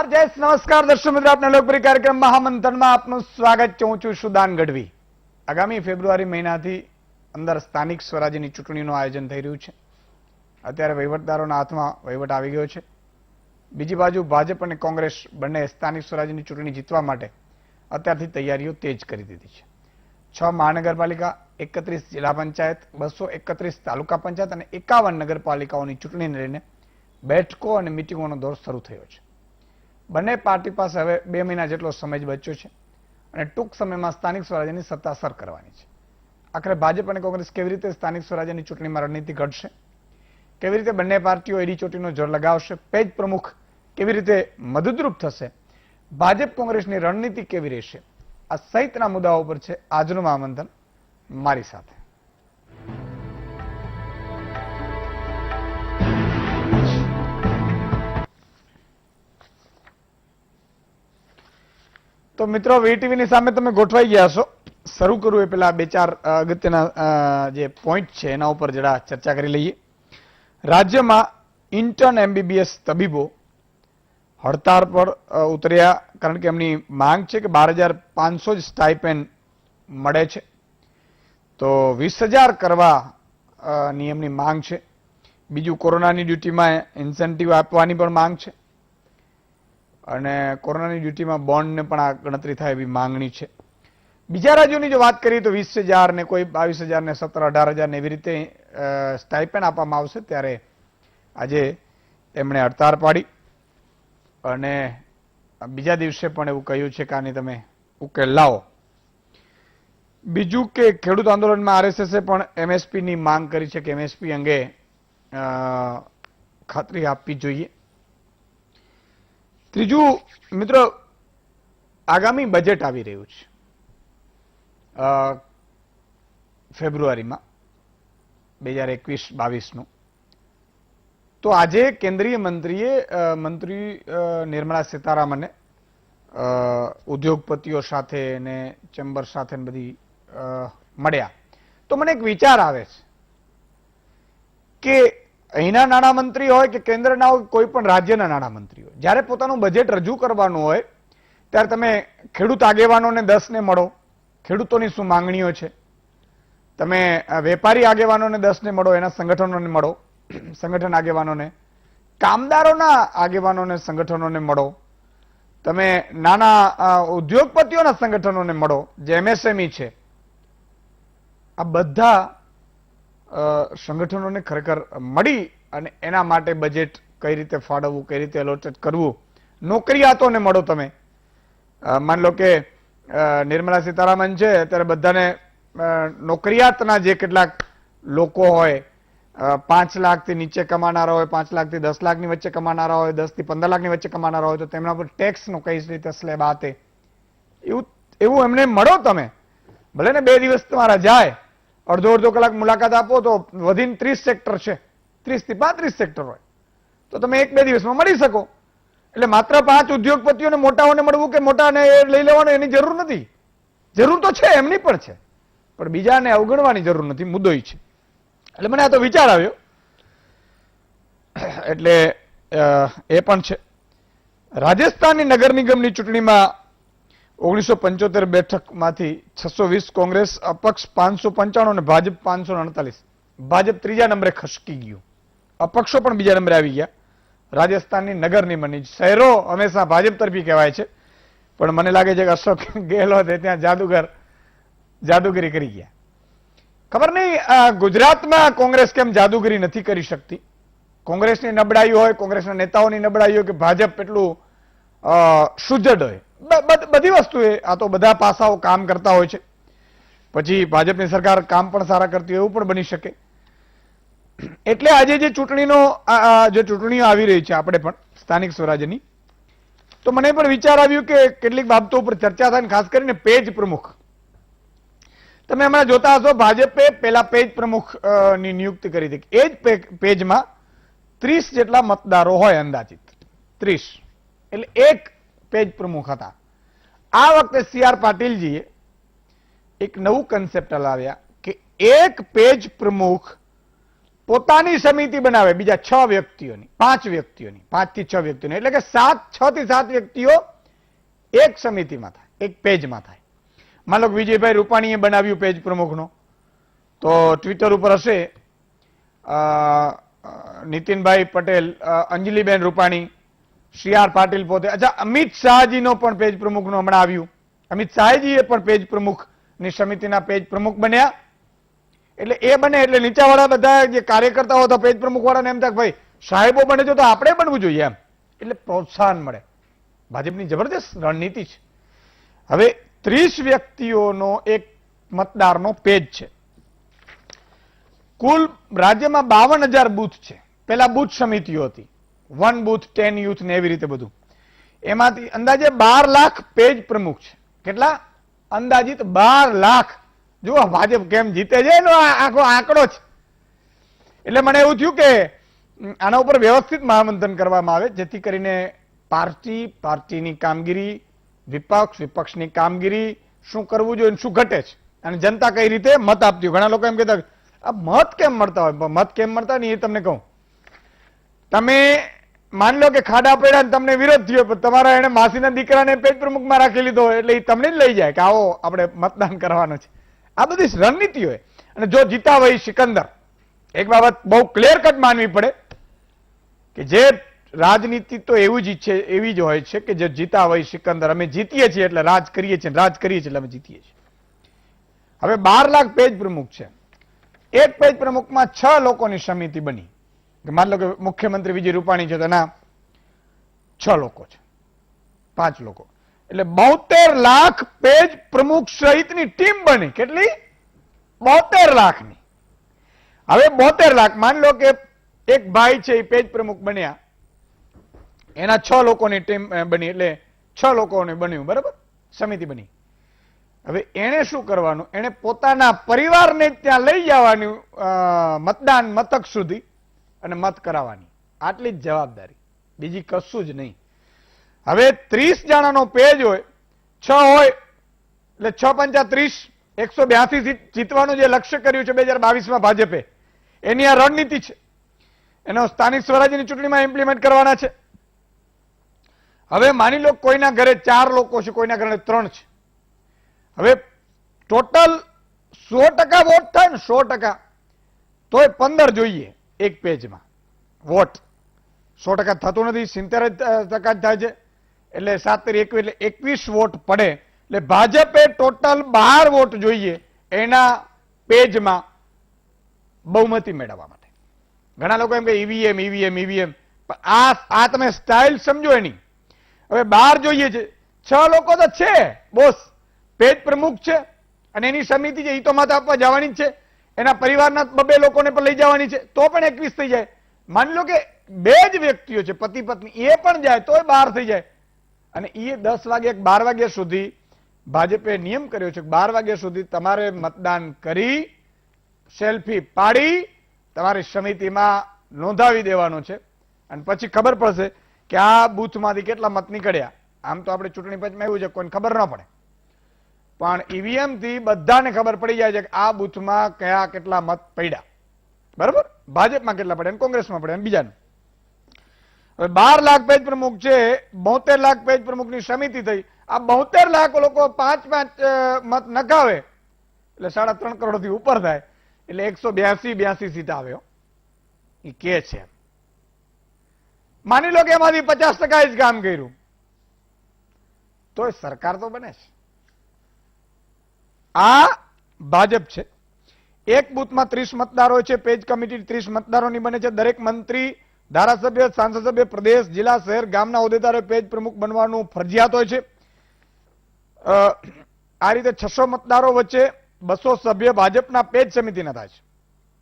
जय नमस्कार दर्शक मित्रों, अपना લોકપ્રિય કાર્યક્રમ મહામંથનમાં આપનું સ્વાગત છે। હું છું સુદાન ગઢવી। આગામી ફેબ્રુઆરી મહિનાથી અંદર સ્થાનિક સ્વરાજ્યની ચૂંટણીનું આયોજન થઈ રહ્યું છે। અત્યારે વહીવટદારોના હાથમાં વહીવટ આવી ગયો છે। બીજી બાજુ ભાજપ અને કોંગ્રેસ બંને સ્થાનિક સ્વરાજ્યની ચૂંટણી જીતવા માટે અત્યારથી તૈયારીઓ તેજ કરી દીધી છે। 6 મહાનગરપાલિકા, 31 જિલ્લા પંચાયત, 231 તાલુકા પંચાયત અને 51 નગરપાલિકાઓની ચૂંટણીને લઈને બેઠકો અને મીટિંગોનો દોર શરૂ થયો છે। બંને પાર્ટી પાસે હવે 2 મહિના જેટલો સમય જ બચ્યો છે અને ટૂંક સમયમાં સ્થાનિક સ્વરાજ્યની સત્તા સર કરવાની છે। આખરે ભાજપ અને કોંગ્રેસ કેવી રીતે સ્થાનિક સ્વરાજ્યની ચૂંટણીમાં રણનીતિ ઘડશે, કેવી રીતે બંને પાર્ટીઓ એડીચોટીનો જોર લગાવશે, પેજ પ્રમુખ કેવી રીતે મદદરૂપ થશે, ભાજપ કોંગ્રેસની રણનીતિ કેવી રહેશે, આ સહિતના મુદ્દાઓ પર છે આજનું મહામંથન મારી સાથે। तो मित्रों, वीटीवी ની સામે તમે ગોઠવાઈ ગયા છો। શરૂ કરું એ પહેલા 2-4 અગત્યના જે પોઈન્ટ છે એના ઉપર જરા ચર્ચા કરી લઈએ। રાજ્યમાં ઇન્ટર્ન એમબીબીએસ તબીબો હડતાળ પર ઉતર્યા, કારણ કે એમની માંગ છે કે 12,500 જ સ્ટાઇપેન્ડ મળે છે, તો 20,000 કરવા ની એમની માંગ છે। બીજું, કોરોનાની ડ્યુટીમાં ઇન્સેન્ટિવ આપવાની પણ માંગ છે અને કોરોનાની ડ્યુટીમાં બોન્ડને પણ આ ગણતરી થાય એવી માંગણી છે। બીજા રાજ્યોની જો વાત કરીએ તો 20,000 ને કોઈ 22,000 ને 17,000-18,000 ને એવી રીતે સ્ટાઇપેન્ડ આપવામાં આવશે, ત્યારે આજે એમણે હડતાળ પાડી અને બીજા દિવસે પણ એવું કહ્યું છે કે આની તમે ઉકેલ લાવો। બીજું કે ખેડૂત આંદોલનમાં આરએસએસે પણ એમએસપીની માંગ કરી છે કે એમએસપી અંગે ખાતરી આપવી જોઈએ। ત્રીજું મિત્રો, આગામી બજેટ આવી રહ્યું છે ફેબ્રુઆરીમાં 2021-22નું, તો આજે કેન્દ્રીય મંત્રી નિર્મલા સીતારામને ઉદ્યોગપતિઓ સાથે ને ચેમ્બર સાથે બધી મળ્યા, તો મને એક વિચાર આવે છે કે અહીંના નાણામંત્રી હોય કે કેન્દ્રના હોય, કોઈ પણ રાજ્યના નાણામંત્રી હોય, જ્યારે પોતાનું બજેટ રજૂ કરવાનું હોય ત્યારે તમે ખેડૂત આગેવાનોને 10 ને મળો, ખેડૂતોની શું માંગણીઓ છે, તમે વેપારી આગેવાનોને 10 ને મળો, એના સંગઠનોને મળો, સંગઠન આગેવાનોને, કામદારોના આગેવાનોને સંગઠનોને મળો, તમે નાના ઉદ્યોગપતિઓના સંગઠનોને મળો, જે એમએસએમઈ છે, આ બધા સંગઠનોને ખરેખર મળી અને એના માટે બજેટ કઈ રીતે ફાળવવું, કઈ રીતે એલોકેટ કરવું, નોકરિયાતોને મળો। તમે માન લો કે નિર્મલા સીતારામન છે, ત્યારે બધાને નોકરિયાતના જે કેટલાક લોકો હોય, 5 લાખથી નીચે કમાનારા હોય, 5 લાખથી 10 લાખની વચ્ચે કમાનારા હોય, 10 થી 15 લાખની વચ્ચે કમાનારા હોય, તો તેમના પર ટેક્સનો કઈ રીતે સ્લેબ આતે એવું એમને મળો। તમે ભલે ને 2 દિવસ તમારા જાય, અડધો કલાક મુલાકાત આપો તો વધીને 30 સેક્ટર છે, 30 થી 35 સેક્ટર હોય, તો તમે 1-2 દિવસમાં મળી શકો। એટલે માત્ર 5 ઉદ્યોગપતિઓને મોટાઓને મળવું કે મોટાને લઈ લેવાનું એની જરૂર નથી। જરૂર તો છે, એમની પણ છે, પણ બીજાને અવગણવાની જરૂર નથી, મુદ્દો એ છે। એટલે મને આ તો વિચાર આવ્યો, એટલે એ પણ છે। રાજસ્થાનની નગર નિગમની ચૂંટણીમાં 1975 બેઠકમાંથી 620 કોંગ્રેસ, અપક્ષ 595 અને ભાજપ 548, ભાજપ ત્રીજા નંબરે ખસકી ગયું, અપક્ષો પણ બીજા નંબરે આવી ગયા। રાજસ્થાનની નગર નિગમની શહેરો હંમેશા ભાજપ તરફી કહેવાય છે, પણ મને લાગે છે કે અશોક ગેહલોત ત્યાં જાદુગરી કરી ગયા। ખબર નહીં ગુજરાતમાં કોંગ્રેસ કેમ જાદુગરી નથી કરી શકતી। કોંગ્રેસની નબળાઈ હોય, કોંગ્રેસના નેતાઓની નબળાઈ હોય કે ભાજપ એટલું સુજ્જડ હોય, બધી વસ્તુએ આ તો બધા પાસાઓ કામ કરતા હોય છે। પછી ભાજપની સરકાર કામ પણ સારા કરતી હોય એવું પણ બની શકે। એટલે આજે જે ચૂંટણીઓ આવી રહી છે, આપણે પણ સ્થાનિક સ્વરાજ્યની, તો મને પણ વિચાર આવ્યું કે કેટલીક બાબતો ઉપર ચર્ચા થાય, ખાસ કરીને પેજ પ્રમુખ। તમે હમણાં જોતા હશો, ભાજપે પેલા પેજ પ્રમુખ ની નિયુક્તિ કરી હતી। એ જ પેજમાં 30 જેટલા મતદારો હોય, અંદાજિત 30, એટલે એક પેજ પ્રમુખ હતા। આ વખતે CR પાટીલજીએ એક નવું કન્સેપ્ટ લાવ્યા કે એક પેજ પ્રમુખ પોતાની સમિતિ બનાવે બીજા 6 વ્યક્તિઓની, 5 વ્યક્તિઓની, 5 થી 6 વ્યક્તિઓની, એટલે કે 6 થી 7 વ્યક્તિઓ એક સમિતિમાં થાય, એક પેજમાં થાય. માન લો વિજયભાઈ રૂપાણીએ બનાવ્યું પેજ પ્રમુખનો, તો ટ્વિટર ઉપર હશે નીતિનભાઈ પટેલ, અંજલિબેન રૂપાણી, CR પાટીલ પોતે. અચ્છા, અમિત શાહજીનો પણ પેજ પ્રમુખનો હમણાં આવ્યું. અમિત શાહજીએ પણ પેજ પ્રમુખની સમિતિના પેજ પ્રમુખ બન્યા. એટલે એ બને એટલે નીચાવાળા બધા જે કાર્યકર્તાઓ હતા પેજ પ્રમુખ વાળાને એમ થાય ભાઈ સાહેબો બને છે તો આપણે બનવું જોઈએ એમ, એટલે પ્રોત્સાહન મળે. ભાજપની જબરદસ્ત રણનીતિ છે. હવે 30 વ્યક્તિઓનો એક મતદારનો પેજ છે. કુલ રાજ્યમાં 52,000 બૂથ છે. પેલા બૂથ સમિતિઓ હતી, 1 બૂથ 10 યુથ ને એવી રીતે બધું. એમાંથી અંદાજે 12 લાખ પેજ પ્રમુખ છે. કેટલા? અંદાજિત 12 લાખ. જુઓ ભાજપ કેમ જીતે છે એનો આખો આંકડો છે. એટલે મને એવું થયું કે આના ઉપર વ્યવસ્થિત મહામંથન કરવામાં આવે, જેથી કરીને પાર્ટીની કામગીરી, વિપક્ષની કામગીરી, શું કરવું જોઈએ, શું ઘટે છે, અને જનતા કઈ રીતે મત આપતી હોય. ઘણા લોકો એમ કહેતા આ મત કેમ મળતા હોય, મત કેમ મળતા નહીં એ તમને કહું. તમે માન લો કે ખાડા પડ્યા ને તમને વિરોધ થયો, પણ તમારા એને માસીના દીકરાને પેજ પ્રમુખમાં રાખી લીધો હોય, એટલે એ તમને જ લઈ જાય કે આવો આપણે મતદાન કરવાનું છે. આ બધી રણનીતિ હોય. અને જો જીતા હોય સિકંદર, એક બાબત બહુ ક્લિયર કટ માનવી પડે કે જે રાજનીતિ તો એવું જ ઈચ્છે, એવી જ હોય છે કે જે જીતા હોય સિકંદર, અમે જીતીએ છીએ એટલે રાજ કરીએ છીએ, રાજ કરીએ છીએ એટલે અમે જીતીએ છીએ. હવે 12 લાખ પેજ પ્રમુખ છે. એક પેજ પ્રમુખમાં 6 લોકોની સમિતિ બની. માન લો કે મુખ્યમંત્રી વિજય રૂપાણી છે તો એના 6 લોકો છે, 5 લોકો, એટલે 72 લાખ પેજ પ્રમુખ સહિતની ટીમ બની. કેટલી? 72 લાખની. હવે 72 લાખ માન લો કે એક ભાઈ છે એ પેજ પ્રમુખ બન્યા, એના 6 લોકોની ટીમ બની, એટલે 6 લોકોને બન્યું, બરાબર, સમિતિ બની. હવે એને શું કરવાનું, એને પોતાના પરિવારને ત્યાં લઈ જવાનું મતદાન મથક સુધી અને મત કરાવવાની, આટલી જ જવાબદારી, બીજી કશું જ નહીં. હવે 30 જણાનો પેજ હોય, 6 હોય એટલે 6 પંચા 30, 182 સીટ જીતવાનું જે લક્ષ્ય કર્યું છે 2022માં ભાજપે, એની આ રણનીતિ છે. એનો સ્થાનિક સ્વરાજ્યની ચૂંટણીમાં ઇમ્પ્લિમેન્ટ કરવાના છે. હવે માની લો કોઈના ઘરે 4 લોકો છે, કોઈના ઘરે 3 છે. હવે ટોટલ 100% વોટ થાય ને, 100%, તોય 15 જોઈએ એક પેજમાં વોટ. 100% થતું નથી, 70% જ થાય છે. એટલે 7 × 21 એટલે 21 વોટ પડે. એટલે ભાજપે ટોટલ 12 વોટ જોઈએ એના પેજમાં બહુમતી મેળવવા માટે. ઘણા લોકો એમ કે ઈવીએમ, આ તમે સ્ટાઇલ સમજો એની. હવે 12 જોઈએ છે, 6 લોકો તો છે બોસ, પેજ પ્રમુખ છે અને એની સમિતિ છે, એ તો મત આપવા જવાની જ છે. એના પરિવારના 2 લોકોને પણ લઈ જવાની છે, તો પણ 21 થઈ જાય. માની લો કે 2 જ વ્યક્તિઓ છે, પતિ પત્ની, એ પણ જાય તોય 12 થઈ જાય. અને એ 10 વાગે 12 વાગ્યા સુધી ભાજપે નિયમ કર્યો છે, 12 વાગ્યા સુધી તમારે મતદાન કરી સેલ્ફી પાડી તમારી સમિતિમાં નોંધાવી દેવાનો છે. અને પછી ખબર પડશે કે આ બૂથમાંથી કેટલા મત નીકળ્યા. આમ તો આપણે ચૂંટણી પંચમાં એવું છે કોઈને ખબર ન પડે, પણ ઈવીએમ થી બધાને ખબર પડી જાય છે કે આ બૂથમાં કયા કેટલા મત પડ્યા, બરાબર, ભાજપમાં કેટલા પડ્યા, કોંગ્રેસમાં પડ્યા, બીજાને. હવે 12 લાખ પેજ પ્રમુખ છે, 72 લાખ પેજ પ્રમુખની સમિતિ થઈ. આ 72 લાખ લોકો 5 મત નખાવે એટલે 3.5 કરોડ થી ઉપર થાય, એટલે 182 સીટ આવે. એ કે છે માની લો કે એમાંથી 50% જ કામ કર્યું, તો સરકાર તો બને છે. આ ભાજપ છે. એક બૂથમાં 30 મતદાર હોય છે, પેજ કમિટી 30 મતદારોની બને છે. દરેક મંત્રી, ધારાસભ્ય, સાંસદ સભ્ય, પ્રદેશ, જિલ્લા, શહેર, ગામના હોદ્દેદારો પેજ પ્રમુખ બનવાનું ફરજિયાત હોય છે. આ રીતે 600 મતદારો વચ્ચે 200 સભ્ય ભાજપના પેજ સમિતિના થાય છે.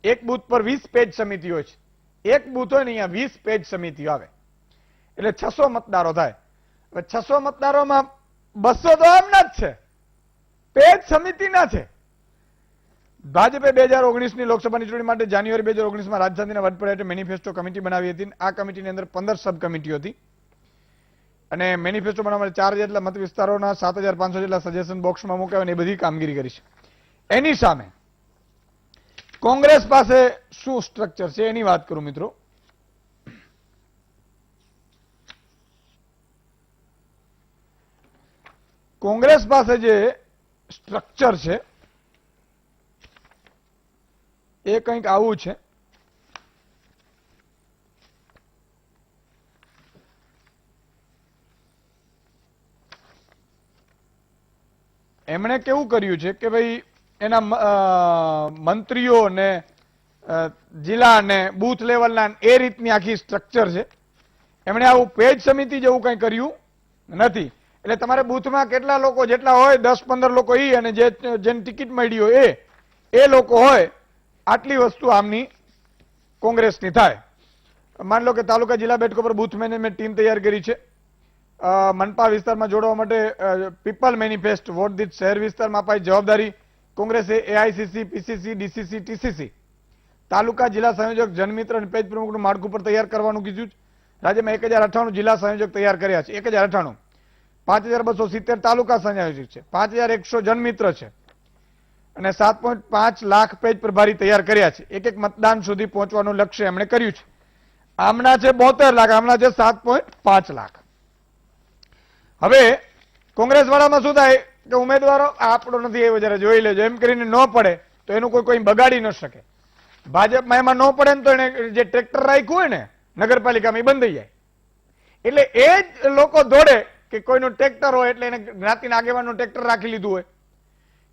એક બૂથ પર 20 પેજ સમિતિ હોય છે. એક બૂથ હોય ને અહીંયા 20 પેજ સમિતિઓ આવે, એટલે 600 મતદારો થાય. હવે 600 મતદારોમાં 200 તો એમના જ છે, પેજ સમિતિના છે. ભાજપે 2019ની લોકસભાની ચૂંટણી માટે જાન્યુઆરી 2019માં રાજધાનીના વડપડિયા મેનિફેસ્ટો કમિટી બનાવી હતી. આ કમિટીની અંદર 15 સબ કમિટીઓ હતી અને મેનિફેસ્ટો બનાવવા માટે 4 જેટલા મત વિસ્તારોના 7,500 જેટલા સજેશન બોક્સમાં મૂકાવ્યા અને એ બધી કામગીરી કરી છે. એની સામે કોંગ્રેસ પાસે શું સ્ટ્રક્ચર છે એની વાત કરું મિત્રો. કોંગ્રેસ પાસે જે સ્ટ્રક્ચર છે એ કંઈક આવું છે. એમણે કેવું કર્યું છે કે ભાઈ એના મંત્રીઓ ને જિલ્લા ને બૂથ લેવલના એ રીતની આખી સ્ટ્રક્ચર છે. એમણે આવું પેજ સમિતિ જેવું કંઈ કર્યું નથી. એટલે તમારે બૂથમાં કેટલા લોકો જેટલા હોય 10-15 લોકો અને જેની ટિકિટ મળી હોય એ લોકો હોય, આટલી વસ્તુ આમની કોંગ્રેસની થાય. માની લો કે તાલુકા જિલ્લા બેઠકો પર બૂથ મેનેજમેન્ટ ટીમ તૈયાર કરી છે. મનપા વિસ્તારમાં જોડવા માટે પીપલ મેનિફેસ્ટ વોટ દીઠ શહેર વિસ્તારમાં અપાઈ જવાબદારી કોંગ્રેસે એઆઈસીસી, પીસીસી, ડીસીસી, ટીસીસી, તાલુકા જિલ્લા સંયોજક, જનમિત્ર અને પેજ પ્રમુખનું માળખું પર તૈયાર કરવાનું કીધું. રાજ્યમાં 1098 જિલ્લા સંયોજક તૈયાર કર્યા છે. 1098, 5270 તાલુકા સંયોજક છે, 5100 જનમિત્ર છે અને 7.5 લાખ પેજ પ્રભારી તૈયાર કર્યા છે. એક એક મતદાન સુધી પહોંચવાનું લક્ષ્ય એમણે કર્યું છે. આમના છે 72 લાખ, આમના છે 7.5 લાખ. હવે કોંગ્રેસ વાળામાં શું થાય કે ઉમેદવારો આપણો નથી આવ્યો જરા જોઈ લેજો એમ કરીને ન પડે તો એનું કોઈ બગાડી ન શકે. ભાજપમાં એમાં ન પડે ને તો એને જે ટ્રેક્ટર રાખ્યું હોય ને નગરપાલિકામાં એ બંધ થઈ જાય. એટલે એ જ લોકો દોડે કે કોઈનું ટ્રેક્ટર હોય એટલે એને જ્ઞાતિના આગેવાનનું ટ્રેક્ટર રાખી લીધું હોય,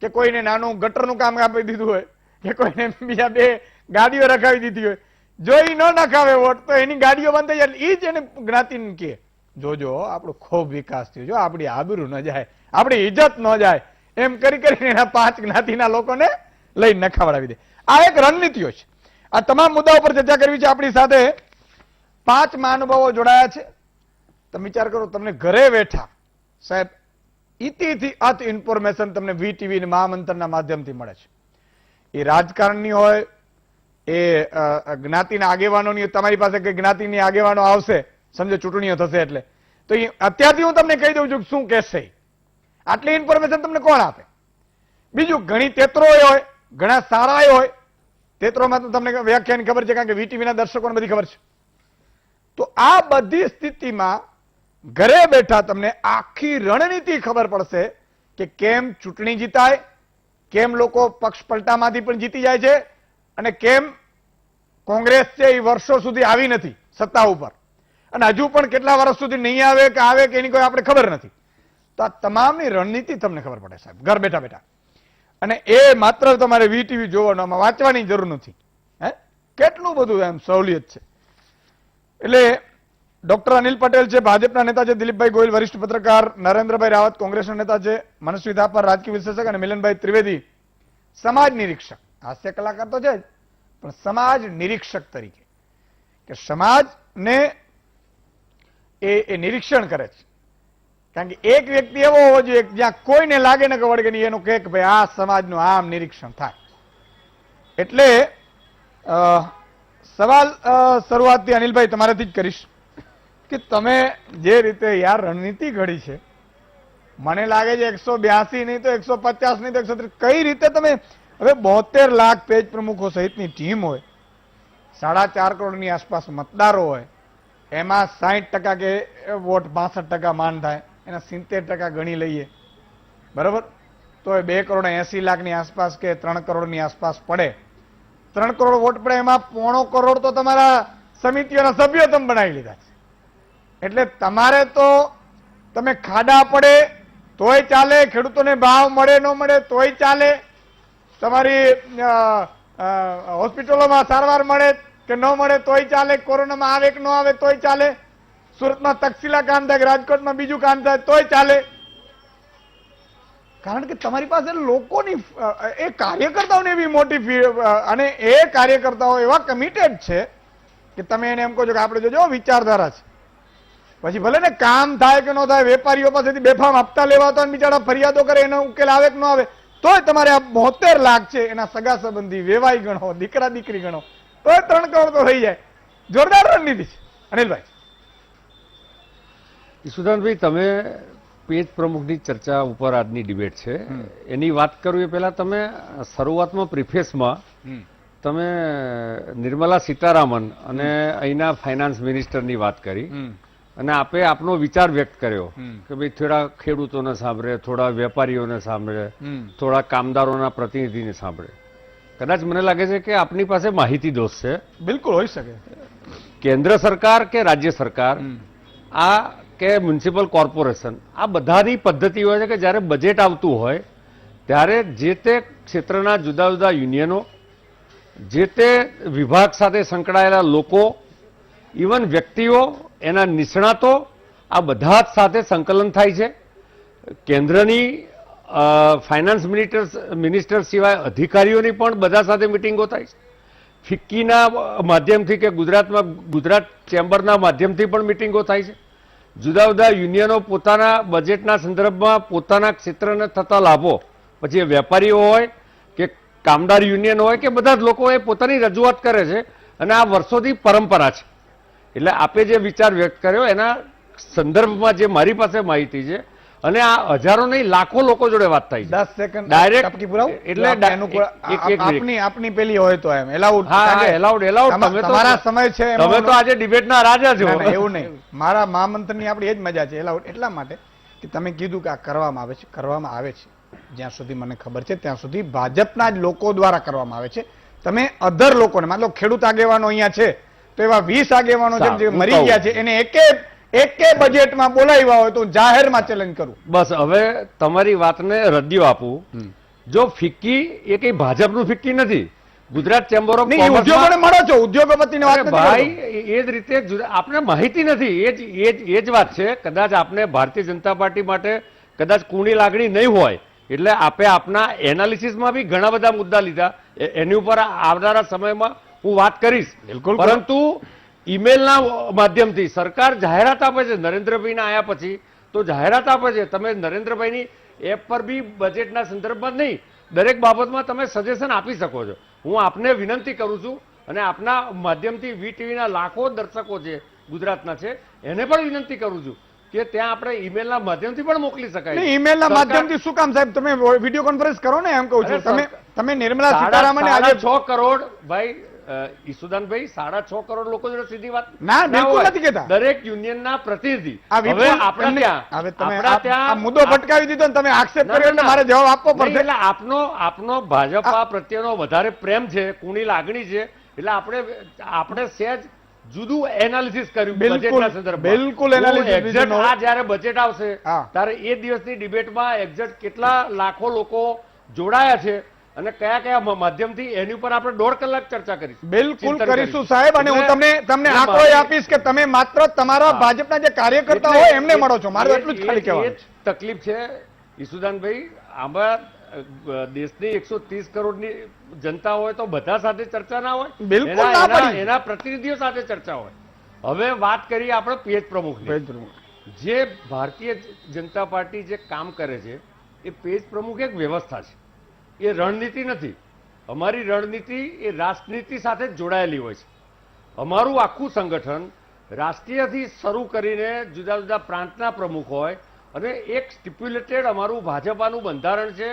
કે કોઈને નાનું ગટરનું કામ આપી દીધું હોય, કે કોઈને બીજા 2 ગાડીઓ રખાવી દીધી હોય. જો એ ન નખાવે વોટ તો એની ગાડીઓ બંધ થઈ જાય. એ જ એને જ્ઞાતિને કહે જોજો આપણો ખૂબ વિકાસ થયો, જો આપણી આબરૂ ન જાય, આપણી ઇજ્જત ન જાય, એમ કરીને એના 5 જ્ઞાતિના લોકોને લઈ નખાવડાવી દે. આ એક રણનીતિઓ છે. આ તમામ મુદ્દાઓ પર ચર્ચા કરવી છે. આપણી સાથે 5 મહાનુભાવો જોડાયા છે. તમે વિચાર કરો, તમને ઘરે બેઠા સાહેબ ઇતિથી અત ઇન્ફોર્મેશન તમને વીટીવી અને મહામંત્રના માધ્યમથી મળે છે. એ રાજકારણની હોય, એ જ્ઞાતિના આગેવાનોની, તમારી પાસે કઈ જ્ઞાતિની આગેવાનો આવશે, સમજો ચૂંટણીઓ થશે એટલે, તો અત્યારથી હું તમને કહી દઉં છું શું કહેશે. આટલી ઇન્ફોર્મેશન તમને કોણ આપે? બીજું, ઘણી તેત્રો હોય, ઘણા સારા હોય. તેત્રોમાં તો તમને વ્યાખ્યાની ખબર છે, કારણ કે વીટીવીના દર્શકોને બધી ખબર છે. તો આ બધી સ્થિતિમાં ઘરે બેઠા તમને આખી રણનીતિ ખબર પડશે કે કેમ ચૂંટણી જીતાય, કેમ લોકો પક્ષ પલટામાંથી પણ જીતી જાય છે અને કેમ કોંગ્રેસ છે એ વર્ષો સુધી આવી નથી સત્તા ઉપર અને હજુ પણ કેટલા વર્ષ સુધી નહીં આવે કે એની કોઈ આપણે ખબર નથી. તો આ તમામની રણનીતિ તમને ખબર પડે સાહેબ, ઘર બેઠા બેઠા. અને એ માત્ર તમારે વીટીવી જોવાનું, આમાં વાંચવાની જરૂર નથી. કેટલું બધું એમ સહુલિયત છે. એટલે ડોક્ટર અનિલ પટેલ છે, ભાજપના નેતા છે. દિલીપભાઈ ગોયલ વરિષ્ઠ પત્રકાર. નરેન્દ્રભાઈ રાવત કોંગ્રેસના નેતા છે. મનસ્વી થાપર રાજકીય વિશ્લેષક અને મિલનભાઈ ત્રિવેદી સમાજ નિરીક્ષક. હાસ્ય કલાકાર તો છે જ, પણ સમાજ નિરીક્ષક તરીકે કે સમાજને એ નિરીક્ષણ કરે છે. કારણ કે એક વ્યક્તિ એવો હોવો જોઈએ જ્યાં કોઈને લાગે ને કે વળગે નહીં એનું કહે કે ભાઈ આ સમાજનું આમ નિરીક્ષણ થાય. એટલે સવાલ શરૂઆતથી અનિલભાઈ તમારાથી જ કરીશ કે તમે જે રીતે યાર રણનીતિ ઘડી છે, મને લાગે છે 182 નહીં તો 150 નહીં તો 130, કઈ રીતે તમે હવે 72 લાખ પેજ પ્રમુખો સહિતની ટીમ હોય, 4.5 કરોડની આસપાસ મતદારો હોય, એમાં 60% કે વોટ 65% માન થાય, એના 70% ગણી લઈએ બરાબર, તો 2.80 કરોડ આસપાસ કે 3 કરોડની આસપાસ પડે. 3 કરોડ વોટ પડે, એમાં 1.25 કરોડ તો તમારા સમિતિઓના સભ્યો તમે બનાવી લીધા છે. એટલે તમારે તો તમે ખાડા પડે તોય ચાલે, ખેડૂતોને ભાવ મળે ન મળે તોય ચાલે, તમારી હોસ્પિટલોમાં સારવાર મળે કે ન મળે તોય ચાલે, કોરોનામાં આવે કે ન આવે તોય ચાલે, સુરતમાં તક્ષશિલા કામ થાય કે રાજકોટમાં બીજું કામ થાય તોય ચાલે. કારણ કે તમારી પાસે લોકોની એ કાર્યકર્તાઓને એવી મોટી અને એ કાર્યકર્તાઓ એવા કમિટેડ છે કે તમે એને એમ કહો છો કે આપણે જોજો વિચારધારા છે, પછી ભલે ને કામ થાય કે ન થાય, વેપારીઓ પાસેથી બેફામ હપ્તા લેવાતા બિચારા ફરિયાદો કરે, એનો ઉકેલ આવે કે ન આવે, તોય તમારે આ 72 લાખ છે એના સગા સંબંધી વેવાઈ ગણો, દીકરા દીકરી ગણો, તોય 3 કરોડ તો થઈ જાય. જોરદાર રણનીતિ છે. અનિલભાઈ. ઈશુદાનભાઈ, તમે પેજ પ્રમુખની ચર્ચા ઉપર આજની ડિબેટ છે એની વાત કરું એ પહેલા તમે શરૂઆતમાં પ્રિફેસમાં તમે નિર્મલા સીતારામન અને અહીંના ફાઇનાન્સ મિનિસ્ટરની વાત કરી અને આપે આપનો વિચાર વ્યક્ત કર્યો કે ભાઈ થોડા ખેડૂતોને સાંભળે, થોડા વેપારીઓને સાંભળે, થોડા કામદારોના પ્રતિનિધિને સાંભળે. કદાચ મને લાગે છે કે આપની પાસે માહિતી દોષ છે. બિલકુલ હોઈ શકે. કેન્દ્ર સરકાર કે રાજ્ય સરકાર આ કે મ્યુનિસિપલ કોર્પોરેશન આ બધાની પદ્ધતિ હોય છે કે જ્યારે બજેટ આવતું હોય ત્યારે જે તે ક્ષેત્રના જુદા જુદા યુનિયનો, જે તે વિભાગ સાથે સંકળાયેલા લોકો, ઇવન વ્યક્તિઓ, એના નિષ્ણાતો આ બધા જ સાથે સંકલન થાય છે. કેન્દ્રની ફાઇનાન્સ મિનિસ્ટર સિવાય અધિકારીઓની પણ બધા સાથે મિટિંગો થાય છે. ફિક્કીના માધ્યમથી કે ગુજરાતમાં ગુજરાત ચેમ્બરના માધ્યમથી પણ મિટિંગો થાય છે. જુદા જુદા યુનિયનો પોતાના બજેટના સંદર્ભમાં પોતાના ક્ષેત્રને થતા લાભો, પછી એ વેપારીઓ હોય કે કામદાર યુનિયન હોય કે બધા જ લોકો એ પોતાની રજૂઆત કરે છે અને આ વર્ષોથી પરંપરા છે. એટલે આપે જે વિચાર વ્યક્ત કર્યો એના સંદર્ભમાં જે મારી પાસે માહિતી છે અને આ હજારો નહીં લાખો લોકો જોડે વાત થાય છે. 10 સેકન્ડ ડાયરેક્ટ ટપકી પુરાવું? એટલે આપની પેલી હોય તો એમ એલાઉડ. હા, એલાઉડ. તમારા સમય છે એમાં તમે તો આજે ડિબેટના રાજા છો. ના, ના, એવું નહીં. મારા મહામંત્રની આપણી એ જ મજા છે એલાઉડ એટલા માટે કે તમે કીધું કે આ કરવામાં આવે છે. જ્યાં સુધી મને ખબર છે ત્યાં સુધી ભાજપના જ લોકો દ્વારા કરવામાં આવે છે. તમે અધર લોકોને માનો ખેડૂત આગેવાનો અહીંયા છે તો એવા 20 આગેવાનો છે જે મરી ગયા છે એને એકે બજેટમાં બોલાવ્યા હોય તો જાહેરમાં ચેલેન્જ કરું. બસ હવે તમારી વાતને રદ્યો આપું. જો ફિક્કી એ કઈ ભાજપનું ફિક્કી નથી. ગુજરાત ચેમ્બર ઓફ ઉદ્યોગોને મળો છો, ઉદ્યોગપતિને વાત નથી ભાઈ એ જ રીતે આપને માહિતી નથી. એ જ વાત છે. કદાચ આપને ભારતીય જનતા પાર્ટી માટે કદાચ કુણી લાગણી નહીં હોય એટલે આપે આપના એનાલિસિસમાં બી ઘણા બધા મુદ્દા લીધા. એની ઉપર આવનારા સમયમાં હું વાત કરીશ. પરંતુ ઈમેલના માધ્યમથી સરકાર જાહેરાત આપે છે. નરેન્દ્રભાઈના આયા પછી તો જાહેરાત આપે છે. તમે નરેન્દ્રભાઈની એપ પર બી બજેટના સંદર્ભમાં નહીં દરેક બાબતમાં તમે સજેશન આપી શકો છો. હું આપને વિનંતી કરું છું અને આપના માધ્યમથી વીટીવીના લાખો દર્શકો છે ગુજરાતના છે એને પણ વિનંતી કરું છું કે ત્યાં આપણે ઈમેલના માધ્યમથી પણ મોકલી શકાય. ઈમેલના માધ્યમથી શું કામ સાહેબ? તમે વિડીયો કોન્ફરન્સ કરો ને, એમ કહું છું. તમે નિર્મલા સીતારામને આજે 6 કરોડ ભાઈ ઈસુદાનભાઈ 6.5 કરોડ લોકો જોડે સીધી વાત ના બિલકુલ નથી કહેતા. દરેક યુનિયનના પ્રતિનિધિ. હવે આપણા ત્યાં મુદ્દો ભટકાવી દીધો ને તમે આક્ષેપ કર્યો એટલે મારે જવાબ આપવો પડશે. એટલે આપનો ભાજપા પ્રત્યેનો વધારે પ્રેમ છે, કુણી લાગણી છે એટલે આપણે સહેજ જુદું એનાલિસિસ કર્યું બજેટના સંદર્ભમાં. બિલકુલ એનાલિસિસ. આ જ્યારે બજેટ આવશે ત્યારે એ દિવસની ડિબેટમાં એક્ઝેક્ટ કેટલા લાખો લોકો જોડાયા છે અને કયા કયા માધ્યમથી એની ઉપર આપણે 1.5 કલાક ચર્ચા કરીશું. બિલકુલ કરીશું સાહેબ. અને હું તમને આંકડો આપીશ કે તમે માત્ર તમારા ભાજપના જે કાર્યકર્તા હોય એમને મળો છો. મારું એટલું જ ખાલી કહેવાનું. તકલીફ છે ઈસુદાનભાઈ. આમાં દેશની 130 કરોડની જનતા હોય તો બધા સાથે ચર્ચા ના હોય. બિલકુલ એના પ્રતિનિધિઓ સાથે ચર્ચા હોય. હવે વાત કરીએ આપણે પેજ પ્રમુખની. જે ભારતીય જનતા પાર્ટી જે કામ કરે છે એ પેજ પ્રમુખ એક વ્યવસ્થા છે, એ રણનીતિ નથી. અમારી રણનીતિ એ રાષ્ટ્રનીતિ સાથે જ જોડાયેલી હોય છે. અમારું આખું સંગઠન રાષ્ટ્રીયથી શરૂ કરીને જુદા જુદા પ્રાંતના પ્રમુખ હોય અને એક સ્ટિપ્યુલેટેડ અમારું ભાજપાનું બંધારણ છે.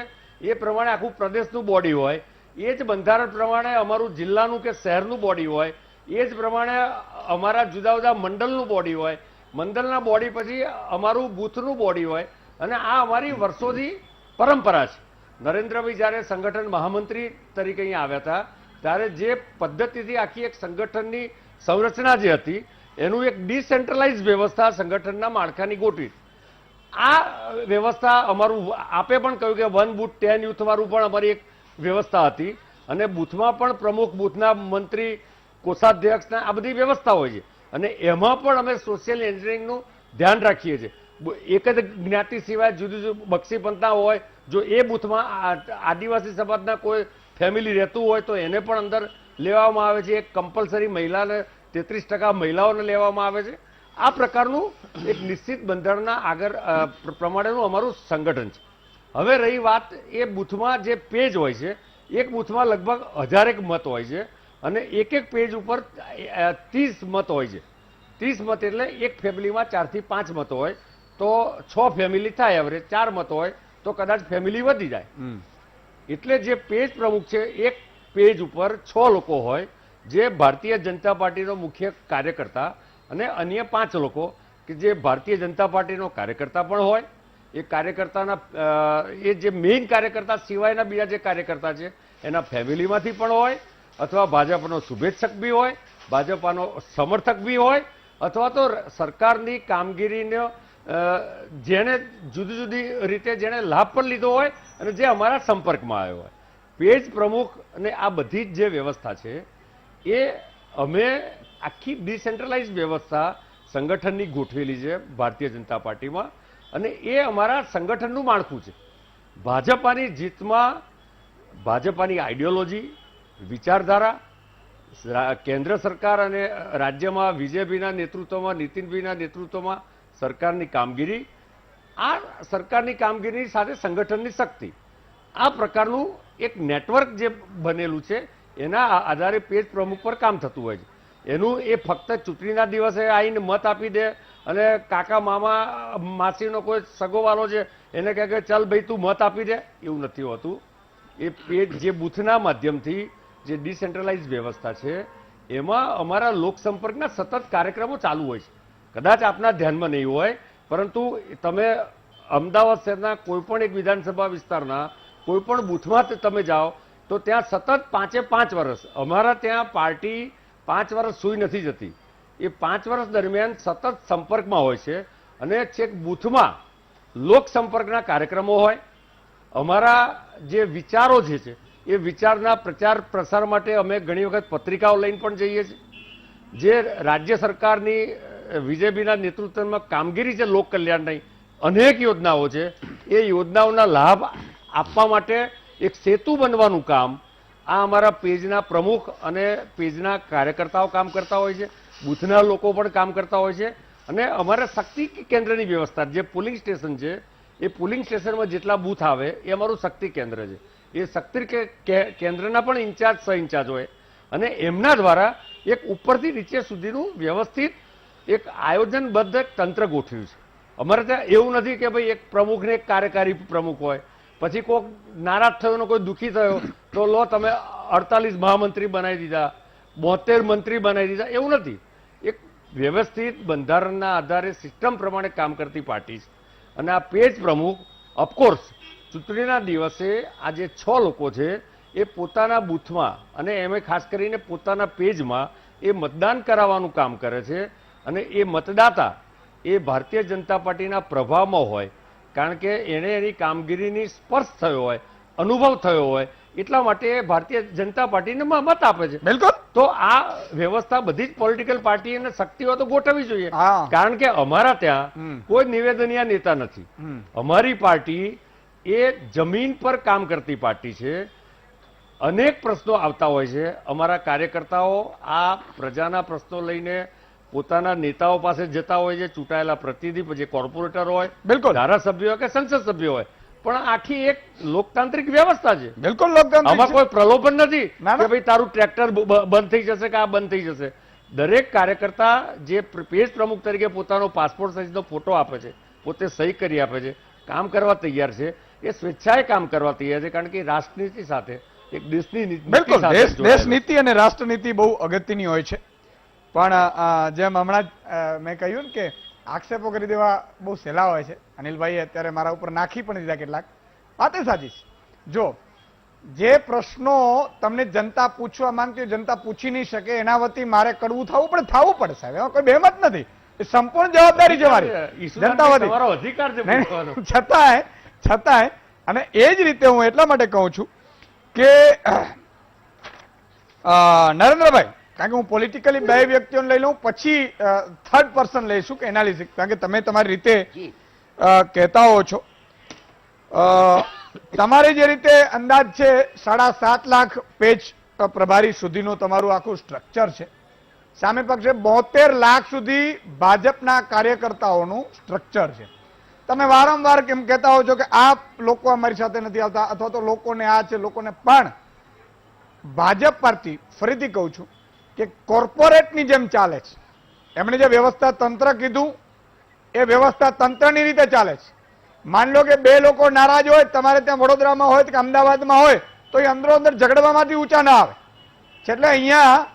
એ પ્રમાણે આખું પ્રદેશનું બોડી હોય. એ જ બંધારણ પ્રમાણે અમારું જિલ્લાનું કે શહેરનું બોડી હોય. એ જ પ્રમાણે અમારા જુદા જુદા મંડળનું બોડી હોય. મંડળના બોડી પછી અમારું બૂથનું બોડી હોય. અને આ અમારી વર્ષોથી પરંપરા છે. નરેન્દ્રભાઈ જ્યારે સંગઠન મહામંત્રી તરીકે અહીંયા આવ્યા હતા ત્યારે જે પદ્ધતિથી આખી એક સંગઠનની સંરચના જે હતી એનું એક ડિસેન્ટ્રલાઇઝ વ્યવસ્થા સંગઠનના માળખાની ગોઠવી. આ વ્યવસ્થા અમારું આપે પણ કહ્યું કે 1 બૂથ 10 યુથ વાળું પણ અમારી એક વ્યવસ્થા હતી અને બૂથમાં પણ પ્રમુખ, બૂથના મંત્રી, કોષાધ્યક્ષના આ બધી વ્યવસ્થા હોય છે. અને એમાં પણ અમે સોશિયલ એન્જિનિયરિંગનું ધ્યાન રાખીએ છીએ. એક જ જ્ઞાતિ સિવાય જુદી જુદી બક્ષી પંથા હોય, જો એ બૂથમાં આદિવાસી સમાજના કોઈ ફેમિલી રહેતું હોય તો એને પણ અંદર લેવામાં આવે છે. એક કમ્પલસરી મહિલાને 33% મહિલાઓને લેવામાં આવે છે. આ પ્રકારનું એક નિશ્ચિત બંધારણના આગળ પ્રમાણેનું અમારું સંગઠન છે. હવે રહી વાત એ બૂથમાં જે પેજ હોય છે, એક બૂથમાં લગભગ 1000 મત હોય છે અને એક પેજ ઉપર 30 મત હોય છે. 30 મત એટલે એક ફેમિલીમાં 4 થી 5 મતો હોય તો 6 ફેમિલી થાય. એવરેજ 4 મતો હોય તો કદાચ ફેમિલી વધી જાય. એટલે જે પેજ પ્રમુખ છે એક પેજ ઉપર 6 લોકો હોય જે ભારતીય જનતા પાર્ટીનો મુખ્ય કાર્યકર્તા અને અન્ય 5 લોકો કે જે ભારતીય જનતા પાર્ટીનો કાર્યકર્તા પણ હોય, એ કાર્યકર્તાના એ જે મેઇન કાર્યકર્તા સિવાયના બીજા જે કાર્યકર્તા છે એના ફેમિલીમાંથી પણ હોય, અથવા ભાજપનો શુભેચ્છક બી હોય, ભાજપાનો સમર્થક બી હોય, અથવા તો સરકારની કામગીરીનો જેને જુદી જુદી રીતે જેણે લાભ પણ લીધો હોય અને જે અમારા સંપર્કમાં આવ્યો હોય. પેજ પ્રમુખ અને આ બધી જ જે વ્યવસ્થા છે એ અમે આખી ડિસેન્ટ્રલાઇઝ વ્યવસ્થા સંગઠનની ગોઠવેલી છે ભારતીય જનતા પાર્ટીમાં, અને એ અમારા સંગઠનનું માળખું છે. ભાજપાની જીતમાં ભાજપાની આઈડિયોલોજી, વિચારધારા, કેન્દ્ર સરકાર અને રાજ્યમાં બીજેપીના નેતૃત્વમાં, નીતિનભાઈના નેતૃત્વમાં સરકારની કામગીરી, આ સરકારની કામગીરી સાથે સંગઠનની શક્તિ, આ પ્રકારનું એક નેટવર્ક જે બનેલું છે એના આધારે પેજ પ્રમુખ પર કામ થતું હોય છે. એનું એ ફક્ત ચૂંટણીના દિવસે આવીને મત આપી દે અને કાકા મામા માસીનો કોઈ સગોવાલો છે એને કહે કે ચાલ ભાઈ તું મત આપી દે, એવું નથી હોતું. એ પેજ જે બૂથના માધ્યમથી જે ડિસેન્ટ્રલાઇઝ વ્યવસ્થા છે એમાં અમારા લોકસંપર્કના સતત કાર્યક્રમો ચાલુ હોય છે. કદાચ આપના ધ્યાનમાં નહીં હોય, પરંતુ તમે અમદાવાદ શહેરના કોઈ પણ એક વિધાનસભા વિસ્તારના કોઈ પણ બૂથમાં તમે જાઓ તો ત્યાં સતત 5 વર્ષ અમારા ત્યાં પાર્ટી 5 વર્ષ સૂઈ નથી જતી. એ 5 વર્ષ દરમિયાન સતત સંપર્કમાં હોય છે અને છેક બૂથમાં લોકસંપર્કના કાર્યક્રમો હોય. અમારા જે વિચારો જે છે એ વિચારના પ્રચાર પ્રસાર માટે અમે ઘણી વખત પત્રિકાઓ લઈને પણ જઈએ છીએ. જે રાજ્ય સરકારની બીજેપીના નેતૃત્વમાં કામગીરી છે લોક કલ્યાણની અનેક યોજનાઓ છે, એ યોજનાઓના લાભ આપવા માટે એક સેતુ બનવાનું કામ આ અમારા પેજના પ્રમુખ અને પેજના કાર્યકર્તાઓ કામ કરતા હોય છે, બૂથના લોકો પણ કામ કરતા હોય છે. અને અમારા શક્તિ કેન્દ્રની વ્યવસ્થા, જે પોલિંગ સ્ટેશન છે એ પોલિંગ સ્ટેશનમાં જેટલા બૂથ આવે એ અમારું શક્તિ કેન્દ્ર છે. એ શક્તિ કેન્દ્રના પણ ઇન્ચાર્જ સહ ઇન્ચાર્જ હોય અને એમના દ્વારા એક ઉપરથી નીચે સુધીનું વ્યવસ્થિત એક આયોજનબદ્ધ તંત્ર ગોઠવ્યું છે. અમારે ત્યાં એવું નથી કે ભાઈ એક પ્રમુખને એક કાર્યકારી પ્રમુખ હોય, પછી કોઈક નારાજ થયો, કોઈ દુઃખી થયો તો લો તમે 48 મહામંત્રી બનાવી દીધા, 72 મંત્રી બનાવી દીધા, એવું નથી. એક વ્યવસ્થિત બંધારણના આધારે સિસ્ટમ પ્રમાણે કામ કરતી પાર્ટી છે. અને આ પેજ પ્રમુખ ઓફકોર્સ ચૂંટણીના દિવસે આ જે 6 લોકો છે એ પોતાના બૂથમાં અને એમાં ખાસ કરીને પોતાના પેજમાં એ મતદાન કરાવવાનું કામ કરે છે. અને એ મતદાતા એ ભારતીય જનતા પાર્ટીના પ્રભાવમાં હોય, કારણ કે એને એની કામગીરીની સ્પર્શ થયો હોય, અનુભવ થયો હોય, એટલા માટે ભારતીય જનતા પાર્ટીને મત આપે છે. બિલકુલ. તો આ વ્યવસ્થા બધી જ પોલિટિકલ પાર્ટી અને શક્તિઓ તો ગોઠવવી જોઈએ, કારણ કે અમારા ત્યાં કોઈ નિવેદનીય નેતા નથી. અમારી પાર્ટી એ જમીન પર કામ કરતી પાર્ટી છે. અનેક પ્રશ્નો આવતા હોય છે. અમારા કાર્યકર્તાઓ આ પ્રજાના પ્રશ્નો લઈને પોતાના નેતાઓ પાસે જતા હોય છે, ચૂંટાયેલા પ્રતિનિધિ, જે કોર્પોરેટર હોય, બિલકુલ ધારાસભ્ય હોય કે સંસદ સભ્ય હોય. પણ આખી એક લોકતાંત્રિક વ્યવસ્થા છે. બિલકુલ લોકતાંત્રિક. આમાં કોઈ પ્રલોભન નથી કે ભાઈ તારું ટ્રેક્ટર બંધ થઈ જશે કે આ બંધ થઈ જશે. દરેક કાર્યકર્તા જે પેજ પ્રમુખ તરીકે પોતાનો પાસપોર્ટ સાઇઝનો ફોટો આપે છે, પોતે સહી કરી આપે છે, કામ કરવા તૈયાર છે. એ સ્વેચ્છાએ કામ કરવા તૈયાર છે, કારણ કે રાજનીતિ સાથે એક દેશની બિલકુલ દેશ નીતિ અને રાષ્ટ્રનીતિ બહુ અગત્યની હોય છે. પણ જેમ હમણાં જ મેં કહ્યું ને કે આક્ષેપો કરી દેવા બહુ સહેલા હોય છે. અનિલભાઈએ અત્યારે મારા ઉપર નાખી પણ દીધા કેટલાક. વાત એ સાચી છે. જો જે પ્રશ્નો તમને જનતા પૂછવા માંગતી હોય, જનતા પૂછી નહીં શકે, એના વતી મારે કરવું થવું પડશે. એમાં કોઈ બેમત નથી. એ સંપૂર્ણ જવાબદારી છે મારી જનતા વતી. તમારો અધિકાર છે પૂછવાનો. છતાંય અને એ જ રીતે હું એટલા માટે કહું છું કે નરેન્દ્રભાઈ, કારણ કે હું પોલિટિકલી બે વ્યક્તિઓને લઈ લઉં, પછી થર્ડ પર્સન લઈશું કે એનાલિસિસ, કારણ કે તમે તમારી રીતે કહેતા હો છો. તમારી જે રીતે અંદાજ છે 7.5 લાખ પેજ પ્રભારી સુધીનું તમારું આખું સ્ટ્રક્ચર છે. સામે પક્ષે 72 લાખ સુધી ભાજપના કાર્યકર્તાઓનું સ્ટ્રક્ચર છે. તમે વારંવાર કેમ કહેતા હો છો કે આ લોકો અમારી સાથે નથી આવતા, અથવા તો લોકોને આ છે, લોકોને પણ ભાજપ પાર્ટી, ફરીથી કહું છું કે કોર્પોરેટની જેમ ચાલે છે. એમણે જે વ્યવસ્થા તંત્ર કીધું એ વ્યવસ્થા તંત્રની રીતે ચાલે છે. માન લો કે 2 લોકો નારાજ હોય, તમારે ત્યાં વડોદરામાં હોય કે અમદાવાદમાં હોય, તો એ અંદરો અંદર ઝઘડવામાંથી ઊંચા ના આવે છે. એટલે અહીંયા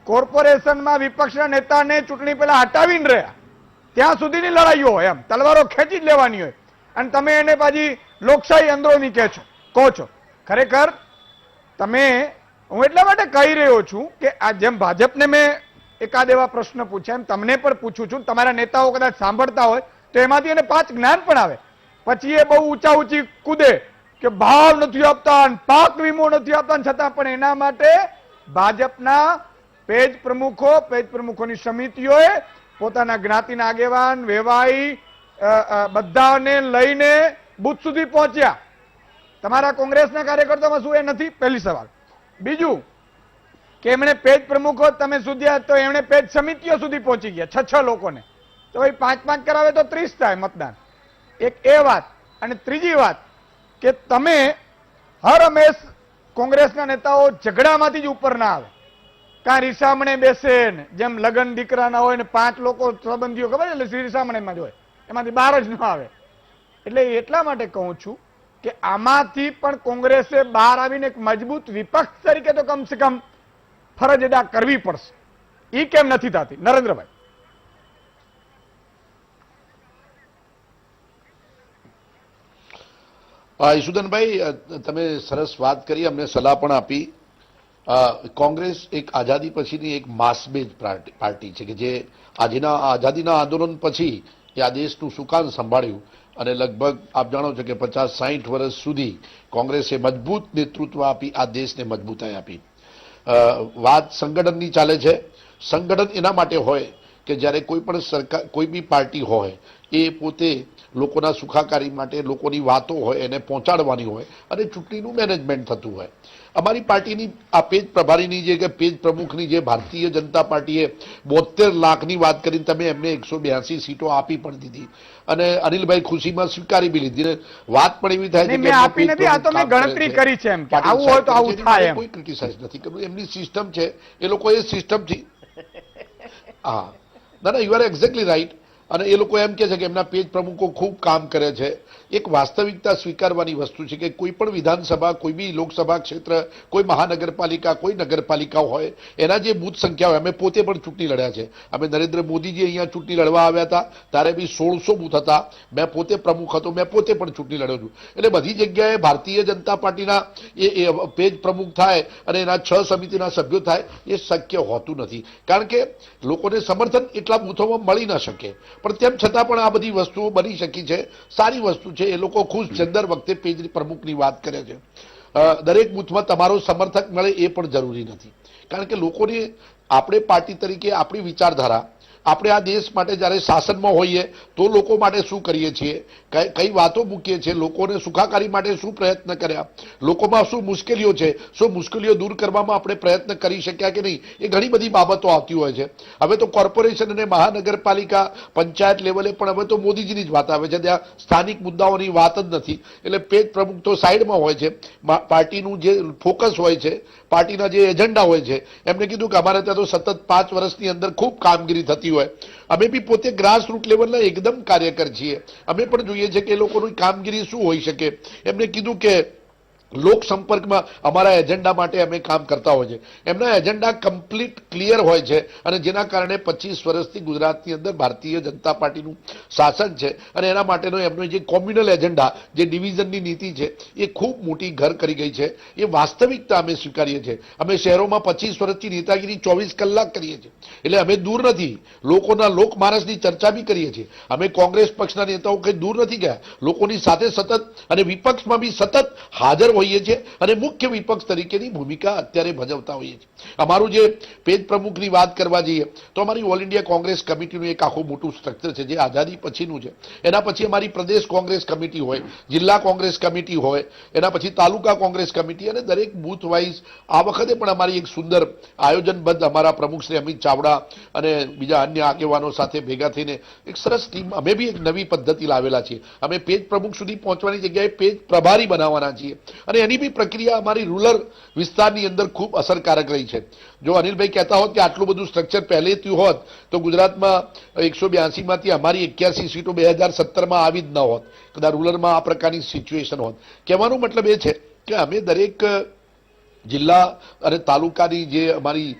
કોર્પોરેશનમાં વિપક્ષના નેતાને ચૂંટણી પહેલા હટાવીને રહ્યા ત્યાં સુધીની લડાઈઓ હોય, એમ તલવારો ખેંચી જ લેવાની હોય, અને તમે એને પાછી લોકશાહી અંદરોની કહો છો. ખરેખર તમે, હું એટલા માટે કહી રહ્યો છું કે આ જેમ ભાજપને મેં એકાદ એવા પ્રશ્ન પૂછ્યા એમ તમને પણ પૂછું છું. તમારા નેતાઓ કદાચ સાંભળતા હોય તો એમાંથી એને 5 જ્ઞાન પણ આવે. પછી એ બહુ ઊંચી કૂદે કે ભાવ નથી આપતા, પાક વીમો નથી આપતા, છતાં પણ એના માટે ભાજપના પેજ પ્રમુખોની સમિતિઓએ પોતાના જ્ઞાતિના આગેવાન, વેવાઈ બધાને લઈને બુથ સુધી પહોંચ્યા. તમારા કોંગ્રેસના કાર્યકર્તામાં શું એ નથી? પહેલી સવાલ. બીજું કે એમણે પેજ પ્રમુખો તમે સુધ્યા તો એમણે પેજ સમિતિઓ સુધી પહોંચી ગયા 6 લોકોને. તો ભાઈ 5 કરાવે તો 30 થાય મતદાન. એક એ વાત. અને ત્રીજી વાત કે તમે હર હંમેશ કોંગ્રેસના નેતાઓ ઝઘડામાંથી જ ઉપર ના આવે, કાં રીસામણે બેસે ને જેમ લગન દીકરાના હોય ને 5 લોકો સંબંધીઓ ખબર એટલે રીસામણેમાં જ હોય, એમાંથી બહાર જ ન આવે. એટલે એટલા માટે કહું છું કે આમાંથી પણ કોંગ્રેસે બહાર આવીને એક મજબૂત વિપક્ષ તરીકે તો કમસે કમ ફરજ અદા કરવી પડશે. એ કેમ નથી થતી? નરેન્દ્રભાઈ. ઈશુદાનભાઈ, તમે સરસ વાત કરી, અમને સલાહ પણ આપી. કોંગ્રેસ એક આઝાદી પછીની એક માસબેઝ પાર્ટી છે કે જે આઝાદીના આંદોલન પછી એ આ દેશનું સુકાન સંભાળ્યું અને લગભગ આપ જાણો છો કે 50-60 વર્ષ સુધી કોંગ્રેસે મજબૂત નેતૃત્વ આપી, આ દેશને મજબૂતાઈ આપી. વાત સંગઠનની ચાલે છે. સંગઠન એના માટે હોય કે જ્યારે કોઈ પણ સરકાર, કોઈ બી પાર્ટી હોય એ પોતે લોકોના સુખાકારી માટે લોકોની વાતો હોય એને પહોંચાડવાની હોય અને ચૂંટણીનું મેનેજમેન્ટ થતું હોય. અમારી પાર્ટીની આ પેજ પ્રભારીની જે કે પેજ પ્રમુખની જે ભારતીય જનતા પાર્ટીએ 72 લાખની વાત કરીને તમે એમને 182 સીટો આપી પણ દીધી અને અનિલભાઈ ખુશીમાં સ્વીકારી બી લીધી. વાત પણ એવી થાય છે કે આપી નથી, આ તો મેં ગણતરી કરી છે એમ કે આવું હોય તો આવું થાય એમ. કોઈ ક્રિટિસાઇઝ નથી કરવું, એમની સિસ્ટમ છે, એ લોકો એ સિસ્ટમથી હા ના યુ આર એક્ઝેક્ટલી રાઈટ. અને એ લોકો એમ કહે છે કે એમના પેજ પ્રમુખો ખૂબ કામ કરે છે. એક વાસ્તવિકતા સ્વીકારવાની વસ્તુ છે કે કોઈ પણ વિધાનસભા, કોઈ બી લોકસભા ક્ષેત્ર, કોઈ મહાનગરપાલિકા, કોઈ નગરપાલિકા હોય એના જે બૂથ સંખ્યા હોય, અમે પોતે પણ ચૂંટણી લડ્યા છે. અમે નરેન્દ્ર મોદીજી અહીંયા ચૂંટણી લડવા આવ્યા હતા ત્યારે બી 1600 બૂથ હતા. મેં પોતે પ્રમુખ હતો, મેં પોતે પણ ચૂંટણી લડ્યો છું. એટલે બધી જગ્યાએ ભારતીય જનતા પાર્ટીના એ પેજ પ્રમુખ થાય અને એના 6 સમિતિના સભ્યો થાય એ શક્ય હોતું નથી, કારણ કે લોકોને સમર્થન એટલા બૂથોમાં મળી ન શકે. પણ તેમ છતાં પણ આ બધી વસ્તુઓ બની શકી છે, સારી વસ્તુ છે. એ લોકો ખુશ છે દર વખતે પેજ પ્રમુખની વાત કરે છે. દરેક બૂથમાં તમારો સમર્થક મળે એ પણ જરૂરી નથી, કારણ કે લોકોને આપણે પાર્ટી તરીકે આપણી વિચારધારા, આપણે આ દેશ માટે જ્યારે શાસનમાં હોઈએ તો લોકો માટે શું કરીએ છીએ, કઈ વાતો મૂકીએ છીએ, લોકોને સુખાકારી માટે શું પ્રયત્ન કર્યા, લોકોમાં શું મુશ્કેલીઓ છે, શું મુશ્કેલીઓ દૂર કરવામાં આપણે પ્રયત્ન કરી શક્યા કે નહીં, એ ઘણી બધી બાબતો આવતી હોય છે. હવે તો કોર્પોરેશન અને મહાનગરપાલિકા, પંચાયત લેવલે પણ હવે તો મોદીજીની જ વાત આવે છે, ત્યાં સ્થાનિક મુદ્દાઓની વાત જ નથી. એટલે પેજ પ્રમુખ તો સાઈડમાં હોય છે, પાર્ટીનું જે ફોકસ હોય છે, પાર્ટીના જે એજન્ડા હોય છે, એમને કીધું કે અમારે ત્યાં તો સતત 5 વર્ષની અંદર ખૂબ કામગીરી થતી હોય. અમે બી પોતે ગ્રાસરૂટ લેવલના એકદમ કાર્યકર છીએ, અમે પણ જોઈએ છીએ કે એ લોકોની કામગીરી શું હોઈ શકે. એમને કીધું કે લોક સંપર્કમાં અમારા એજન્ડા માટે અમે કામ કરતા હોય છે. એમના એજન્ડા કમ્પ્લીટ ક્લિયર હોય છે અને જેના કારણે 25 વર્ષથી ગુજરાતની અંદર ભારતીય જનતા પાર્ટીનું શાસન છે અને એના માટેનો એમનો જે કોમ્યુનલ એજન્ડા, જે ડિવિઝનની નીતિ છે એ ખૂબ મોટી ઘર કરી ગઈ છે. એ વાસ્તવિકતા અમે સ્વીકારીએ છીએ. અમે શહેરોમાં 25 વર્ષથી નેતાગીરી 24 કલાક કરીએ છીએ, એટલે અમે દૂર નથી. લોકોના લોકમાનસની ચર્ચા બી કરીએ છીએ. અમે કોંગ્રેસ પક્ષના નેતાઓ કંઈ દૂર નથી ગયા, લોકોની સાથે સતત અને વિપક્ષમાં બી સતત હાજર હોઈએ છીએ અને મુખ્ય વિપક્ષ તરીકેની ભૂમિકા અત્યારે ભજવતા હોઈએ છીએ. અમારું જે પેજ પ્રમુખની વાત કરવા જઈએ તો અમારી ઓલ ઇન્ડિયા કોંગ્રેસ કમિટીનું એક આખું મોટું સ્ટ્રક્ચર છે જે આઝાદી પછીનું છે. એના પછી અમારી પ્રદેશ કોંગ્રેસ કમિટી હોય, જિલ્લા કોંગ્રેસ કમિટી હોય, એના પછી તાલુકા કોંગ્રેસ કમિટી અને દરેક બૂથ વાઇઝ આ વખતે પણ અમારી એક સુંદર આયોજનબદ્ધ અમારા પ્રમુખ શ્રી અમિત ચાવડા અને બીજા અન્ય આગેવાનો સાથે ભેગા થઈને એક સરસ ટીમ, અમે બી એક નવી પદ્ધતિ લાવેલા છીએ. અમે પેજ પ્રમુખ સુધી પહોંચવાની જગ્યાએ પેજ પ્રભારી બનાવવાના છીએ અને એની બી પ્રક્રિયા અમારી રૂરલ વિસ્તારની અંદર ખૂબ અસરકારક રહી છે. જો અનિલભાઈ કહેતા હોત કે આટલું બધું સ્ટ્રક્ચર પહેલેથી હોત તો ગુજરાતમાં 182માંથી અમારી 81 સીટો 2017માં આવી જ ન હોત, કદાચ રૂરલમાં આ પ્રકારની સિચ્યુએશન હોત. કહેવાનો મતલબ એ છે કે અમે દરેક જિલ્લા અને તાલુકાની જે અમારી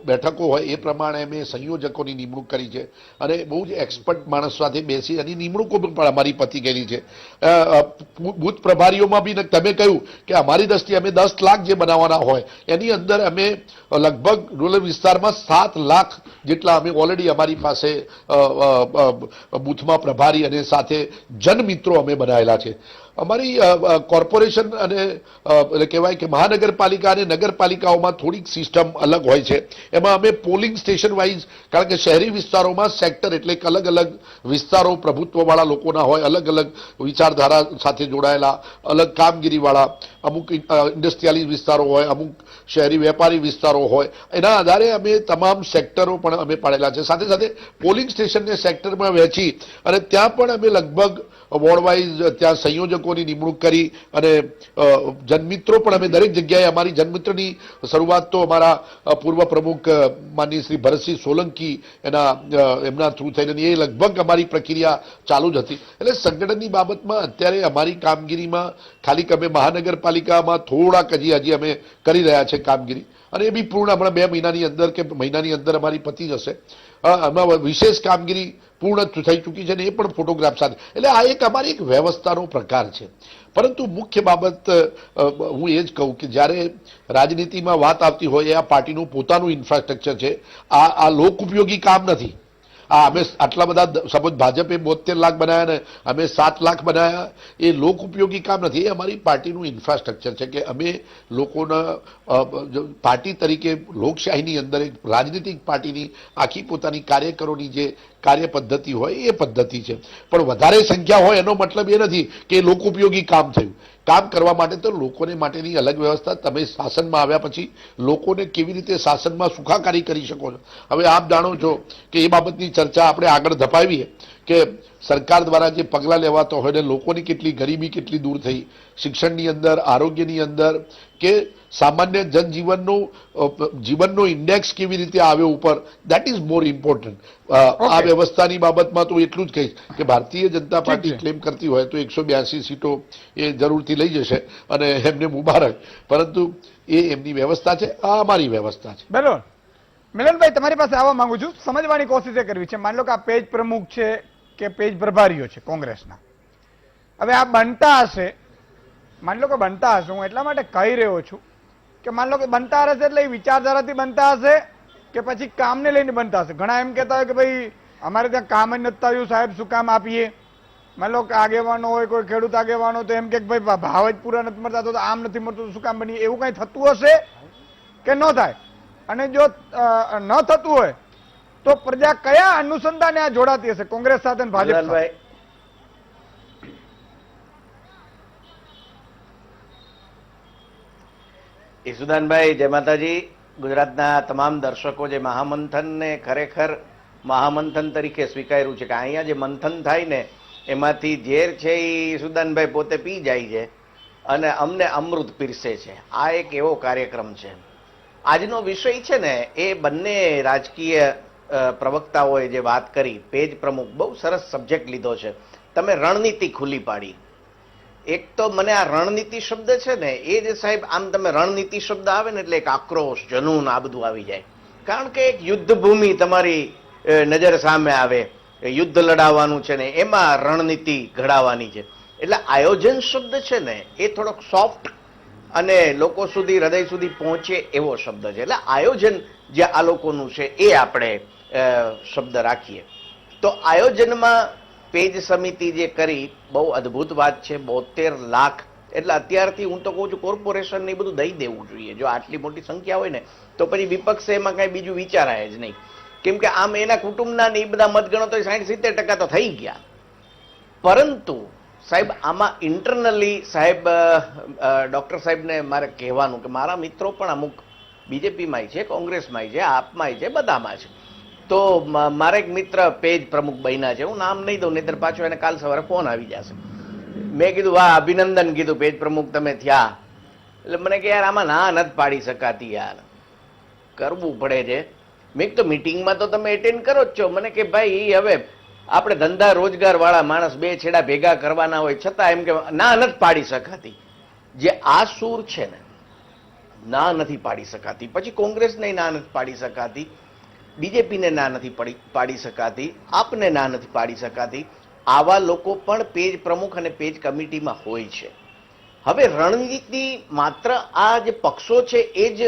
બેઠકો હોય એ પ્રમાણે અમે સંયોજકોની નિમણૂક કરી છે અને બહુ જ એક્સપર્ટ માણસ સાથે બેસી એની નિમણૂકો પણ અમારી પતી ગયેલી છે. બૂથ પ્રભારીઓમાં બી તમે કહ્યું કે અમારી દ્રષ્ટિએ અમે 10 લાખ જે બનાવવાના હોય એની અંદર અમે લગભગ રૂરલ વિસ્તારમાં 7 લાખ જેટલા અમે ઓલરેડી અમારી પાસે બૂથમાં પ્રભારી અને સાથે જનમિત્રો અમે બનાવેલા છે. અમારી કોર્પોરેશન અને એટલે કહેવાય કે મહાનગરપાલિકા અને નગરપાલિકાઓમાં થોડીક સિસ્ટમ અલગ હોય છે. એમાં અમે પોલિંગ સ્ટેશન વાઇઝ, કારણ કે શહેરી વિસ્તારોમાં સેક્ટર એટલે કે અલગ અલગ વિસ્તારો પ્રભુત્વવાળા લોકોના હોય, અલગ અલગ વિચારધારા સાથે જોડાયેલા, અલગ કામગીરીવાળા, અમુક ઇન્ડસ્ટ્રીયલિસ્ટ વિસ્તારો હોય, અમુક શહેરી વેપારી વિસ્તારો હોય, એના આધારે અમે તમામ સેક્ટરો પણ અમે પાડેલા છે. સાથે સાથે પોલિંગ સ્ટેશનને સેક્ટરમાં વહેંચી અને ત્યાં પણ અમે લગભગ વોર્ડ વાઇઝ ત્યાં સંયોજકોની નિમણૂક કરી અને જનમિત્રો પણ અમે દરેક જગ્યાએ અમારી જનમિત્રની શરૂઆત તો અમારા પૂર્વ પ્રમુખ માનનીય શ્રી ભરતસિંહ સોલંકી એમના થ્રુ થઈને એ લગભગ અમારી પ્રક્રિયા ચાલુ જ હતી. એટલે સંગઠનની બાબતમાં અત્યારે અમારી કામગીરીમાં ખાલી અમે મહાનગરપાલિકામાં થોડાક હજી અમે કરી રહ્યા છે કામગીરી અને એ બી પૂર્ણ હમણાં 2 મહિનાની અંદર કે મહિનાની અંદર અમારી પતી જશે. આમાં વિશેષ કામગીરી પૂર્ણ થઈ ચૂકી છે ને એ પણ ફોટોગ્રાફ સાથે. એટલે આ એક અમારી એક વ્યવસ્થાનો પ્રકાર છે. પરંતુ મુખ્ય બાબત હું એ જ કહું કે જ્યારે રાજનીતિમાં વાત આવતી હોય આ પાર્ટીનું પોતાનું ઇન્ફ્રાસ્ટ્રક્ચર છે. આ લોક ઉપયોગી કામ નથી. અમે આટલા બધા સપોઝ ભાજપે 72 લાખ બનાવ્યા ને અમે 7 લાખ બનાવ્યા, એ લોક ઉપયોગી કામ નથી. એ અમારી પાર્ટીનું ઇન્ફ્રાસ્ટ્રક્ચર છે કે અમે લોકોના પાર્ટી તરીકે લોકશાહીની અંદર એક રાજનીતિક પાર્ટીની આખી પોતાની કાર્યકરોની જે કાર્ય પદ્ધતિ હોય એ પદ્ધતિ છે. પણ વધારે સંખ્યા હોય એનો મતલબ એ નથી કે લોક ઉપયોગી કામ થયું. કામ કરવા માટે તો લોકોને માટેની અલગ વ્યવસ્થા. તમે શાસનમાં આવ્યા પછી લોકોને કેવી રીતે શાસનમાં સુખાકારી કરી શકો છો. હવે આપ જાણો છો કે એ બાબતની ચર્ચા આપણે આગળ ધપાવીએ કે સરકાર દ્વારા જે પગલાં લેવાતા હોય ને લોકોની કેટલી ગરીબી કેટલી દૂર થઈ, શિક્ષણની અંદર, આરોગ્યની અંદર, કે સામાન્ય જીવનનો ઇન્ડેક્સ કેવી રીતે આવ્યો ઉપર, દેટ ઇઝ મોર ઇમ્પોર્ટન્ટ. આ વ્યવસ્થાની બાબતમાં તો એટલું જ કહીશ કે ભારતીય જનતા પાર્ટી ક્લેમ કરતી હોય તો 182 સીટો એ જરૂરથી લઈ જશે અને એમને મુબારક. પરંતુ એ એમની વ્યવસ્થા છે, આ અમારી વ્યવસ્થા છે. બરાબર. મિલનભાઈ, તમારી પાસે આવવા માંગુ છું. સમજવાની કોશિશ કરવી છે. માની લો કે આ પેજ પ્રમુખ છે કે પેજ પ્રભારીઓ છે કોંગ્રેસના, હવે આ બનતા હશે, માની લો કે બનતા હશે, હું એટલા માટે કહી રહ્યો છું કે માની લો કે બનતા હશે એટલે એ વિચારધારાથી બનતા હશે કે પછી કામને લઈને બનતા હશે. ઘણા એમ કહેતા હોય કે ભાઈ અમારે ત્યાં કામ જ નથી થયું સાહેબ, શું કામ આપીએ. માની લો કે આગેવાનો હોય, કોઈ ખેડૂત આગેવાનો તો એમ કે ભાઈ ભાવ જ પૂરા નથી મળતા તો આમ નથી મળતું શું કામ બનીએ. એવું કંઈ થતું હશે કે ન થાય? અને જો ન થતું હોય તો પ્રજા કયા અનુસંધાને આ જોડાતી હશે કોંગ્રેસ સાથે અને ભાજપ સાથે? ઈસુદાનભાઈ, જય માતાજી. ગુજરાતના તમામ દર્શકો, જે મહામંથનને ખરેખર મહામંથન તરીકે સ્વીકાર્યું છે કે અહીંયા જે મંથન થાય ને એમાંથી ઝેર છે એ ઈસુદાનભાઈ પોતે પી જાય છે અને અમને અમૃત પીરસે છે. આ એક એવો કાર્યક્રમ છે. આજનો વિષય છે ને એ બંને રાજકીય પ્રવક્તાઓએ જે વાત કરી, પેજ પ્રમુખ બહુ સરસ સબ્જેક્ટ લીધો છે. તમે રણનીતિ ખુલ્લી પાડી. એક તો મને આ રણનીતિ શબ્દ છે ને એ જે સાહેબ, આમ તમે રણનીતિ શબ્દ આવે ને એટલે એક આક્રોશ, જનૂન, આ બધું આવી જાય. કારણ કે એક યુદ્ધ ભૂમિ તમારી નજર સામે આવે, યુદ્ધ લડાવવાનું છે ને એમાં રણનીતિ ઘડાવવાની છે. એટલે આયોજન શબ્દ છે ને એ થોડોક સોફ્ટ અને લોકો સુધી, હૃદય સુધી પહોંચે એવો શબ્દ છે. એટલે આયોજન જે આ લોકોનું છે એ આપણે શબ્દ રાખીએ. તો આયોજનમાં પેજ સમિતિ જે કરી બહુ અદ્ભુત વાત છે. 72 લાખ એટલે અત્યારથી હું તો કહું છું કોર્પોરેશનને એ બધું દઈ દેવું જોઈએ. જો આટલી મોટી સંખ્યા હોય ને તો પછી વિપક્ષે એમાં કાંઈ બીજું વિચારાય જ નહીં. કેમ કે આમ એના કુટુંબના ને એ બધા મતગણો તો 60-70% તો થઈ ગયા. પરંતુ સાહેબ આમાં ઇન્ટરનલી સાહેબ, ડોક્ટર સાહેબને મારે કહેવાનું કે મારા મિત્રો પણ અમુક બીજેપીમાંય છે, કોંગ્રેસમાંય છે, આપમાંય છે, બધામાં છે. તો મારા એક મિત્ર પેજ પ્રમુખ બન્યા છે, હું નામ નહીં દઉં નહીતર પાછો એને કાલ સવારે ફોન આવી જશે. મેં કીધું વાહ અભિનંદન, કીધું પેજ પ્રમુખ તમે થયા. એટલે મને કે યાર આમાં ના નથી પાડી શકાતી, યાર કરવું પડે છે. મેં તો મિટિંગમાં તો તમે એટેન્ડ કરો જ છો. મને કે ભાઈ હવે આપણે ધંધા રોજગાર વાળા માણસ, બે છેડા ભેગા કરવાના હોય છતાં એમ કે ના નથી પાડી શકાતી. જે આ સૂર છે ને ના નથી પાડી શકાતી, પછી કોંગ્રેસને ના નથી પાડી શકાતી, બીજેપીને ના નથી પાડી શકાતી, આપને ના નથી પાડી શકાતી. આવા લોકો પણ પેજ પ્રમુખ અને પેજ કમિટીમાં હોય છે. હવે રણનીતિ માત્ર આ જે પક્ષો છે એ જ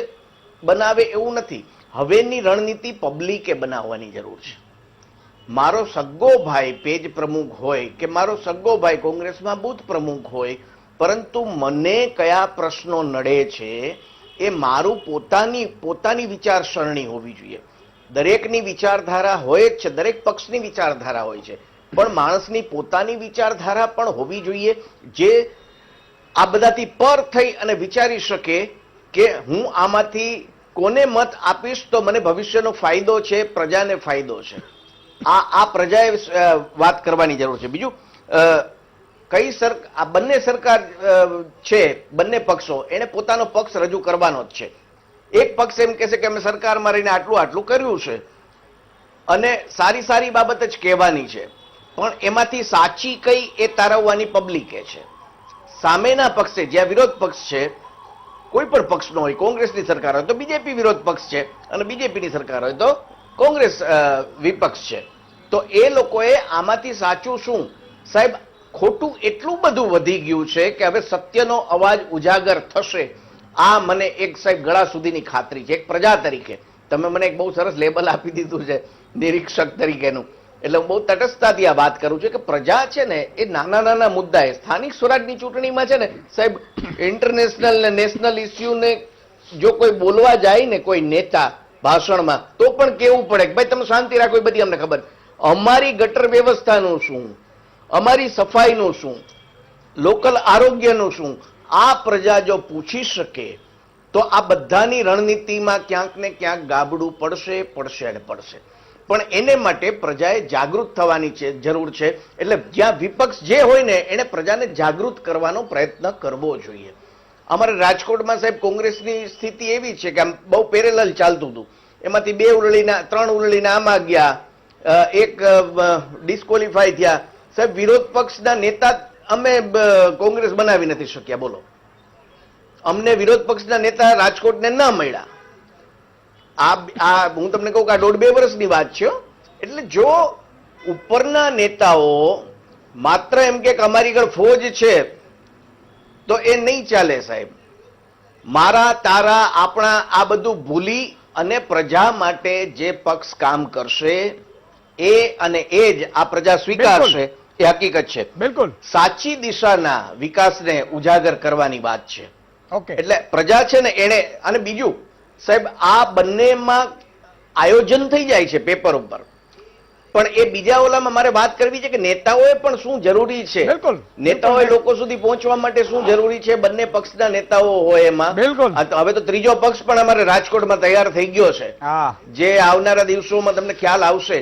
બનાવે એવું નથી. હવેની રણનીતિ પબ્લિકે બનાવવાની જરૂર છે. મારો સગ્ગો ભાઈ પેજ પ્રમુખ હોય કે મારો સગ્ગો ભાઈ કોંગ્રેસમાં બૂથ પ્રમુખ હોય, પરંતુ મને કયા પ્રશ્નો નડે છે એ મારું પોતાની વિચારસરણી હોવી જોઈએ. દરેકની વિચારધારા હોય જ છે, દરેક પક્ષની વિચારધારા હોય છે, પણ માણસની પોતાની વિચારધારા પણ હોવી જોઈએ, જે આ બધાથી પર થઈ અને વિચારી શકે કે હું આમાંથી કોને મત આપીશ તો મને ભવિષ્યનો ફાયદો છે, પ્રજાને ફાયદો છે. આ પ્રજાએ વાત કરવાની જરૂર છે. બીજું, આ બંને સરકાર છે, બંને પક્ષો એને પોતાનો પક્ષ રજૂ કરવાનો જ છે. એક પક્ષ એમ કહેશે કે અમે સરકારમાં રહીને આટલું કર્યું છે અને સારી બાબત જ કહેવાની છે, પણ એમાંથી સાચી કઈ એ તારવવાની પબ્લિકે છે. સામેના પક્ષે, જ્યાં વિરોધ પક્ષ છે, કોઈ પણ પક્ષનો હોય, કોંગ્રેસની સરકાર હોય તો બીજેપી વિરોધ પક્ષ છે અને બીજેપીની સરકાર હોય તો કોંગ્રેસ વિપક્ષ છે. તો એ લોકોએ આમાંથી સાચું શું? સાહેબ, ખોટું એટલું બધું વધી ગયું છે કે હવે સત્યનો અવાજ ઉજાગર થશે, આ મને એક સાહેબ ગળા સુધીની ખાતરી છે. એક પ્રજા તરીકે તમે મને એક બહુ સરસ લેબલ આપી દીધું છે નિરીક્ષક તરીકેનું, એટલે હું બહુ તટસ્થતાથી આ વાત કરું છું કે પ્રજા છે ને એ નાના મુદ્દાએ સ્થાનિક સ્વરાજની ચૂંટણીમાં છે ને સાહેબ, ઇન્ટરનેશનલ ને નેશનલ ઇસ્યુને જો કોઈ બોલવા જાય ને કોઈ નેતા ભાષણમાં, તો પણ કેવું પડે કે ભાઈ તમે શાંતિ રાખો, એ બધી અમને ખબર. અમારી ગટર વ્યવસ્થાનું શું, અમારી સફાઈનું શું, લોકલ આરોગ્યનું શું, આ પ્રજા જો પૂછી શકે તો આ બધાની રણનીતિમાં ક્યાંક ને ક્યાંક ગાબડું પડશે. પણ એને માટે પ્રજાએ જાગૃત થવાની જરૂર છે. એટલે જ્યાં વિપક્ષ જે હોય ને એને પ્રજાને જાગૃત કરવાનો પ્રયત્ન કરવો જોઈએ. અમારે રાજકોટમાં સાહેબ કોંગ્રેસની સ્થિતિ એવી છે કે આમ બહુ પેરેલલ ચાલતું હતું. એમાંથી 3 ઉલળીના આમાં ગયા, એક ડિસ્કોલિફાય થયા. સાહેબ, વિરોધ પક્ષના નેતા અમે કોંગ્રેસ બનાવી નથી શક્યા. બોલો, અમને વિરોધ પક્ષના નેતા રાજકોટને ન મળ્યા. આ હું તમને કહું કે આ 1.5-2 વર્ષની વાત છે. એટલે જો ઉપરના નેતાઓ માત્ર એમ કે અમારી આગળ ફોજ છે તો એ નહીં ચાલે સાહેબ. મારા તારા આપણા આ બધું ભૂલી અને પ્રજા માટે જે પક્ષ કામ કરશે એ જ આ પ્રજા સ્વીકારશે, એ હકીકત છે. બિલકુલ સાચી દિશાના વિકાસને ઉજાગર કરવાની વાત છે. ઓકે, એટલે પ્રજા છે ને એને, અને બીજું સાહેબ, આ બંનેમાં આયોજન થઈ જાય છે પેપર ઉપર, પણ એ બીજા ઓલામાં મારે વાત કરવી છે કે નેતાઓએ પણ શું જરૂરી છે. બિલકુલ. નેતાઓએ લોકો સુધી પહોંચવા માટે શું જરૂરી છે, બંને પક્ષના નેતાઓ હોય એમાં. બિલકુલ. હવે તો ત્રીજો પક્ષ પણ અમારે રાજકોટમાં તૈયાર થઈ ગયો છે, હા, જે આવનારા દિવસોમાં તમને ખ્યાલ આવશે.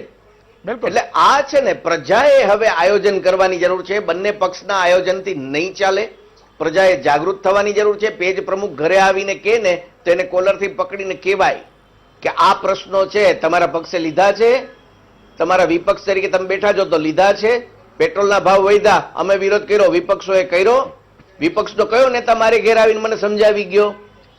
બિલકુલ. એટલે આ છે ને પ્રજાએ હવે આયોજન કરવાની જરૂર છે. બંને પક્ષના આયોજનથી નહીં ચાલે. પ્રજાએ જાગૃત થવાની જરૂર છે. પેજ પ્રમુખ ઘરે આવીને કહે ને તો એને કોલરથી પકડીને કહેવાય કે આ પ્રશ્નો છે તમારા પક્ષે લીધા છે, તમારા વિપક્ષ તરીકે તમે બેઠા છો તો લીધા છે. પેટ્રોલના ભાવ વધ્યા, અમે વિરોધ કર્યો, વિપક્ષોએ કર્યો. વિપક્ષનો કયો નેતા મારે ઘેર આવીને મને સમજાવી ગયો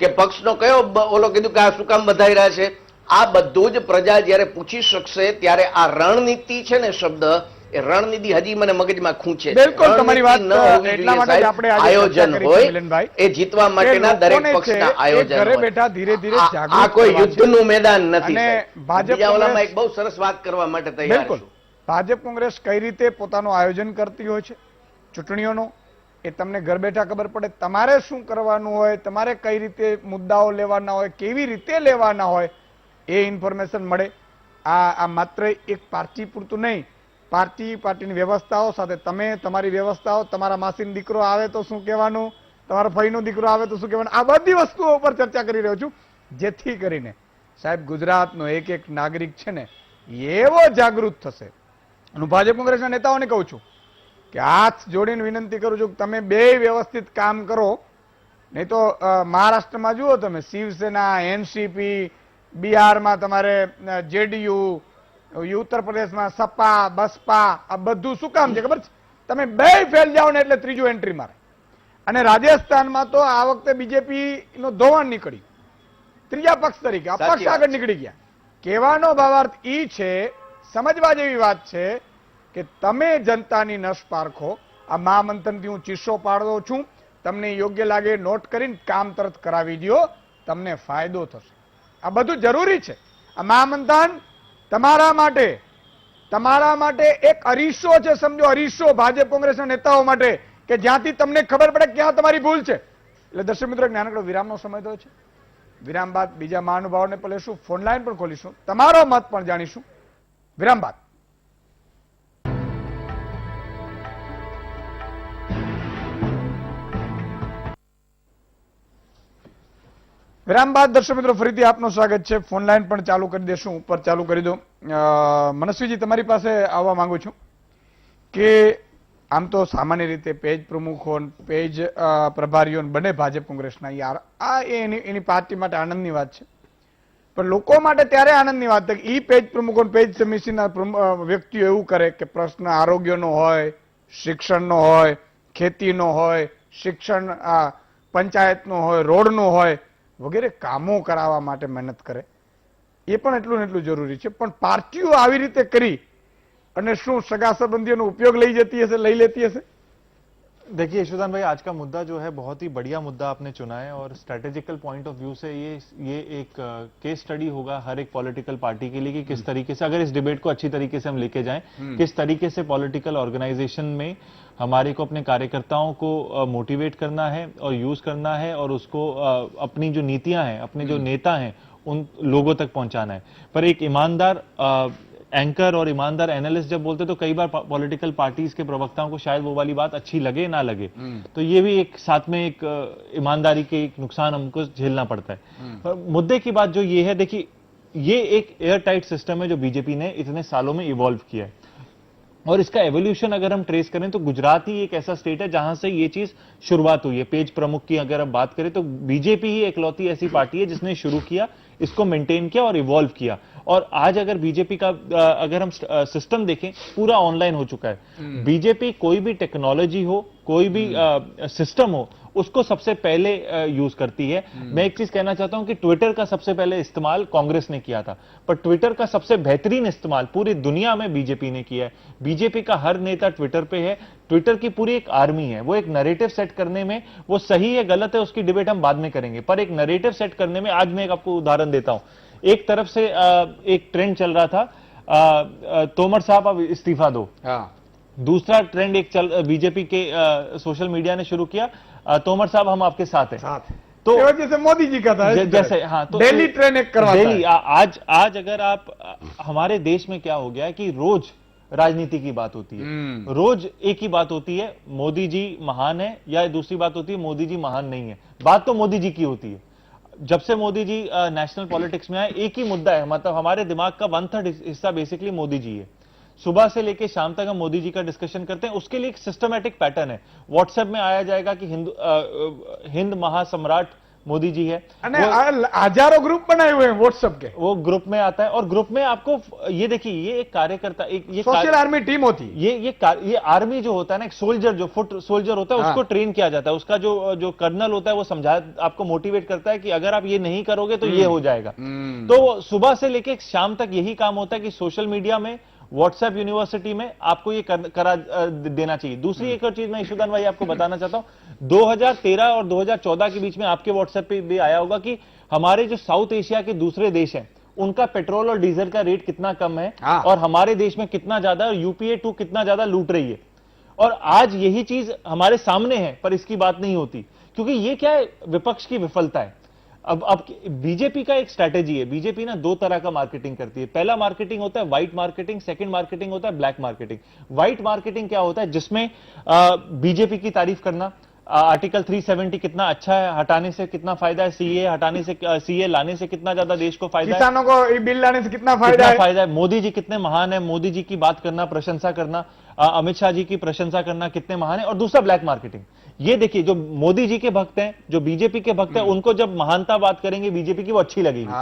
કે પક્ષનો કયો ઓલો કીધું કે આ શું કામ વધારી રહ્યા છે? આ બધું જ પ્રજા જ્યારે પૂછી શકશે ત્યારે આ રણનીતિ છે ને શબ્દ, એ રણનીતિ હજી મને મગજમાં ખૂંચે છે. બિલકુલ તમારી વાત રણનીતિ ન હોવી એટલા જોઈએ માટે જ સાહેબ. આપણે આજે આયોજન ચર્ચા કરી છે હોય, મિલનભાઈ, એ જીતવા માટેના કે દરેક લોકોને પક્ષના છે, એ આયોજન ઘરે હોય. બેઠા ધીરે ધીરે આ જાગૃત કોઈ કરવા છે. યુદ્ધનું મેદાન નથી અને સાહેબ. ભાજપ બીજા ઓલામાં કોંગ્રેસ- એક બહુ સરસ વાત કરવા માટે તૈયાર બિલકુલ, છું. ભાજપ કોંગ્રેસ કઈ રીતે પોતાનું આયોજન કરતી હોય છે ચૂંટણીઓનો, એ તમને ઘર બેઠા ખબર પડે. તમારે શું કરવાનું હોય, તમારે કઈ રીતે મુદ્દાઓ લેવાના હોય, કેવી રીતે લેવાના હોય, એ ઇન્ફોર્મેશન મળે. આ માત્ર એક પાર્ટી પૂરતું નહીં, પાર્ટીની વ્યવસ્થાઓ સાથે તમે તમારી વ્યવસ્થાઓ, તમારા માસીનો દીકરો આવે તો શું કહેવાનું, તમારા ભાઈનો દીકરો આવે તો શું કહેવાનું, આ બધી વસ્તુઓ ઉપર ચર્ચા કરી રહ્યો છું, જેથી કરીને સાહેબ ગુજરાતનો એક નાગરિક છે ને એવો જાગૃત થશે. હું ભાજપ કોંગ્રેસના નેતાઓને કહું છું કે હાથ જોડીને વિનંતી કરું છું કે તમે બે વ્યવસ્થિત કામ કરો, નહીં તો મહારાષ્ટ્રમાં જુઓ તમે, શિવસેના, એનસીપી, બિહારમાં તમારે જેડીયુ, ઉત્તર પ્રદેશમાં સપા, બસપા, આ બધું શું કામ છે ખબર છે? તમે બે ફેલ જાઓ ને એટલે ત્રીજું એન્ટ્રી મારે. અને રાજસ્થાનમાં તો આ વખતે બીજેપી નો ધોવાણ નીકળી, ત્રીજા પક્ષ તરીકે અપક્ષ સાચી વાત આગળ નીકળી ગયા. કહેવાનો ભાવાર્થ ઈ છે, સમજવા જેવી વાત છે કે તમે જનતાની નસ પારખો. આ મહામંથનથી હું ચીસો પાડતો છું, તમને યોગ્ય લાગે નોટ કરીને કામ તરત કરાવી દો, તમને ફાયદો થશે. આ બધું જરૂરી છે. આ મહામંથન તમારા માટે એક અરીસો છે, સમજો અરીસો ભાજપ કોંગ્રેસના નેતાઓ માટે, કે જ્યાંથી તમને ખબર પડે ક્યાં તમારી ભૂલ છે. એટલે દર્શક મિત્રો, એક નાનકડો વિરામનો સમય થયો છે. વિરામ બાદ બીજા મહાનુભાવોને પણ લેશું, ફોન લાઈન પણ ખોલીશું, તમારો મત પણ જાણીશું. વિરામ બાદ. વિરામ બાદ દર્શક મિત્રો ફરીથી આપનું સ્વાગત છે. ફોન લાઈન પણ ચાલુ કરી દેશું, ઉપર ચાલુ કરી દો. મનસ્વીજી, તમારી પાસે આવવા માંગુ છું કે આમ તો સામાન્ય રીતે પેજ પ્રમુખો, પેજ પ્રભારીઓ બને ભાજપ કોંગ્રેસના, યાર આ એની પાર્ટી માટે આનંદની વાત છે, પણ લોકો માટે ત્યારે આનંદની વાત છે કે ઈ પેજ પ્રમુખો, પેજ સમિતિના વ્યક્તિઓ એવું કરે કે પ્રશ્ન આરોગ્યનો હોય, શિક્ષણનો હોય, ખેતીનો હોય, શિક્ષણ પંચાયતનો હોય, રોડનો હોય, વગેરે કામો કરાવવા માટે મહેનત કરે. એ પણ એટલું ને એટલું જરૂરી છે. પણ પાર્ટીઓ આવી રીતે કરી અને શું સગા સંબંધીઓનો ઉપયોગ લઈ લેતી હશે? देखिए यशोदान भाई, आज का मुद्दा जो है बहुत ही बढ़िया मुद्दा आपने चुना है और स्ट्रेटेजिकल पॉइंट ऑफ व्यू से ये एक केस स्टडी होगा हर एक पॉलिटिकल पार्टी के लिए कि किस तरीके से, अगर इस डिबेट को अच्छी तरीके से हम लेके जाएं, किस तरीके से पॉलिटिकल ऑर्गेनाइजेशन में हमारे को अपने कार्यकर्ताओं को मोटिवेट करना है और यूज करना है और उसको अपनी जो नीतियां हैं, अपने जो नेता हैं, उन लोगों तक पहुंचाना है. पर एक ईमानदार एंकर और ईमानदार एनालिस्ट जब बोलते तो कई बार पॉलिटिकल पार्टीज के प्रवक्ताओं को शायद वो वाली बात अच्छी लगे ना लगे, तो ये भी एक साथ में एक ईमानदारी के एक नुकसान हमको झेलना पड़ता है. पर मुद्दे की बात जो ये है, देखिए ये एक एयर टाइट सिस्टम है जो बीजेपी ने इतने सालों में इवॉल्व किया है और इसका एवोल्यूशन अगर हम ट्रेस करें तो गुजरात ही एक ऐसा स्टेट है जहां से ये चीज शुरुआत हुई है. पेज प्रमुख की अगर हम बात करें तो बीजेपी ही एकलौती ऐसी पार्टी है जिसने शुरू किया, इसको मेंटेन किया और इवॉल्व किया. और आज अगर बीजेपी का अगर हम सिस्टम देखें, पूरा ऑनलाइन हो चुका है. बीजेपी कोई भी टेक्नोलॉजी हो, कोई भी सिस्टम हो, उसको सबसे पहले यूज करती है. मैं एक चीज कहना चाहता हूं कि ट्विटर का सबसे पहले इस्तेमाल कांग्रेस ने किया था, पर ट्विटर का सबसे बेहतरीन इस्तेमाल पूरी दुनिया में बीजेपी ने किया है. बीजेपी का हर नेता ट्विटर पे है. ट्विटर की पूरी एक आर्मी है. वो एक नैरेटिव सेट करने में, वो सही है गलत है उसकी डिबेट हम बाद में करेंगे, पर एक नैरेटिव सेट करने में, आज मैं एक आपको उदाहरण देता हूं. एक तरफ से एक ट्रेंड चल रहा था, तोमर साहब अब इस्तीफा दो. दूसरा ट्रेंड एक बीजेपी के सोशल मीडिया ने शुरू किया, तोमर साहब हम आपके साथ हैं. तो जैसे मोदी जी का था, जैसे हाँ, तो डेली ट्रेन एक करवाता है. डेली आज अगर आप, हमारे देश में क्या हो गया है कि रोज राजनीति की बात होती है, रोज एक ही बात होती है, मोदी जी महान है, या दूसरी बात होती है मोदी जी महान नहीं है. बात तो मोदी जी की होती है. जब से मोदी जी नेशनल पॉलिटिक्स में आए, एक ही मुद्दा है, मतलब हमारे दिमाग का 1/3 हिस्सा बेसिकली मोदी जी है. सुबह से लेके शाम तक हम मोदी जी का डिस्कशन करते हैं. उसके लिए एक सिस्टमैटिक पैटर्न है. व्हाट्सएप में आया जाएगा कि हिंद महासम्राट मोदी जी है, हजारों ग्रुप बनाए हुए हैं व्हाट्सएप के, वो ग्रुप में आता है. और ग्रुप में आपको ये देखिए, ये एक कार्यकर्ता, एक ये सोशल आर्मी टीम होती है. ये आर्मी जो होता है ना, एक सोल्जर, जो फुट सोल्जर होता है, उसको ट्रेन किया जाता है. उसका जो कर्नल होता है वो समझा, आपको मोटिवेट करता है कि अगर आप ये नहीं करोगे तो ये हो जाएगा. तो सुबह से लेके शाम तक यही काम होता है कि सोशल मीडिया में, व्हाट्सएप यूनिवर्सिटी में आपको ये करा देना चाहिए. दूसरी एक और चीज मैं ईशुदान भाई आपको बताना चाहता हूं, 2013 और 2014 के बीच में आपके व्हाट्सएप पे भी आया होगा कि हमारे जो साउथ एशिया के दूसरे देश हैं, उनका पेट्रोल और डीजल का रेट कितना कम है और हमारे देश में कितना ज्यादा, और यूपीए 2 कितना ज्यादा लूट रही है. और आज यही चीज हमारे सामने है, पर इसकी बात नहीं होती, क्योंकि ये क्या है, विपक्ष की विफलता है. अब बीजेपी का एक स्ट्रैटेजी है. बीजेपी ना 2 तरह का मार्केटिंग करती है. पहला मार्केटिंग होता है व्हाइट मार्केटिंग, सेकंड मार्केटिंग होता है ब्लैक मार्केटिंग. व्हाइट मार्केटिंग क्या होता है, जिसमें बीजेपी की तारीफ करना, आर्टिकल 370 कितना अच्छा है, हटाने से कितना फायदा है, सीए हटाने से, सीए लाने से कितना ज्यादा देश को फायदा है, किसानों को ये बिल लाने से कितना फायदा है, मोदी जी कितने महान है, मोदी जी की बात करना, प्रशंसा करना, अमित शाह जी की प्रशंसा करना कितने महान है. और दूसरा ब्लैक मार्केटिंग. ये देखिए, जो मोदी जी के भक्त हैं, जो बीजेपी के भक्त हैं, उनको जब महानता बात करेंगे बीजेपी की, वो अच्छी लगेगी.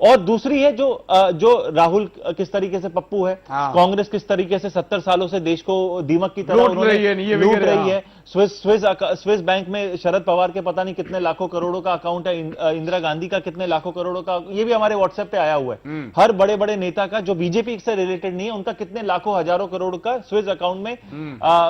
और दूसरी है जो राहुल किस तरीके से पप्पू है, कांग्रेस किस तरीके से 70 सालों से देश को दीमक की तरह लूट रही है, स्विस बैंक में शरद पवार के पता नहीं कितने लाखों करोड़ों का अकाउंट है, इंदिरा गांधी का कितने लाखों करोड़ों का, ये भी हमारे व्हाट्सएप पे आया हुआ है। हर बड़े बड़े नेता का जो बीजेपी से रिलेटेड नहीं है, उनका कितने लाखों हजारों करोड़ का स्विस अकाउंट में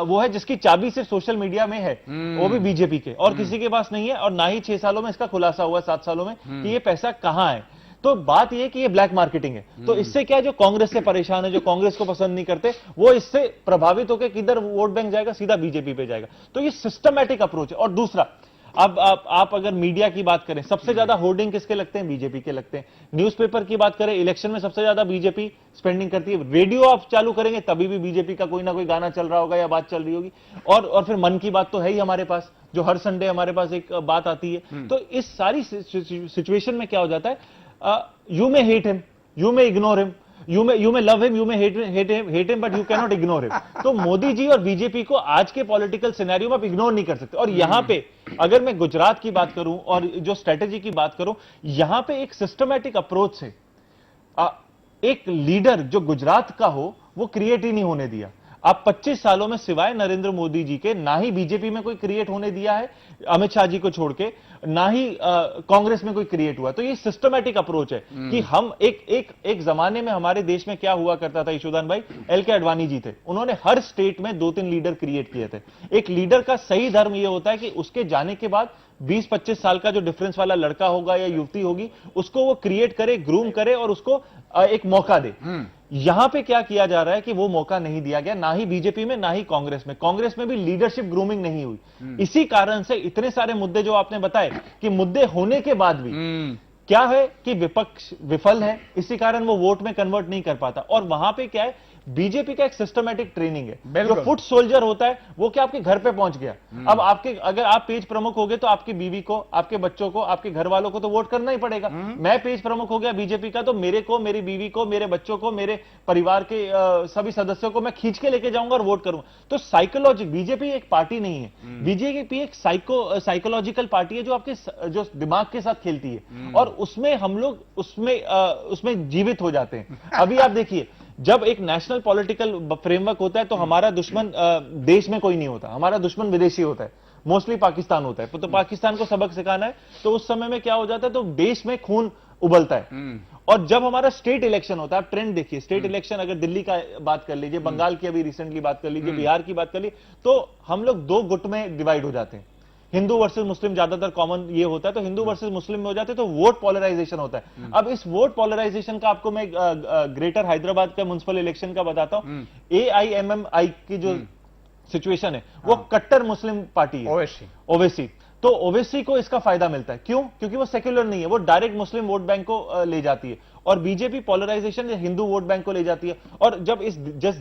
वो है, जिसकी चाबी सिर्फ सोशल मीडिया में है, वो भी बीजेपी के, और किसी के पास नहीं है। और ना ही 6 सालों में इसका खुलासा हुआ, 7 सालों में, कि ये पैसा कहां है। तो बात यह कि ये ब्लैक मार्केटिंग है। तो इससे क्या है, जो कांग्रेस से परेशान है, जो कांग्रेस को पसंद नहीं करते, वो इससे प्रभावित होकर किधर वोट बैंक जाएगा, सीधा बीजेपी पे जाएगा। तो ये सिस्टमैटिक अप्रोच है। और दूसरा, अब आप अगर मीडिया की बात करें, सबसे ज्यादा होर्डिंग किसके लगते हैं? बीजेपी के लगते हैं। न्यूज़पेपर की बात करें, इलेक्शन में सबसे ज्यादा बीजेपी स्पेंडिंग करती है। रेडियो आप चालू करेंगे तभी भी बीजेपी का कोई ना कोई गाना चल रहा होगा या बात चल रही होगी। और फिर मन की बात तो है ही हमारे पास, जो हर संडे हमारे पास एक बात आती है। तो इस सारी सिचुएशन में क्या हो जाता है, you may hate him, you may ignore him, you may love him, you may hate him, but you cannot ignore him. तो मोदी जी और बीजेपी को आज के पॉलिटिकल सिनेरियो में आप इग्नोर नहीं कर सकते। और यहां पे अगर मैं गुजरात की बात करूं और जो स्ट्रेटेजी की बात करूं, यहां पे एक सिस्टमैटिक अप्रोच से एक लीडर जो गुजरात का हो वो क्रिएट ही नहीं होने दिया। आप 25 सालों में सिवाय नरेंद्र मोदी जी के ना ही बीजेपी में कोई क्रिएट होने दिया है, अमित शाह जी को छोड़ के, ना ही कांग्रेस में कोई क्रिएट हुआ। तो ये सिस्टमैटिक अप्रोच है कि हम एक जमाने में हमारे देश में क्या हुआ करता था यशोदान भाई, एल.के. आडवाणी जी थे, उन्होंने हर स्टेट में 2-3 लीडर क्रिएट किए थे। एक लीडर का सही धर्म यह होता है कि उसके जाने के बाद 20-25 साल का जो डिफरेंस वाला लड़का होगा या युवती होगी, उसको वो क्रिएट करे, ग्रूम करे और उसको एक मौका दे। यहां पे क्या किया जा रहा है कि वो मौका नहीं दिया गया, ना ही बीजेपी में ना ही कांग्रेस में। कांग्रेस में भी लीडरशिप ग्रूमिंग नहीं हुई। इसी कारण से इतने सारे मुद्दे जो आपने बताए कि मुद्दे होने के बाद भी क्या है कि विपक्ष विफल है, इसी कारण वो वोट में कन्वर्ट नहीं कर पाता। और वहां पे क्या है, बीजेपी का एक सिस्टमैटिक ट्रेनिंग है। जो फुट सोल्जर होता है वो क्या आपके घर पे पहुंच गया। अब अगर आप पेज प्रमुख हो गए तो आपकी बीवी को, आपके बच्चों को, आपके घर वालों को तो वोट करना ही पड़ेगा। मैं पेज प्रमुख हो गया बीजेपी का, तो मेरे को, मेरी बीवी को, मेरे बच्चों को, मेरे परिवार के सभी सदस्यों को मैं खींच के लेके जाऊंगा और वोट करूंगा। तो साइकोलॉजी, बीजेपी एक पार्टी नहीं है, बीजेपी एक साइकोलॉजिकल पार्टी है जो आपके जो दिमाग के साथ खेलती है, और उसमें हम लोग उसमें जीवित हो जाते हैं। अभी आप देखिए, जब एक नेशनल पॉलिटिकल फ्रेमवर्क होता है तो हमारा दुश्मन देश में कोई नहीं होता, हमारा दुश्मन विदेशी होता है, मोस्टली पाकिस्तान होता है। तो पाकिस्तान को सबक सिखाना है, तो उस समय में क्या हो जाता है, तो देश में खून उबलता है। और जब हमारा स्टेट इलेक्शन होता है, आप ट्रेंड देखिए, स्टेट इलेक्शन अगर दिल्ली का बात कर लीजिए, बंगाल की अभी रिसेंटली बात कर लीजिए, बिहार की बात कर लीजिए, तो हम लोग 2 गुट में डिवाइड हो जाते हैं। हिंदू वर्सेस मुस्लिम ज्यादातर कॉमन ये होता है, तो हिंदू वर्सेस मुस्लिम में हो जाते हैं, तो वोट पॉलराइजेशन होता है। अब इस वोट पॉलराइजेशन का आपको मैं ग्रेटर हैदराबाद का म्युनिसिपल इलेक्शन का बताता हूं। AIMMI की जो सिचुएशन है वो कट्टर मुस्लिम पार्टी है, ओवैसी। तो ओवैसी को इसका फायदा मिलता है, क्यों? क्योंकि वो सेक्युलर नहीं है, वो डायरेक्ट मुस्लिम वोट बैंक को ले जाती है। और बीजेपी पॉलराइजेशन हिंदू वोट बैंक को ले जाती है। और जब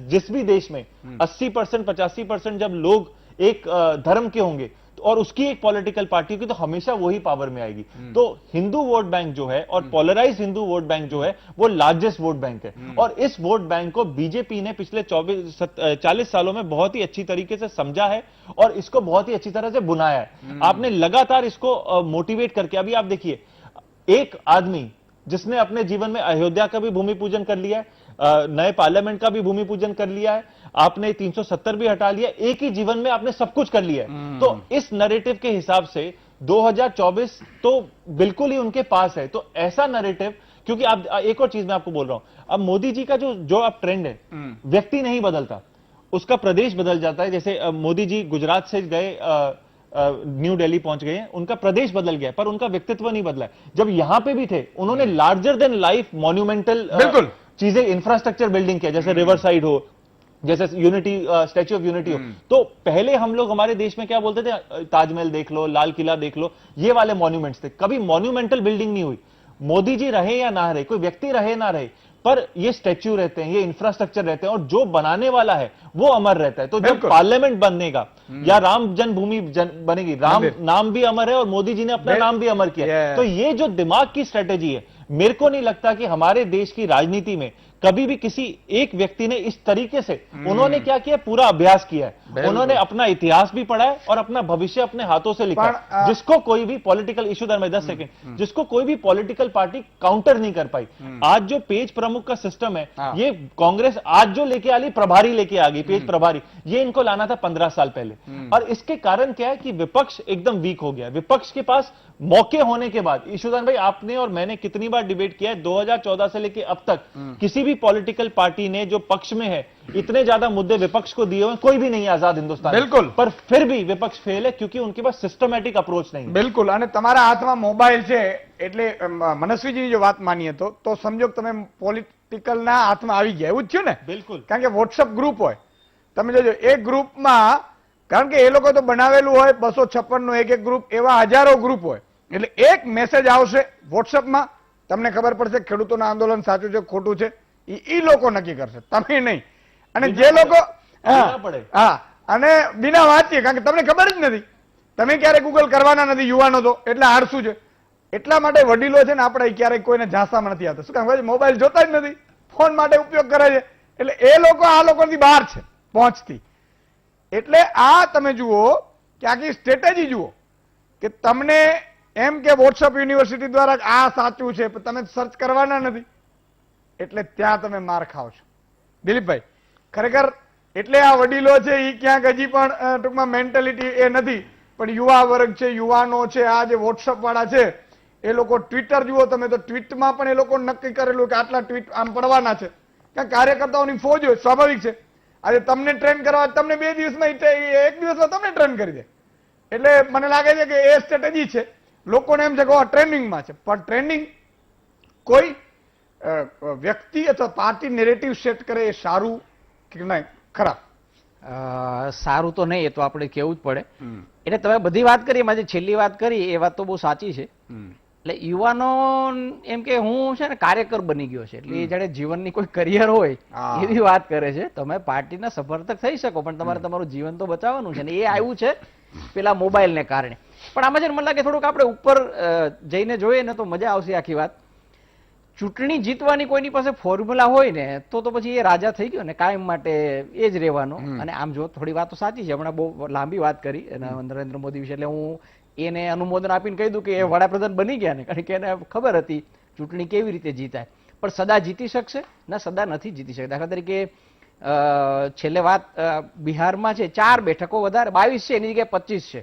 जिस भी देश में 80%, 85% जब लोग एक धर्म के होंगे और उसकी एक पॉलिटिकल पार्टी की, तो हमेशा वही पावर में आएगी। तो हिंदू वोट बैंक जो है और पोलराइज हिंदू वोट बैंक जो है वो लार्जेस्ट वोट बैंक है। और इस वोट बैंक को बीजेपी ने पिछले 40 सालों में बहुत ही अच्छी तरीके से समझा है और इसको बहुत ही अच्छी तरह से बुनाया है। आपने लगातार इसको मोटिवेट करके, अभी आप देखिए, एक आदमी जिसने अपने जीवन में अयोध्या का भी भूमि पूजन कर लिया है, नए पार्लियामेंट का भी भूमि पूजन कर लिया है, आपने 370 भी हटा लिया, एक ही जीवन में आपने सब कुछ कर लिया है। तो इस नैरेटिव के हिसाब से 2024 तो बिल्कुल ही उनके पास है। तो ऐसा नैरेटिव, क्योंकि आप एक और चीज मैं आपको बोल रहा हूं, अब मोदी जी का जो अब ट्रेंड है, व्यक्ति नहीं बदलता, उसका प्रदेश बदल जाता है। जैसे मोदी जी गुजरात से गए, न्यू दिल्ली पहुंच गए हैं, उनका प्रदेश बदल गया पर उनका व्यक्तित्व नहीं बदला है। जब यहां पे भी थे, उन्होंने लार्जर देन लाइफ मॉन्यूमेंटल चीजें, इंफ्रास्ट्रक्चर बिल्डिंग किया, जैसे रिवर साइड हो, जैसे यूनिटी, स्टैच्यू ऑफ यूनिटी हो। तो पहले हम लोग हमारे देश में क्या बोलते थे, ताजमहल देख लो, लाल किला देख लो, ये वाले मॉन्यूमेंट्स थे, कभी मॉन्यूमेंटल बिल्डिंग नहीं हुई। मोदी जी रहे या ना रहे, कोई व्यक्ति रहे ना रहे, पर ये स्टैच्यू रहते हैं, ये इंफ्रास्ट्रक्चर रहते हैं, और जो बनाने वाला है वो अमर रहता है। तो जब पार्लियामेंट बनेगा या राम जन्मभूमि बनेगी, राम नाम भी अमर है और मोदी जी ने अपना नाम भी अमर किया। तो ये जो दिमाग की स्ट्रेटेजी है, मेरे को नहीं लगता कि हमारे देश की राजनीति में कभी भी किसी एक व्यक्ति ने इस तरीके से उन्होंने क्या किया, पूरा अभ्यास किया है, उन्होंने अपना इतिहास भी पढ़ा है और अपना भविष्य अपने हाथों से लिखा है, जिसको कोई भी पॉलिटिकल इशू, 10 सेकंड, जिसको कोई भी पॉलिटिकल पार्टी काउंटर नहीं कर पाई। आज जो पेज प्रमुख का सिस्टम है, ये कांग्रेस आज जो लेके आ गई, प्रभारी लेके आ गई, पेज प्रभारी, ये इनको लाना था 15 साल पहले। और इसके कारण क्या है कि विपक्ष एकदम वीक हो गया। विपक्ष के पास मौके होने के बाद, ईशुदान भाई आपने और मैंने कितनी बार डिबेट किया है, 2014 से लेके अब तक किसी भी पॉलिटिकल पार्टी ने जो पक्ष में है इतने ज्यादा मुद्दे विपक्ष को दिए हुए कोई भी नहीं आजाद हिंदुस्तान, बिल्कुल, पर फिर भी विपक्ष फेल है क्योंकि उनके पास सिस्टमेटिक अप्रोच नहीं है। બિલકુલ, અને તમારા હાથમાં મોબાઈલ છે એટલે મનસ્વીજીની જો વાત માનીએ તો સમજો કે તમે પોલિટિકલના હાથમાં આવી ગયા, એવું જ થયું ને? બિલકુલ, કારણ કે વોટ્સઅપ ગ્રુપ હોય, તમે જોજો એક ગ્રુપમાં, કારણ કે એ લોકો તો બનાવેલું હોય 256 નું એક ગ્રુપ, એવા હજારો ગ્રુપ હોય, એટલે એક મેસેજ આવશે વોટ્સઅપમાં, તમને ખબર પડશે ખેડૂતોના આંદોલન સાચું છે ખોટું છે, ઈ લોકો નક્કી કરશે, તમે નહીં। અને જે લોકો હા, અને બિના વાંચીએ, કારણ કે તમને ખબર જ નથી, તમે ક્યારે ગૂગલ કરવાના નથી, યુવાનો તો એટલે આળસુ છે, એટલા માટે વડીલો છે ને આપણે ક્યારેય કોઈને ઝાંસામાં નથી આવતા, શું કામ? મોબાઈલ જોતા જ નથી, ફોન માટે ઉપયોગ કરે છે, એટલે એ લોકો આ લોકોથી બહાર છે પહોંચતી। એટલે આ તમે જુઓ કે આખી સ્ટ્રેટેજી જુઓ કે તમને એમ કે વોટ્સઅપ યુનિવર્સિટી દ્વારા આ સાચું છે, પણ તમે સર્ચ કરવાના નથી, એટલે ત્યાં તમે માર ખાવ છો। દિલીપભાઈ, ખરેખર એટલે આ વડીલો છે એ ક્યાંક હજી પણ ટૂંકમાં મેન્ટાલિટી એ નથી, પણ યુવા વર્ગ છે, યુવાનો છે, આ જે વોટ્સઅપ વાળા છે એ લોકો ટ્વિટર જુઓ તમે, તો ટ્વીટમાં પણ એ લોકો નક્કી કરેલું કે આટલા ટ્વીટ આમ પડવાના છે, કારણ કાર્યકર્તાઓની ફોજ હોય, સ્વાભાવિક છે। આજે તમને ટ્રેન કરવા, તમને 2 દિવસમાં, 1 દિવસમાં તમને ટ્રેન કરી દે, એટલે મને લાગે છે કે એ સ્ટ્રેટેજી છે। લોકોને એમ છે કે ટ્રેન્ડિંગમાં છે, પણ ટ્રેન્ડિંગ કોઈ વ્યક્તિ અથવા પાર્ટી નેરેટિવ સેટ કરે એ સારું કે નહીં, ખરાબ? સારું તો નહીં, એ તો આપણે કેવું જ પડે। એટલે તમે બધી વાત કરી, એમાં જે છેલ્લી વાત કરી એ વાત તો બહુ સાચી છે। એટલે યુવાનો એમ કે હું છે ને કાર્યકર બની ગયો છે, એટલે એ જાણે જીવનની કોઈ કરિયર હોય એવી વાત કરે છે। તમે પાર્ટીના સમર્થક થઈ શકો, પણ તમારે તમારું જીવન તો બચાવવાનું છે ને, એ આવ્યું છે પેલા મોબાઈલને કારણે। પણ આમાં છે ને મને લાગે થોડુંક આપણે ઉપર જઈને જોઈએ ને તો મજા આવશે આખી વાત। ચૂંટણી જીતવાની કોઈની પાસે ફોર્મ્યુલા હોય ને તો પછી એ રાજા થઈ ગયો ને, કાયમ માટે એ જ રહેવાનો। અને આમ જો થોડી વાતો સાચી છે, હમણાં બહુ લાંબી વાત કરી નરેન્દ્ર મોદી વિશે, એટલે હું એને અનુમોદન આપીને કહી દઉં કે એ વડાપ્રધાન બની ગયા ને, કારણ કે એને ખબર હતી ચૂંટણી કેવી રીતે જીતાય, પણ સદા જીતી શકશે ના, સદા નથી જીતી શકતા। દાખલા તરીકે છેલ્લે વાત બિહારમાં છે 4 બેઠકો વધારે, 22 છે એની જગ્યાએ 25 છે,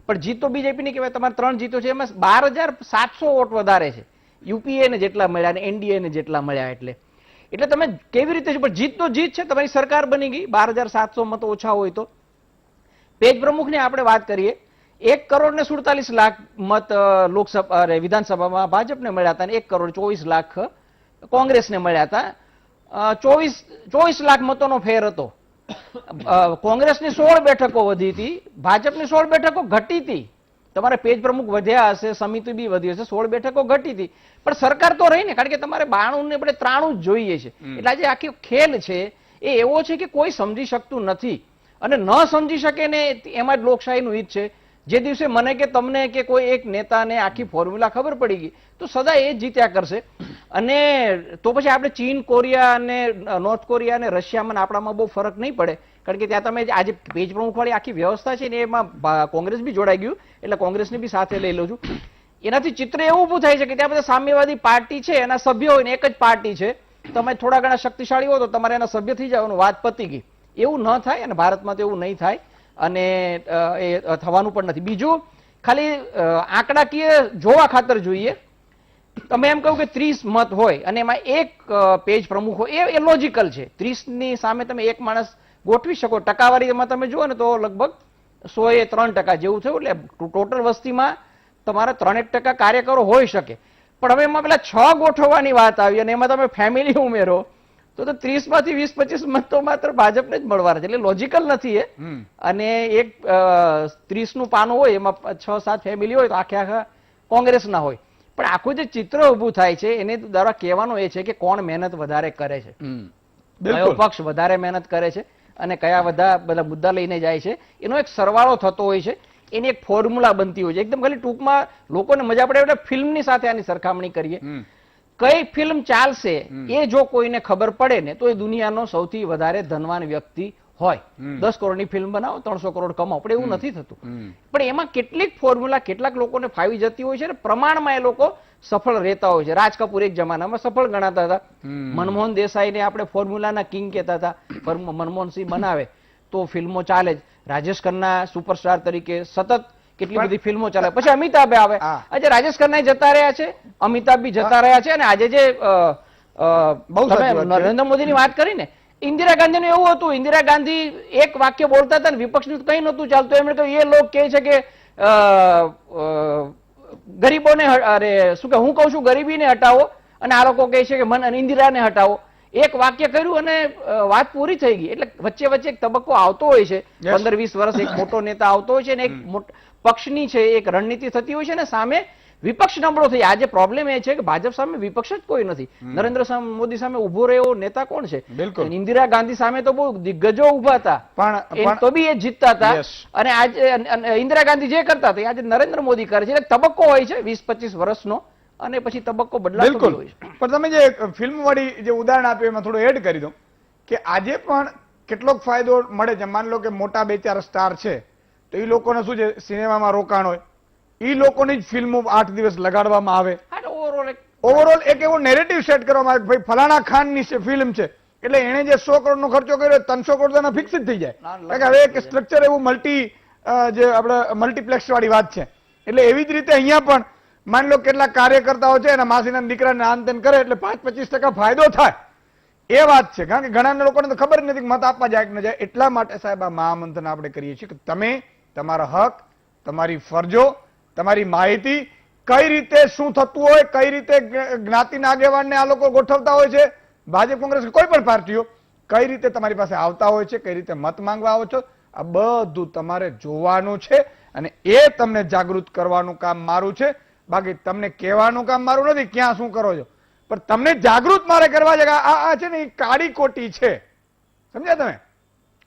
પણ જીત તો બીજેપી ની કહેવાય, તમારે 3 જીતો છે, એમાં 12,700 વોટ વધારે છે, યુપીએ ને જેટલા મળ્યા ને એનડીએ ને જેટલા મળ્યા, એટલે તમે કેવી રીતે, પણ જીત તો જીત છે, તમારી સરકાર બની ગઈ, 12,700 મતો ઓછા હોય તો। પેજ પ્રમુખની આપણે વાત કરીએ, 1,47,00,000 મત લોકસભા વિધાનસભામાં ભાજપને મળ્યા હતા, 1,24,00,000 કોંગ્રેસને મળ્યા હતા, 24 લાખ મતોનો ફેર હતો। કોંગ્રેસની 16 બેઠકો વધી હતી, ભાજપની 16 બેઠકો ઘટી હતી। તમારે પેજ પ્રમુખ વધ્યા હશે, સમિતિ બી વધી હશે, 16 બેઠકો ઘટી હતી, પણ સરકાર તો રહી ને, કારણ કે તમારે 92 ને 93 જ જોઈએ છે। એટલે આજે આખી ખેલ છે એ એવો છે કે કોઈ સમજી શકતું નથી, અને ન સમજી શકે ને એમાં જ લોકશાહીનું હિત છે। જે દિવસે મને કે તમને કે કોઈ એક નેતાને આખી ફોર્મ્યુલા ખબર પડી ગઈ તો સદા એ જ જીત્યા કરશે। અને તો પછી આપણે ચીન, કોરિયા અને નોર્થ કોરિયા અને રશિયામાં આપણામાં બહુ ફરક નહીં પડે, કારણ કે ત્યાં તમે આજે પેજ પ્રમુખ વાળી આખી વ્યવસ્થા છે ને એમાં કોંગ્રેસ બી જોડાઈ ગયું, એટલે કોંગ્રેસને બી સાથે લઈ લઉં છું। એનાથી ચિત્ર એવું ઊભું થાય છે કે ત્યાં બધા સામ્યવાદી પાર્ટી છે, એના સભ્યો હોય ને એક જ પાર્ટી છે, તમે થોડા ઘણા શક્તિશાળી હો તો તમારે એના સભ્ય થઈ જવાનું, વાત પતી ગઈ। એવું ન થાય, અને ભારતમાં તો એવું નહીં થાય, અને એ થવાનું પણ નથી। બીજું ખાલી આંકડાકીય જોવા ખાતર જોઈએ, તમે એમ કહું કે 30 મત હોય અને એમાં એક પેજ પ્રમુખ હોય, એ લોજિકલ છે। 30 ની સામે તમે એક માણસ ગોઠવી શકો, ટકાવારીમાં તમે જુઓ ને તો લગભગ 103% જેવું થયું, એટલે ટોટલ વસ્તીમાં તમારા 3% કાર્યકરો હોઈ શકે। પણ હવે એમાં પેલા 6 ગોઠવવાની વાત આવી અને એમાં તમે ફેમિલી ઉમેરો તો 30 માંથી 20-25 મત તો માત્ર ભાજપને જ મળવાના છે, એટલે લોજિકલ નથી એ। અને એક 30 નું પાનું હોય એમાં 6-7 ફેમિલી હોય તો આખા કોંગ્રેસના હોય, પણ આખું જે ચિત્ર ઉભું થાય છે એને દ્વારા કહેવાનું એ છે કે કોણ મહેનત વધારે કરે છે, કયો પક્ષ વધારે મહેનત કરે છે અને કયા બધા મુદ્દા લઈને જાય છે, એનો એક સરવાળો થતો હોય છે, એની એક ફોર્મ્યુલા બનતી હોય છે। એકદમ ખાલી ટૂંકમાં લોકોને મજા પડે એટલે ફિલ્મની સાથે આની સરખામણી કરીએ કઈ ફિલ્મ ચાલશે એ જો કોઈને ખબર પડે ને તો એ દુનિયાનો સૌથી વધારે ધનવાન વ્યક્તિ હોય. 10 કરોડની ફિલ્મ બનાવો, 300 કરોડ કમાવો, પણ એવું નથી થતું. પણ એમાં કેટલીક ફોર્મ્યુલા કેટલાક લોકોને ફાવી જતી હોય છે ને પ્રમાણમાં એ લોકો સફળ રહેતા હોય છે. રાજ કપૂર એક જમાનામાં સફળ ગણાતા હતા. મનમોહન દેસાઈને આપણે ફોર્મ્યુલાના કિંગ કહેતા હતા. મનમોહનસિંહ બનાવે તો ફિલ્મો ચાલે જ. રાજેશ ખન્ના સુપરસ્ટાર તરીકે સતત કેટલી બધી ફિલ્મો ચાલે. પછી અમિતાભ આવે. આજે રાજેશ ખન્ના જતા રહ્યા છે, અમિતાભ બી જતા રહ્યા છે. અને આજે જે નરેન્દ્ર મોદીની વાત કરી ને, ઇન્દિરા ગાંધીનું એવું હતું. ઇન્દિરા ગાંધી એક વાક્ય બોલતા હતા ને વિપક્ષનું કઈ નહોતું ચાલતું. એમણે કહ્યું એ લોક કહે છે કે ગરીબોને, અરે શું કે, હું કઉ છું ગરીબીને હટાવો, અને આ લોકો કહે છે કે મન અને ઇન્દિરાને હટાવો. એક વાક્ય કર્યું અને વાત પૂરી થઈ ગઈ. એટલે વચ્ચે વચ્ચે એક તબક્કો આવતો હોય છે, 15-20 વર્ષ એક મોટો નેતા આવતો હોય છે ને એક પક્ષની છે એક રણનીતિ થતી હોય છે ને સામે વિપક્ષ નબળો થઈ. આજે પ્રોબ્લેમ એ છે કે ભાજપ સામે વિપક્ષ જ કોઈ નથી. નરેન્દ્ર મોદી સામે ઉભો રહ્યો નેતા કોણ છે? ઇન્દિરા ગાંધી સામે તો બહુ દિગ્ગજો ઉભા હતા, પણ તો બી એ જીતતા હતા. અને આજે ઇન્દિરા ગાંધી જે કરતા હતા આજે નરેન્દ્ર મોદી કરે છે. એટલે તબક્કો હોય છે 20-25 વર્ષનો, અને પછી તબક્કો બદલાતો હોય છે. પણ તમે જે ફિલ્મ વાળી જે ઉદાહરણ આપ્યું એમાં થોડું એડ કરી દો કે આજે પણ કેટલોક ફાયદો મળે છે. માની લો કે મોટા 2-4 સ્ટાર છે તો એ લોકોને શું છે, સિનેમામાં રોકાણ હોય, એ લોકોની જ ફિલ્મો 8 દિવસ લગાડવામાં આવે. ઓવરઓલ એક એવો નેરેટિવ સેટ કરવામાં આવે કે ભાઈ ફલાણા ખાનની ફિલ્મ છે એટલે એને જે 100 કરોડનો ખર્ચો કર્યો 300 કરોડ તો ફિક્સ જ થઈ જાય. કારણ કે હવે એક સ્ટ્રક્ચર એવું જે આપણે મલ્ટીપ્લેક્સ વાળી વાત છે. એટલે એવી જ રીતે અહીંયા પણ માની લો કેટલાક કાર્યકર્તાઓ છે એના માસીના દીકરાને આન તેન કરે એટલે 5-25% ફાયદો થાય એ વાત છે. કારણ કે ઘણા લોકોને તો ખબર જ નથી મત આપવા જાય કે ન જાય. એટલા માટે સાહેબ આ મહામંથન આપણે કરીએ છીએ કે તમે તમારા હક, તમારી ફરજો, તમારી માહિતી, કઈ રીતે શું થતું હોય, કઈ રીતે જ્ઞાતિના આગેવાનને આ લોકો ગોઠવતા હોય છે, ભાજપ કોંગ્રેસ કોઈ પણ પાર્ટીઓ કઈ રીતે તમારી પાસે આવતા હોય છે, કઈ રીતે મત માંગવા આવો છો, આ બધું તમારે જોવાનું છે. અને એ તમને જાગૃત કરવાનું કામ મારું છે. બાકી તમને કહેવાનું કામ મારું નથી ક્યાં શું કરો છો, પણ તમને જાગૃત મારે કરવા છે. આ છે ને એ કાળી કોટી છે, સમજ્યા તમે?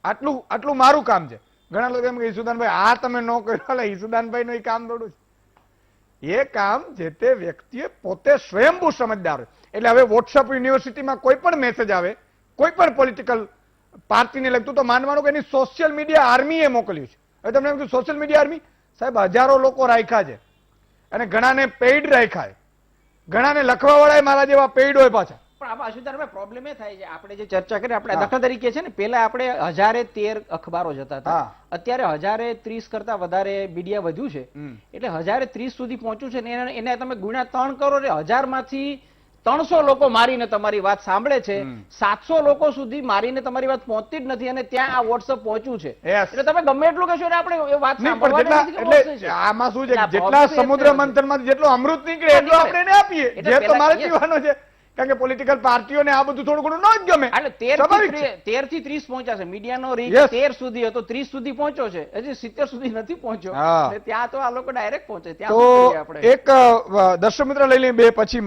આટલું મારું કામ છે. ઘણા લોકો એમ કે ઈસુદાનભાઈ આ તમે ન કર્યો, ઈસુદાનભાઈ નું એ કામ થોડું છે. એ કામ જે તે વ્યક્તિએ પોતે સ્વયંભૂ સમજદાર. એટલે હવે વોટ્સઅપ યુનિવર્સિટીમાં કોઈ પણ મેસેજ આવે, કોઈ પણ પોલિટિકલ પાર્ટીને લગતું, તો માનવાનું કે એની સોશિયલ મીડિયા આર્મીએ મોકલ્યું છે. હવે તમને એમ કે સોશિયલ મીડિયા આર્મી, સાહેબ હજારો લોકો રાખ્યા છે અને ઘણાને પેઇડ રાખ્યા છે, ઘણાને લખવા વાળા મારા જેવા પેઇડ હોય પાછા. પણ આમાં અશુધારભાઈ પ્રોબ્લેમ એ થાય છે, આપણે જે ચર્ચા કરી, આપણે દાખલા તરીકે છે ને પેલા આપણે 1013 અખબારો જતા હતા, અત્યારે 1030 કરતા વધારે મીડિયા વધ્યું છે. એટલે 1030 સુધી પહોંચ્યું છે ને એને તમે ગુણ્યા 3 કરો એટલે 1000 માંથી 300 લોકો મારીને તમારી વાત સાંભળે છે, 700 લોકો સુધી મારીને તમારી વાત પહોંચતી જ નથી, અને ત્યાં આ વોટ્સઅપ પહોંચ્યું છે. એટલે તમે ગમે એટલું કહેશો આપણે એ વાત સાંભળવાની. એટલે આમાં શું છે, જેટલા સમુદ્ર મંથનમાંથી જેટલો અમૃત નીકળે એટલો આપણે એને આપીએ, જે તમારે પીવાનો છે. કારણ કે પોલિટિકલ પાર્ટીઓને આ બધું થોડું ઘણું ન જ ગમે. એટલે 13 થી 30 પહોંચ્યા છે. મીડિયાનો રીચ 13 સુધી હતો, 30 સુધી પહોંચ્યો છે, હજી 70 સુધી નથી પહોંચ્યો. ત્યાં તો આ લોકો ડાયરેક્ટ પહોંચે. તો એક દર્શક મિત્ર લઈ લઈએ, બે પછી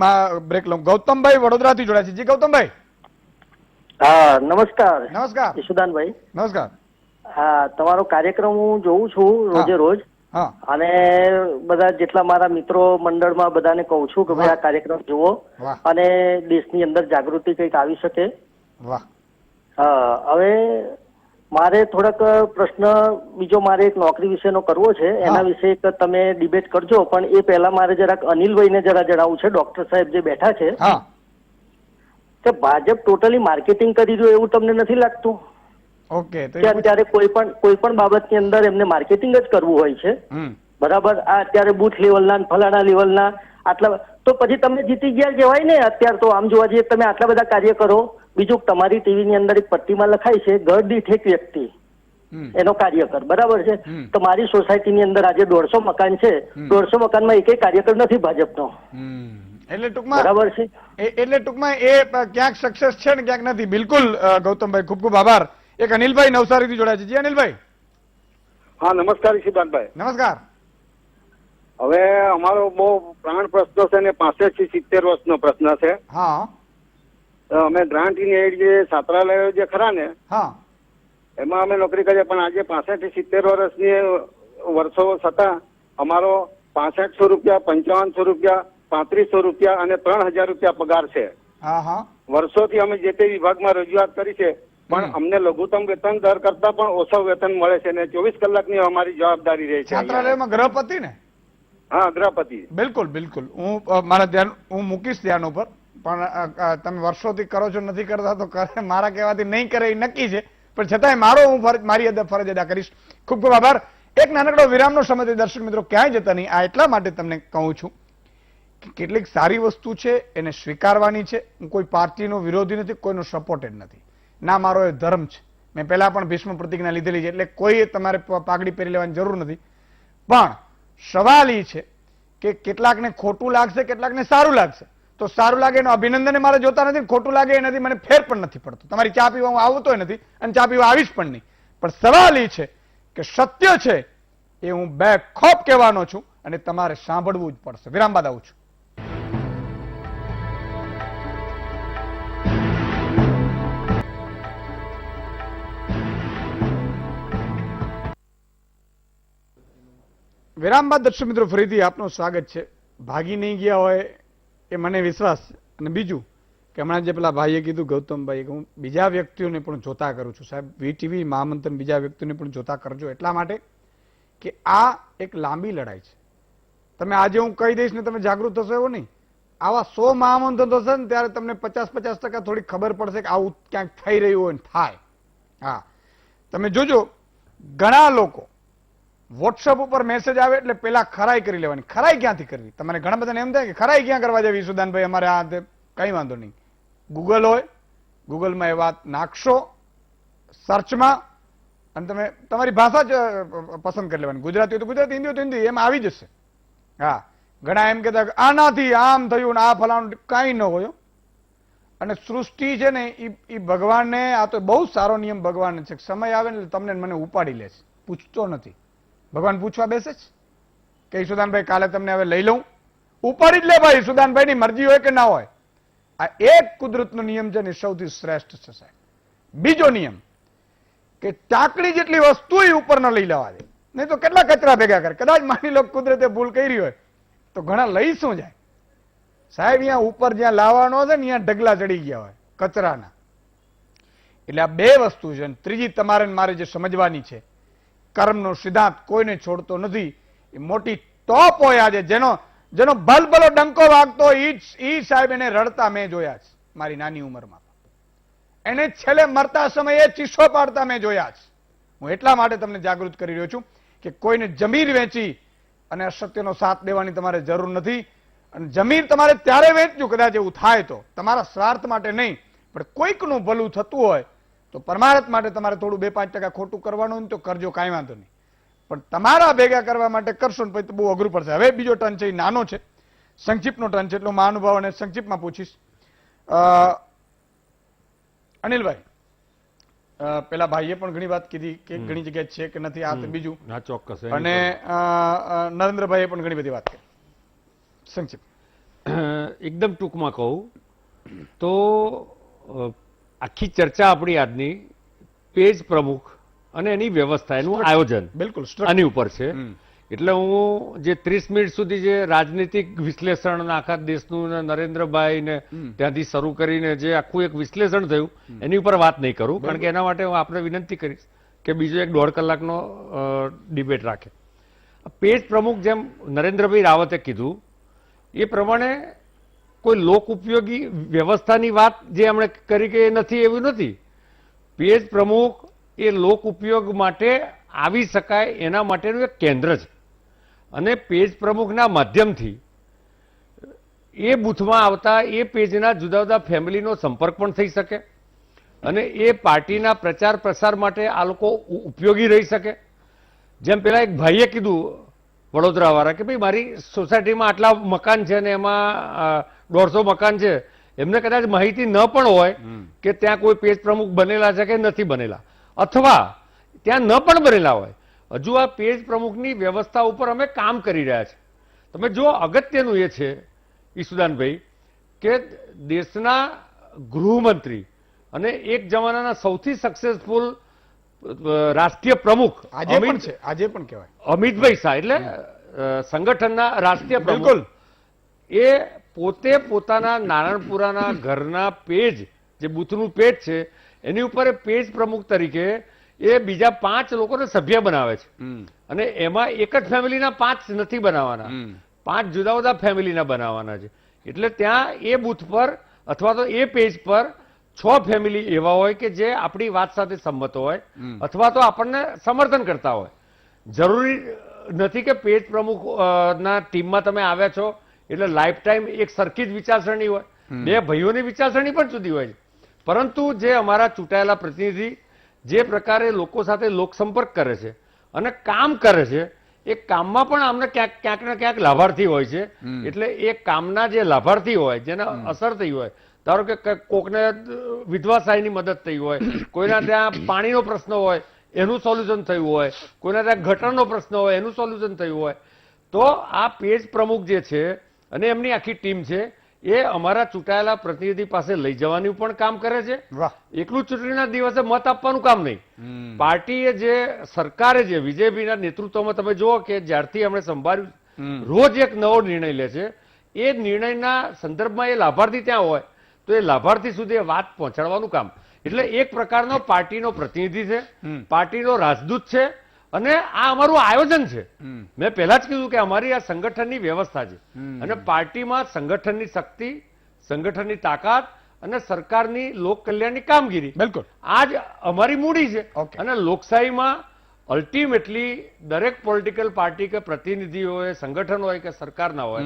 બ્રેક લઉં. ગૌતમભાઈ વડોદરાથી જોડાય છે. જી ગૌતમભાઈ. હા નમસ્કાર. નમસ્કાર ઈશુદાનભાઈ. નમસ્કાર. હા, તમારો કાર્યક્રમ હું જોઉં છું રોજે રોજ, અને બધા જેટલા મારા મિત્રો મંડળમાં બધાને કહું છું કે ભાઈ આ કાર્યક્રમ જુઓ અને દેશની અંદર જાગૃતિ કંઈક આવી શકે. હવે મારે થોડાક પ્રશ્ન બીજો મારે એક નોકરી વિશેનો કરવો છે, એના વિશે એક તમે ડિબેટ કરજો. પણ એ પહેલા મારે જરાક અનિલભાઈને જરા જણાવવું છે, ડોક્ટર સાહેબ જે બેઠા છે, કે ભાજપ ટોટલી માર્કેટિંગ કરી રહ્યું એવું તમને નથી લાગતું? ઓકે, કે અત્યારે કોઈ પણ બાબતની અંદર એમને માર્કેટિંગ જ કરવું હોય છે, બરાબર? આ અત્યારે બુથ લેવલના ફલાણા લેવલના આટલા, તો પછી તમે જીતી ગયા કહેવાય ને. અત્યારે તો આમ જોવા જઈએ તમે આટલા બધા કાર્ય કરો. બીજું તમારી ટીવી ની અંદર એક પટ્ટીમાં લખાય છે ઘર દીઠ એક વ્યક્તિ એનો કાર્યકર, બરાબર છે? તો મારી સોસાયટીની અંદર આજે 150 મકાન છે, 150 મકાનમાં એકેય કાર્યકર નથી ભાજપનો. એટલે ટૂંકમાં બરાબર છે, એટલે ટૂંકમાં એ ક્યાંક સક્સેસ છે ને ક્યાંક નથી. બિલકુલ ગૌતમભાઈ, ખૂબ ખૂબ આભાર. એક અનિલભાઈ નવસારીથી જોડાય છે. જી અનિલભાઈ. હા નમસ્કાર ઈશુદાનભાઈ. નમસ્કાર. હવે અમારો બહુ પ્રાણ પ્રશ્ન છે ને 65 થી 70 વર્ષનો પ્રશ્ન છે. હા, અમે ગ્રાન્ટ ઇન એડ જે છાત્રાલયો જે ખરા ને, હા, એમાં અમે નોકરી કરીએ, પણ આજે 65 થી 70 વર્ષની વર્ષો છતાં અમારો 6500 રૂપિયા, 5500 રૂપિયા ₹3500 અને ₹3000 પગાર છે. હા હા વર્ષોથી અમે જે તે વિભાગમાં રજૂઆત કરી છે, પણ અમને લઘુત્તમ વેતન દર કરતા પણ ઓછું વેતન મળે છે અને 24 કલાકની અમારી જવાબદારી રહે છે. છાત્રાલયમાં ગૃહપતિ ને? હા, અગ્રપતિ. બિલકુલ બિલકુલ, હું મૂકીશ ધ્યાન ઉપર, પણ તમે વર્ષોથી કરો છો, નથી કરતા તો કરે, મારા કહેવાથી નહીં કરે એ નક્કી છે, પણ છતાંય હું મારી ફરજ અદા કરીશ. ખૂબ ખૂબ આભાર. એક નાનકડો વિરામનો સમય છે. દર્શક મિત્રો, ક્યાંય જતા નહીં. આ એટલા માટે તમને કહું છું કે કેટલીક સારી વસ્તુ છે એને સ્વીકારવાની છે. હું કોઈ પાર્ટીનો વિરોધી નથી, કોઈનો સપોર્ટેડ નથી, ના મારો એ ધર્મ છે. મેં પહેલા પણ ભીષ્મ પ્રતિજ્ઞા લીધેલી છે, એટલે કોઈ તમારે પાઘડી પહેરી લેવાની જરૂર નથી. પણ સવાલ એ છે કે કેટલાકને ખોટું લાગશે, કેટલાકને સારું લાગશે. તો સારું લાગે એનો અભિનંદન મારે જોતા નથી, ખોટું લાગે એ નથી, મને ફેર પણ નથી પડતો. તમારી ચા પીવા હું આવતો નથી અને ચા પીવા આવીશ પણ નહીં. પણ સવાલ એ છે કે સત્ય છે એ હું બેખોફ કહેવાનો છું અને તમારે સાંભળવું જ પડશે. વિરામ બાદ આવું છું. વિરામ બાદ દર્શક મિત્રો ફરીથી આપનું સ્વાગત છે. ભાગી નહીં ગયા હોય એ મને વિશ્વાસ છે. અને બીજું કે હમણાં જે પેલા ભાઈએ કીધું, ગૌતમભાઈએ, કે હું બીજા વ્યક્તિઓને પણ જોતા કરું છું. સાહેબ, વીટીવી મહામંથન બીજા વ્યક્તિઓને પણ જોતા કરજો, એટલા માટે કે આ એક લાંબી લડાઈ છે. તમે આજે હું કહી દઈશ ને તમે જાગૃત થશો એવું નહીં. આવા 100 મહામંથન થશે ને ત્યારે તમને 50% થોડી ખબર પડશે કે આવું ક્યાંક થઈ રહ્યું હોય ને થાય. હા, તમે જોજો, ઘણા લોકો વોટ્સઅપ ઉપર મેસેજ આવે એટલે પેલા ખરાઈ કરી લેવાની. ખરાઈ ક્યાંથી કરવી? તમારે ઘણા બધાને એમ થાય કે ખરાઈ ક્યાં કરવા જવી સુદાનભાઈ, અમારે આ કઈ વાંધો નહીં. ગૂગલ હોય, ગૂગલમાં એ વાત નાખશો સર્ચમાં અને તમે તમારી ભાષા જ પસંદ કરી લેવાની. ગુજરાતી હોય તો ગુજરાતી, હિન્દી હોય તો હિન્દી, એમ આવી જશે. હા, ઘણા એમ કહેતા કે આનાથી આમ થયું ને આ ફલાણું, કાંઈ ન હોય. અને સૃષ્ટિ છે ને એ ભગવાનને, આ તો બહુ સારો નિયમ ભગવાન છે, સમય આવે ને તમને મને ઉપાડી લે છે, પૂછતો નથી. ભગવાન પૂછવા બેસે છે કે સુદાનભાઈ કાલે તમને હવે લઈ લઉં? ઉપાડી જ લે ભાઈ, સુદાનભાઈની મરજી હોય કે ના હોય. આ એક કુદરતનો નિયમ છે ને સૌથી શ્રેષ્ઠ છે સાહેબ. બીજો નિયમ કે ચાકડી જેટલી વસ્તુ ઉપર ન લઈ લેવા દે, નહીં તો કેટલા કચરા ભેગા કરે. કદાચ માની લો કુદરતે ભૂલ કરી હોય તો ઘણા લઈ શું જાય સાહેબ. અહીંયા ઉપર જ્યાં લાવવાનો છે ને ત્યાં ઢગલા ચડી ગયા હોય કચરાના. એટલે આ બે વસ્તુ છે. ત્રીજી તમારે મારે જે સમજવાની છે, કર્મનો સિદ્ધાંત કોઈને છોડતો નથી. એ મોટી ટોપ હોય આજે, જેનો ભલભલો ડંકો વાગતો ઈ સાહેબ એને રડતા મેં જોયા છે મારી નાની ઉંમરમાં. એને છેલ્લે મરતા સમયે ચીસો પાડતા મેં જોયા છે. હું એટલા માટે તમને જાગૃત કરી રહ્યો છું કે કોઈને જમીન વેચી અને અસત્યનો સાથ દેવાની તમારે જરૂર નથી. અને જમીન તમારે ત્યારે વેચજો કદાચ એવું થાય તો, તમારા સ્વાર્થ માટે નહીં, પણ કોઈકનું ભલું થતું હોય તો પરમાર્થ માટે તમારે થોડું 2-5% ખોટું કરવાનું તો કરજો, કાંઈ વાંધો નહીં. પણ તમારા ભેગા કરવા માટે કરશો ને પછી તો બહુ અઘરું પડશે. હવે બીજો ટર્ન છે એ નાનો છે, સંક્ષિપ્તનો ટર્ન છે, એટલે મહાનુભાવ અને સંક્ષિપ્તમાં પૂછીશ. અનિલભાઈ, પેલા ભાઈએ પણ ઘણી વાત કીધી કે ઘણી જગ્યાએ છે કે નથી, આ બીજું ચોક્કસ. અને નરેન્દ્રભાઈએ પણ ઘણી બધી વાત કરી. સંક્ષિપ્ત એકદમ ટૂંકમાં કહું તો આખી ચર્ચા આપણી આજની પેજ પ્રમુખ અને એની વ્યવસ્થા, એનું આયોજન બિલકુલ આની ઉપર છે. એટલે હું જે 30 મિનિટ સુધી જે રાજનીતિક વિશ્લેષણ આખા દેશનું ને નરેન્દ્રભાઈ ને ત્યાંથી શરૂ કરીને જે આખું એક વિશ્લેષણ થયું એની ઉપર વાત નહીં કરું, કારણ કે એના માટે હું આપણે વિનંતી કરીશ કે બીજો 1.5 કલાકનો ડિબેટ રાખે. પેજ પ્રમુખ જેમ નરેન્દ્રભાઈ રાવતે કીધું એ પ્રમાણે કોઈ લોક ઉપયોગી વ્યવસ્થાની વાત જે એમણે કરી કે એ નથી, એવું નથી. પેજ પ્રમુખ એ લોક ઉપયોગ માટે આવી શકાય એના માટેનું એક કેન્દ્ર છે. અને પેજ પ્રમુખના માધ્યમથી એ બૂથમાં આવતા એ પેજના જુદા જુદા ફેમિલીનો સંપર્ક પણ થઈ શકે અને એ પાર્ટીના પ્રચાર પ્રસાર માટે આ લોકો ઉપયોગી રહી શકે. જેમ પેલા એક ભાઈએ કીધું વડોદરાવાળા કે ભાઈ મારી સોસાયટીમાં આટલા મકાન છે ને એમાં 150 મકાન છે, એમને કદાચ માહિતી ન પણ હોય કે ત્યાં કોઈ પેજ પ્રમુખ બનેલા છે કે નથી બનેલા, અથવા ત્યાં ન પણ બનેલા હોય. હજુ આ પેજ પ્રમુખની વ્યવસ્થા ઉપર અમે કામ કરી રહ્યા છીએ. તમે જો અગત્યનું એ છે ઈસુદાનભાઈ કે દેશના ગૃહમંત્રી અને એક જમાનાના સૌથી સક્સેસફુલ રાષ્ટ્રીય પ્રમુખ આજે પણ કહેવાય અમિતભાઈ શાહ, એટલે સંગઠનના રાષ્ટ્રીય પ્રમુખ, એ પોતે પોતાના નારણપુરાના ઘરના પેજ, જે બૂથનું પેજ છે એની ઉપર એ પેજ પ્રમુખ તરીકે એ બીજા 5 લોકોને સભ્ય બનાવે છે. અને એમાં એક જ ફેમિલીના 5 નથી બનાવવાના, 5 જુદા જુદા ફેમિલીના બનાવવાના છે. એટલે ત્યાં એ બૂથ પર અથવા તો એ પેજ પર 6 ફેમિલી એવા હોય કે જે આપણી વાત સાથે સંમત હોય અથવા તો આપણને સમર્થન કરતા હોય. જરૂરી નથી કે પેજ પ્રમુખ ના ટીમમાં તમે આવ્યા છો એટલે લાઈફ ટાઈમ એક સરખી જ વિચારસરણી હોય. બે ભાઈઓની વિચારસરણી પણ જુદી હોય છે. પરંતુ જે અમારા ચૂંટાયેલા પ્રતિનિધિ જે પ્રકારે લોકો સાથે લોકસંપર્ક કરે છે અને કામ કરે છે, એ કામમાં પણ અમને ક્યાંક ને ક્યાંક લાભાર્થી હોય છે. એટલે એ કામના જે લાભાર્થી હોય, જેને અસર થઈ હોય, ધારો કે કોકને વિધવા સહાયની મદદ થઈ હોય, કોઈના ત્યાં પાણીનો પ્રશ્ન હોય એનું સોલ્યુશન થયું હોય, કોઈના ત્યાં ગટરનો પ્રશ્ન હોય એનું સોલ્યુશન થયું હોય, તો આ પેજ પ્રમુખ જે છે અને એમની આખી ટીમ છે એ અમારા ચૂંટાયેલા પ્રતિનિધિ પાસે લઈ જવાનું પણ કામ કરે છે. એકલું ચૂંટણીના દિવસે મત આપવાનું કામ નહીં. પાર્ટીએ જે સરકારે જે વિજયભાઈના નેતૃત્વમાં તમે જુઓ કે જ્યારથી એમણે સંભાળ્યું રોજ એક નવો નિર્ણય લે છે. એ નિર્ણયના સંદર્ભમાં એ લાભાર્થી ત્યાં હોય તો એ લાભાર્થી સુધી એ વાત પહોંચાડવાનું કામ. એટલે એક પ્રકારનો પાર્ટીનો પ્રતિનિધિ છે, પાર્ટીનો રાજદૂત છે. અને આ અમારું આયોજન છે. મેં પહેલા જ કીધું કે અમારી આ સંગઠનની વ્યવસ્થા છે અને પાર્ટીમાં સંગઠનની શક્તિ, સંગઠનની તાકાત અને સરકારની લોક કલ્યાણની કામગીરી, બિલકુલ આ જ અમારી મૂડી છે. અને લોકશાહીમાં અલ્ટિમેટલી દરેક પોલિટિકલ પાર્ટી કે પ્રતિનિધિ હોય, સંગઠન હોય કે સરકારના હોય,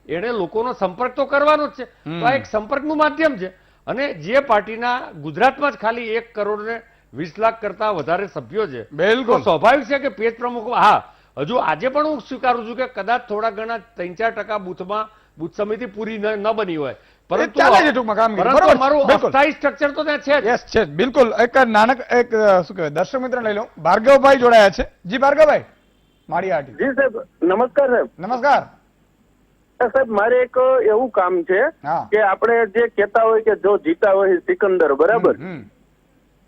એને લોકોનો સંપર્ક તો કરવાનો જ છે. તો આ એક સંપર્કનું માધ્યમ છે. અને જે પાર્ટીના ગુજરાતમાં જ ખાલી 1 કરોડ ને 20 લાખ કરતા વધારે સભ્યો છે, બિલકુલ સ્વાભાવિક છે કે પેજ પ્રમુખ, હા હજુ આજે પણ હું સ્વીકારું છું કે કદાચ થોડા ઘણા 3-4% બૂથમાં બૂથ સમિતિ પૂરી ન બની હોય, પરંતુ અમારું અસ્થાયી સ્ટ્રક્ચર તો ત્યાં છે. બિલકુલ. એક નાનક એક શું કહેવાય દર્શક મિત્ર લઈ લો, ભાર્ગવભાઈ જોડાયા છે. જી ભાર્ગવભાઈ, માળિયાહાટી. જી સાહેબ, નમસ્કાર સાહેબ. નમસ્કાર સાહેબ, મારે એક એવું કામ છે કે આપણે જે કહેતા હોય કે જો જીતા હોય સિકંદર, બરાબર?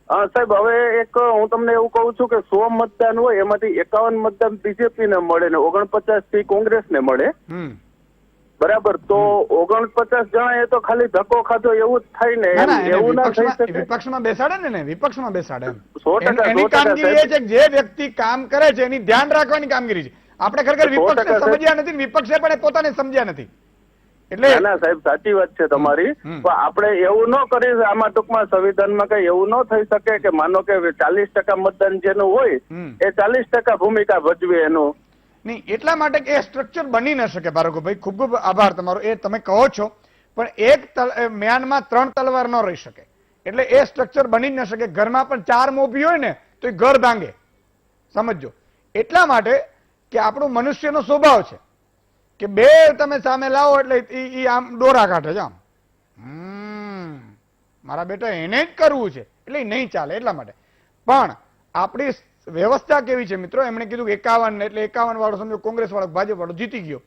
હા સાહેબ, હવે એક હું તમને એવું કહું છું કે 100 મતદાન હોય એમાંથી 51 મતદાન બીજેપી ને મળે ને 49 થી કોંગ્રેસ ને મળે, બરાબર? તો 49 જણા એ તો ખાલી ધક્કો ખાધો એવું જ થાય ને, એવું ના થઈ શકે. વિપક્ષમાં બેસાડે ને, વિપક્ષમાં બેસાડે. એની કામગીરી એ છે કે જે વ્યક્તિ કામ કરે છે એની ધ્યાન રાખવાની કામગીરી છે. આપણે ખરેખર વિપક્ષને સમજ્યા નથી, વિપક્ષે પણ પોતાને સમજ્યા નથી. એટલે ના સાહેબ, સાચી વાત છે તમારી. પણ આપણે એવું ન કરી, આમાં ટૂંકમાં સંવિધાનમાં કઈ એવું ન થઈ શકે કે માનો કે 40% મતદાન જેનું હોય એ 40% ભૂમિકા ભજવે એનું નહીં. એટલા માટે કે એ સ્ટ્રક્ચર બની ન શકે. ભાર્ગવભાઈ, ખૂબ ખૂબ આભાર તમારો. એ તમે કહો છો પણ એક મ્યાનમાં 3 તલવાર ન રહી શકે. એટલે એ સ્ટ્રક્ચર બની ન શકે. ઘરમાં પણ 4 મોભી હોય ને તો એ ઘર ભાંગે, સમજો. એટલા માટે કે આપણું મનુષ્યનો સ્વભાવ છે કે બે તમે સામે લાવો એટલે ઈ આમ ડોરા કાઢે છે, આમ મારા બેટા એને જ કરવું છે, એટલે નહીં ચાલે. એટલા માટે પણ આપણી વ્યવસ્થા કેવી છે મિત્રો, એમણે કીધું કે 51 એટલે 51 વાળો સમજો કોંગ્રેસ વાળો, ભાજપ વાળો જીતી ગયો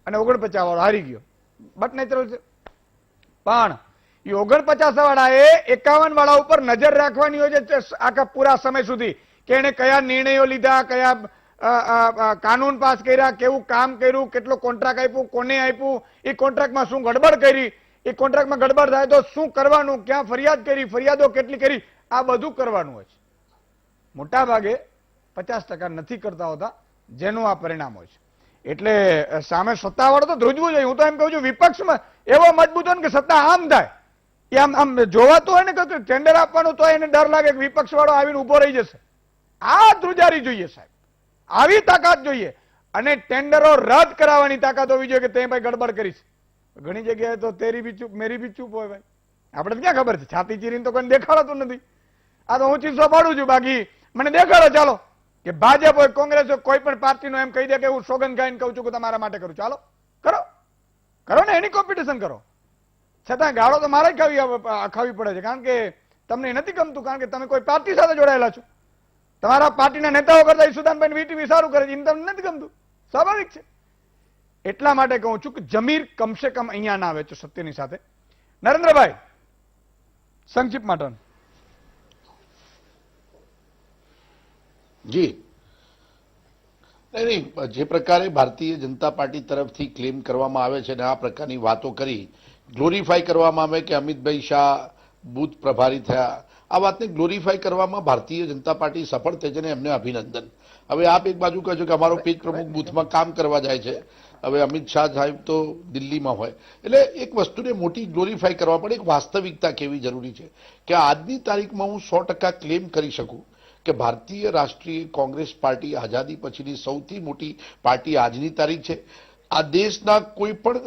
અને 49 વાળો હારી ગયો, બટ નેચરલ છે. પણ એ 49 વાળા એ 51 વાળા ઉપર નજર રાખવાની હોય છે આખા પૂરા સમય સુધી કે એને કયા નિર્ણયો લીધા, કયા કાનૂન પાસ કર્યા, કેવું કામ કર્યું, કેટલો કોન્ટ્રાક્ટ આપ્યું, કોને આપ્યું, એ કોન્ટ્રાક્ટમાં શું ગડબડ કરી, એ કોન્ટ્રાક્ટમાં ગડબડ થાય તો શું કરવાનું, ક્યાં ફરિયાદ કરી, ફરિયાદો કેટલી કરી, આ બધું કરવાનું હોય છે. મોટા ભાગે 50% નથી કરતા હોતા, જેનું આ પરિણામ હોય છે. એટલે સામે સત્તાવાળો તો ધ્રુજવું જોઈએ. હું તો એમ કહું છું વિપક્ષમાં એવો મજબૂત હોય ને કે સત્તા આમ થાય, એ આમ જોવાતું હોય ને કે ટેન્ડર આપવાનું તો એને ડર લાગે કે વિપક્ષ વાળો આવીને ઉભો રહી જશે. આ ધ્રુજારી જોઈએ સાહેબ, આવી તાકાત જોઈએ. અને ટેન્ડરો રદ કરાવવાની તાકાત હોવી જોઈએ કે તે ભાઈ ગડબડ કરી છે. ઘણી જગ્યાએ તો તેરી બી ચૂપ મેરી બી ચૂપ હોય ભાઈ. આપણે તો ક્યાં ખબર છે, છાતી ચીરીને તો કોઈ દેખાડતું નથી. આ તો હું ચીસો પાડું છું, બાકી મને દેખાડો ચાલો કે ભાજપ હોય, કોંગ્રેસ હોય, કોઈ પણ પાર્ટીનો એમ કહી દે કે હું સોગંદ ખાઈને કહું છું કે તમારા માટે કરું, ચાલો કરો કરો ને, એની કોમ્પિટિશન કરો. છતાં ગાળો તો મારે ખાવી પડે છે, કારણ કે તમને નથી ગમતું, કારણ કે તમે કોઈ પાર્ટી સાથે જોડાયેલા છો. તમારા પાર્ટીના નેતાઓ કરતા ઈસુદાનભાઈ વીટીવી સારું કરે છે, એમ તમને નથી ગમતું, સ્વાભાવિક છે. એટલા માટે કહું છું કે જમીર કમસે કમ અહીંયા ના આવે છે સત્યની સાથે. નરેન્દ્રભાઈ, સંક્ષિપ્ત માટે. જી, નહીં, જે પ્રકારે ભારતીય જનતા પાર્ટી તરફથી ક્લેમ કરવામાં આવે છે ને આ પ્રકારની વાતો કરી ગ્લોરીફાઈ કરવામાં આવે કે અમિતભાઈ શાહ બૂથ પ્રભારી થયા, આ વાતને ગ્લોરીફાઈ કરવામાં ભારતીય જનતા પાર્ટી સફળ થઈ છે ને એમને અભિનંદન. હવે આપ એક બાજુ કહો છો કે અમારો પેજ પ્રમુખ બૂથમાં કામ કરવા જાય છે, હવે અમિત શાહ સાહેબ તો દિલ્હીમાં હોય, એટલે એક વસ્તુને મોટી ગ્લોરીફાઈ કરવા પડે. એક વાસ્તવિકતા કેવી જરૂરી છે કે આજની તારીખમાં હું 100% ક્લેમ કરી શકું કે ભારતીય રાષ્ટ્રીય કોંગ્રેસ પાર્ટી આઝાદી પછીની સૌથી મોટી પાર્ટી આજની તારીખ છે. આ દેશના કોઈ પણ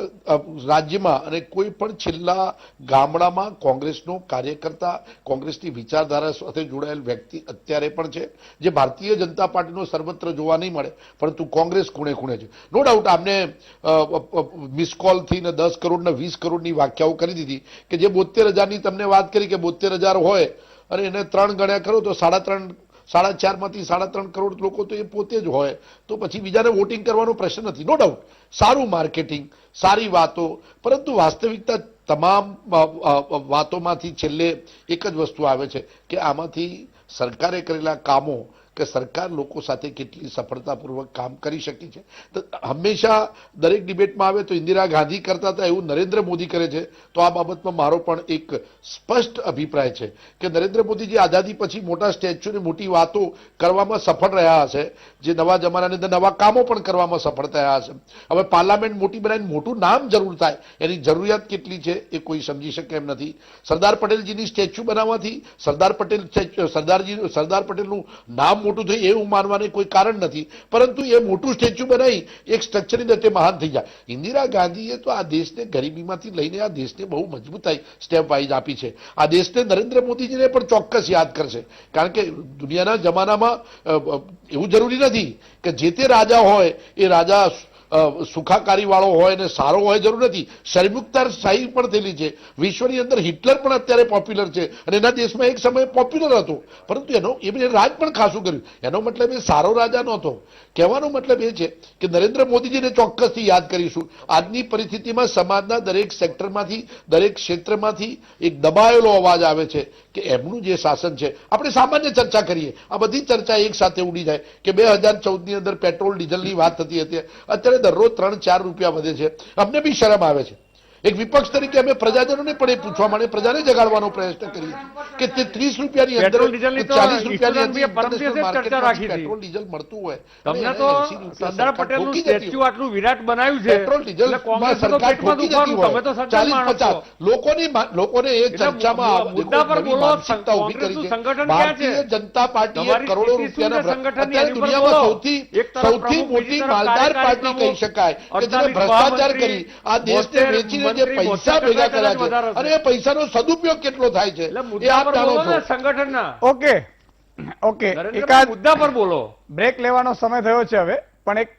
રાજ્યમાં અને કોઈ પણ છેલ્લા ગામડામાં કોંગ્રેસનો કાર્યકર્તા, કોંગ્રેસની વિચારધારા સાથે જોડાયેલ વ્યક્તિ અત્યારે પણ છે, જે ભારતીય જનતા પાર્ટીનો સર્વત્ર જોવા નહીં મળે, પરંતુ કોંગ્રેસ ખૂણે ખૂણે છે. નો ડાઉટ આમને મિસ કોલથી ને 10 કરોડ ને 20 કરોડની વ્યાખ્યાઓ કરી દીધી કે જે 72,000ની તમને વાત કરી કે 72,000 હોય અને એને 3 ગણ્યા કરો તો 4.5 માંથી 3.5 કરોડ લોકો તો એ પોતે જ હોય, તો પછી બીજાને વોટિંગ કરવાનો પ્રશ્ન નથી. નો ડાઉટ સારું માર્કેટિંગ, સારી વાતો, પરંતુ વાસ્તવિકતા તમામ વાતોમાંથી છેલ્લે એક જ વસ્તુ આવે છે કે આમાંથી સરકારે કરેલા કામો કે સરકાર લોકો સાથે કેટલી સફળતાપૂર્વક કામ કરી શકી છે. તો હંમેશા દરેક ડિબેટમાં આવે તો ઇન્દિરા ગાંધી કરતા હતા એવું નરેન્દ્ર મોદી કરે છે, તો આ બાબતમાં મારો પણ એક સ્પષ્ટ અભિપ્રાય છે કે નરેન્દ્ર મોદીજી આઝાદી પછી મોટા સ્ટેચ્યુ ને મોટી વાતો કરવામાં સફળ રહ્યા હશે, જે નવા જમાનાની અંદર નવા કામો પણ કરવામાં સફળ થયા હશે. હવે પાર્લામેન્ટ મોટી બનાવીને મોટું નામ જરૂર થાય, એની જરૂરિયાત કેટલી છે એ કોઈ સમજી શકે એમ નથી. સરદાર પટેલજીની સ્ટેચ્યુ બનાવવાથી સરદાર પટેલનું નામ મોટું થયું એવું માનવાને કોઈ કારણ નથી, પરંતુ એ મોટું સ્ટેચ્યુ બનાવી એક સ્ટ્રક્ચરની અંદર તે મહાન થઈ જાય. ઇન્દિરા ગાંધીએ તો આ દેશને ગરીબીમાંથી લઈને આ દેશને બહુ મજબૂતાઈ સ્ટેપ વાઇઝ આપી છે. આ દેશને નરેન્દ્ર મોદીજીને પણ ચોક્કસ યાદ કરશે, કારણ કે દુનિયાના જમાનામાં એવું જરૂરી નથી કે જે તે રાજા હોય એ રાજા સુખાકારી વાળો હોય ને સારો હોય, જરૂર નથી. શર્મુક્તાશાહી પણ થયેલી છે વિશ્વની અંદર. હિટલર પણ અત્યારે પોપ્યુલર છે અને એના દેશમાં એક સમયે પોપ્યુલર હતો, પરંતુ એમને રાજ પણ ખાસું કર્યું. એનો મતલબ એ સારો રાજા નહોતો. કહેવાનો મતલબ એ છે કે નરેન્દ્ર મોદીજીને ચોક્કસથી યાદ કરીશું. આજની પરિસ્થિતિમાં સમાજના દરેક સેક્ટરમાંથી, દરેક ક્ષેત્રમાંથી એક દબાયેલો અવાજ આવે છે કે એમનું જે શાસન છે, આપણે સામાન્ય ચર્ચા કરીએ, આ બધી ચર્ચા એક સાથે ઉડી જાય કે 2014ની અંદર પેટ્રોલ ડીઝલની વાત થતી હતી, અત્યારે દરરોજ 3-4 રૂપિયા વધે છે. અમને બી શરમ આવે છે. એક વિપક્ષ તરીકે અમે પ્રજાજનોને પણ એ પૂછવા માટે પ્રજાને જગાડવાનો પ્રયત્ન કરીએ કે તે 30 રૂપિયાની અંદર 40 રૂપિયાની અંદર પેટ્રોલ ડીઝલ મળતું હોય. તમને તો સરદાર પટેલનું સ્ટેચ્યુ આટલું વિરાટ બનાવ્યું છે, પેટ્રોલ ડીઝલ સરકાર ઠોકી જતી હોય 40-50 લોકોને એ ચર્ચામાં મુદ્દા પર બોલો. માનસિકતા ઉભી કરી છે. સંગઠન ક્યાં છે? ભારતીય જનતા પાર્ટીએ કરોડો રૂપિયાના અત્યારે દુનિયામાં સૌથી મોટી માલદાર પાર્ટી કહી શકાય કે જેને ભ્રષ્ટાચાર કરી આ દેશને વેચીને જે પૈસા ભેગા કર્યા છે અને એ પૈસાનો સદુપયોગ કેટલો થાય છે એ આપ જાણો છો. સંગઠનના ઓકે એકાદ મુદ્દા પર બોલો. બ્રેક લેવાનો સમય થયો છે હવે, પણ એક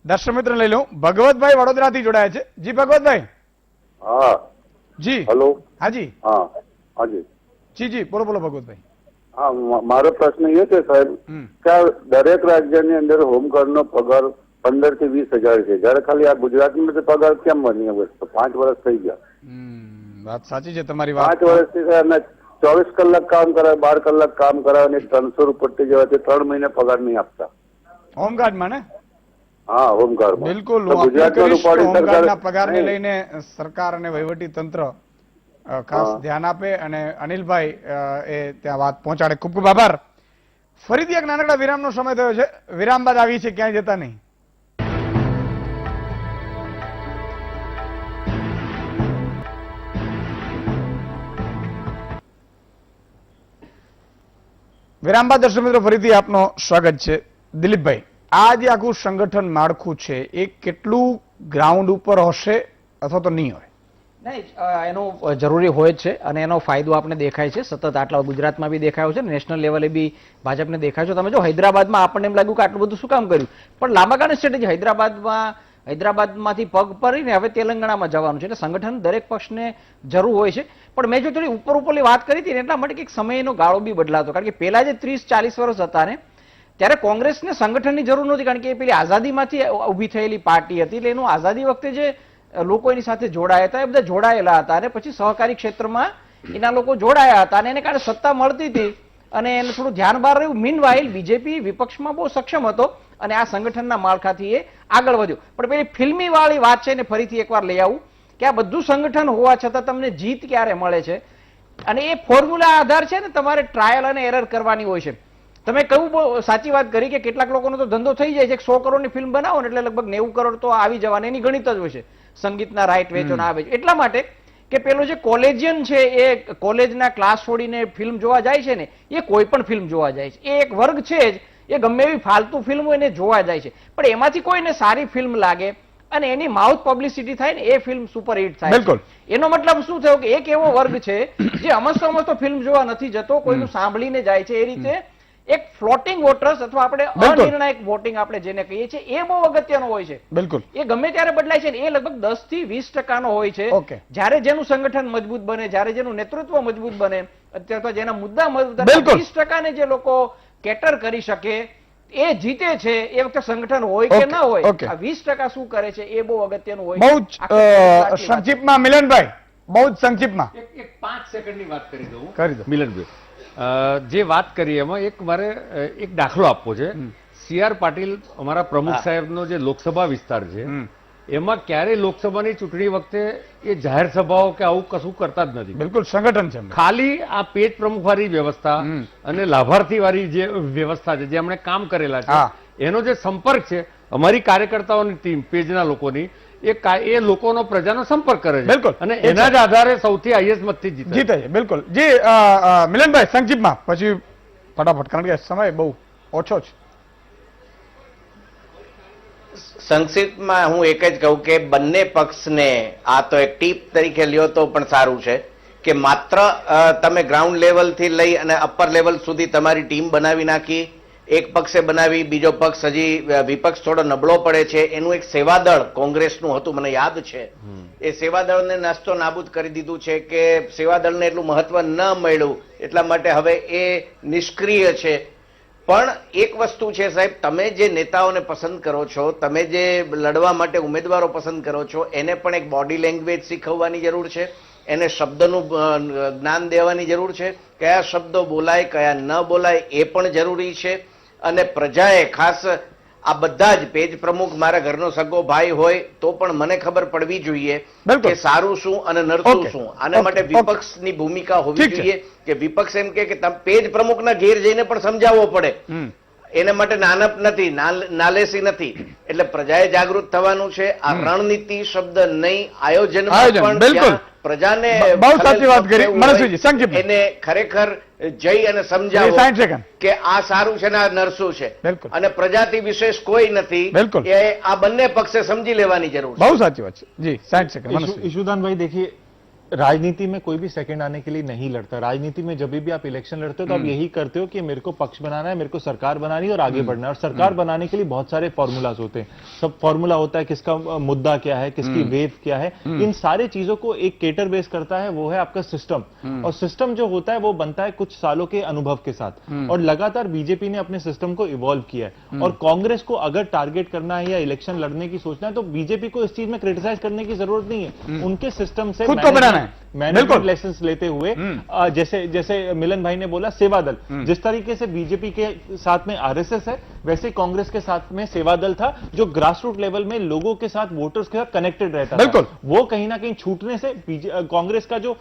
દર્શક મિત્ર લઈ લઉં. ભગવતભાઈ વડોદરાથી જોડાયા છે. જી ભગવતભાઈ. હા જી હેલો. હાજી હાજી જી બોલો ભગવતભાઈ. હા, મારો પ્રશ્ન એ છે સાહેબ કે દરેક રાજ્યની અંદર હોમગાર્ડનો પગાર 15 થી 20 હજાર છે, જયારે ખાલી આ ગુજરાતની અંદર પગાર કેમ બની? 5 વર્ષ થઈ ગયા. વાત સાચી છે તમારી વાત. 5 વર્ષથી સાહેબ 24 કલાક કામ કરાવે, 12 કલાક કામ કરાવે ને 300 રૂપિયા જેવા 3 મહિને પગાર નહીં આપતા હોમગાર્ડમાં ને? હા, હોમગાર્ડ બિલકુલ. ગુજરાતમાં રૂપાણી હોમગાર્ડના પગારને લઈને સરકાર અને વહીવટી તંત્ર ખાસ ધ્યાન આપે અને અનિલભાઈ એ ત્યાં વાત પહોંચાડે. ખૂબ ખૂબ આભાર. ફરીથી એક નાનકડા વિરામનો સમય થયો છે. વિરામ બાદ આવી છે, ક્યાંય જતા નહીં. વિરામ બાદ દર્શક મિત્રો ફરીથી આપનો સ્વાગત છે. દિલીપભાઈ, આ જે આખું સંગઠન માળખું છે એ કેટલું ગ્રાઉન્ડ ઉપર હશે અથવા તો નહીં હોય? નહીં, એનો જરૂરી હોય જ છે અને એનો ફાયદો આપણે દેખાય છે સતત. આટલા ગુજરાતમાં બી દેખાયો છે, નેશનલ લેવલે બી ભાજપને દેખાય છે. તમે જો હૈદરાબાદમાં આપણને એમ લાગ્યું કે આટલું બધું શું કામ કર્યું, પણ લાંબા ગાળે સ્ટ્રેટેજી હૈદરાબાદમાંથી પગ પડીને હવે તેલંગાણામાં જવાનું છે. એટલે સંગઠન દરેક પક્ષને જરૂર હોય છે. પણ મેં જો થોડી ઉપરલી વાત કરી હતી ને એટલા માટે કે એક સમયનો ગાળો બી બદલાતો. કારણ કે પહેલા જે 30-40 વર્ષ હતા ને ત્યારે કોંગ્રેસને સંગઠનની જરૂર નહોતી, કારણ કે એ પેલી આઝાદીમાંથી ઊભી થયેલી પાર્ટી હતી. એટલે એનું આઝાદી વખતે જે લોકો એની સાથે જોડાયા હતા એ બધા જોડાયેલા હતા અને પછી સહકારી ક્ષેત્રમાં એના લોકો જોડાયા હતા અને એને કારણે સત્તા મળતી હતી અને એને થોડું ધ્યાન બહાર રહ્યું. મીનવાઇલ બીજેપી વિપક્ષમાં બહુ સક્ષમ હતો અને આ સંગઠનના માળખાથી એ આગળ વધ્યો. પણ પેલી ફિલ્મી વાળી વાત છે ને ફરીથી એકવાર લઈ આવું કે આ બધું સંગઠન હોવા છતાં તમને જીત ક્યારે મળે છે અને એ ફોર્મ્યુલા આધાર છે ને તમારે ટ્રાયલ અને એરર કરવાની હોય છે. તમે કહ્યું બહુ સાચી વાત કરી કે કેટલાક લોકોનો તો ધંધો થઈ જાય છે, 100 કરોડની ફિલ્મ બનાવો ને એટલે લગભગ 90 કરોડ તો આવી જવાના, એની ગણિત જ હોય છે, સંગીતના રાઇટ વેચવાના આવે છે. એટલા માટે કે પેલો જે કોલેજિયન છે એ કોલેજના ક્લાસ છોડીને ફિલ્મ જોવા જાય છે ને એ કોઈ પણ ફિલ્મ જોવા જાય છે, એ એક વર્ગ છે જ, એ ગમે એવી ફાલતુ ફિલ્મ હોય એને જોવા જાય છે. પણ એમાંથી કોઈને સારી ફિલ્મ લાગે અને એની માઉથ પબ્લિસિટી થાય ને એ ફિલ્મ સુપરહિટ થાય. બિલકુલ. એનો મતલબ શું થયો કે એક એવો વર્ગ છે જે અમસ્તો ફિલ્મ જોવા નથી જતો, કોઈનું સાંભળીને જાય છે. એ રીતે એક ફ્લોટિંગ વોટર્સ અથવા આપણે અનિર્ણાયક વોટિંગ આપણે જેને કહીએ છીએ એ બહુ અગત્યનો હોય છે. બિલકુલ. એ ગમે ત્યારે બદલાય છે ને એ લગભગ 10 થી 20% હોય છે. જ્યારે જેનું સંગઠન મજબૂત બને, જ્યારે જેનું નેતૃત્વ મજબૂત બને, અથવા જેના મુદ્દા મજબૂત બને, 20% ને જે લોકો કેટર કરી શકે એ જીતે છે. એ વખતે સંગઠન હોય કે ના હોય, આ 20% શું કરે છે એ બહુ અગત્યનું હોય. બહુ જ સંક્ષિપ્તમાં મિલનભાઈ, બહુ જ સંક્ષિપ્તમાં એક 5 સેકન્ડની વાત કરી દઉં. કરી દો મિલનભાઈ, જે વાત કરી એમાં એક મારે એક દાખલો આપવો છે. CR પાટીલ અમારા પ્રમુખ સાહેબનો જે લોકસભા વિસ્તાર છે એમાં ક્યારેય લોકસભાની ચૂંટણી વખતે એ જાહેર સભાઓ કે આવું કશું કરતા જ નથી. બિલકુલ સંગઠન છે. ખાલી આ પેજ પ્રમુખ વાળી વ્યવસ્થા અને લાભાર્થી વાળી જે વ્યવસ્થા છે જે એમણે કામ કરેલા છે એનો જે સંપર્ક છે અમારી કાર્યકર્તાઓની ટીમ પેજના લોકોની એ લોકોનો પ્રજાનો સંપર્ક કરે છે. બિલકુલ. અને એના જ આધારે સૌથી હાઈએસ્ટ મતથી જીતે છે. બિલકુલ. જી મિલનભાઈ સંક્ષિપ્તમાં, પછી ફટાફટ, કારણ કે સમય બહુ ઓછો છે. સંક્ષિપ્તમાં હું એક જ કહું કે બંને પક્ષને આ તો એક ટીપ તરીકે લ્યો તો પણ સારું છે કે માત્ર તમે ગ્રાઉન્ડ લેવલથી લઈ અને અપર લેવલ સુધી તમારી ટીમ બનાવી નાખી, એક પક્ષે બનાવી, બીજો પક્ષ હજી વિપક્ષ થોડો નબળો પડે છે, એનું એક સેવાદળ કોંગ્રેસનું હતું મને યાદ છે, એ સેવાદળને નાસ્તો નાબૂદ કરી દીધું છે કે સેવાદળને એટલું મહત્વ ન મળ્યું એટલા માટે હવે એ નિષ્ક્રિય છે. પણ એક વસ્તુ છે સાહેબ, તમે જે નેતાઓને પસંદ કરો છો, તમે જે લડવા માટે ઉમેદવારો પસંદ કરો છો એને પણ એક બોડી લેંગ્વેજ શીખવવાની જરૂર છે, એને શબ્દનું જ્ઞાન દેવાની જરૂર છે, કયા શબ્દો બોલાય કયા ન બોલાય એ પણ જરૂરી છે. અને પ્રજાએ ખાસ આ બધા જ પેજ પ્રમુખ મારા ઘરનો સગો ભાઈ હોય તો પણ મને ખબર પડવી જોઈએ કે સારું શું અને નરસું શું. આના માટે વિપક્ષની ભૂમિકા હોવી જોઈએ કે વિપક્ષ એમ કે તમે પેજ પ્રમુખના ઘેર જઈને પણ સમજાવવો પડે, એને માટે નાનપ નથી, નાલેસી નથી. એટલે પ્રજાએ જાગૃત થવાનું છે. આ રણનીતિ શબ્દ નહીં, આયોજન પણ પ્રજાને બહુ સાચી વાત કરી મનસુજી. સંક્ષિપ્ત એને ખરેખર જઈ અને સમજાવો કે આ સારું છે ને આ નરસું છે અને પ્રજાથી વિશેષ કોઈ નથી. એ આ બંને પક્ષે સમજી લેવાની જરૂર છે. બહુ સાચી વાત છે. જી 60 सेकंड. ईशुदान भाई देखिए, राजनीति में कोई भी सेकंड आने के लिए नहीं लड़ता. राजनीति में जब भी आप इलेक्शन लड़ते हो तो आप यही करते हो कि मेरे को पक्ष बनाना है, मेरे को सरकार बनानी है और आगे बढ़ना है. और सरकार बनाने के लिए बहुत सारे फॉर्मूलाज होते हैं. सब फॉर्मूला होता है किसका मुद्दा क्या है, किसकी वेव क्या है. इन सारे चीजों को एक केटर बेस करता है, वो है आपका सिस्टम. और सिस्टम जो होता है वो बनता है कुछ सालों के अनुभव के साथ. और लगातार बीजेपी ने अपने सिस्टम को इवॉल्व किया है. और कांग्रेस को अगर टारगेट करना है या इलेक्शन लड़ने की सोचना है तो बीजेपी को इस चीज में क्रिटिसाइज करने की जरूरत नहीं है. उनके सिस्टम से मैनेजमेंट लेसन लेते हुए जैसे जैसे मिलन भाई ने बोला सेवा दल, जिस तरीके से बीजेपी के साथ में आरएसएस है वैसे कांग्रेस के साथ में सेवा दल था जो ग्रास रूट लेवल में लोगों के साथ वोटर्स के साथ कनेक्टेड रहता था. वो कहीं ना कहीं छूटने से कांग्रेस का जो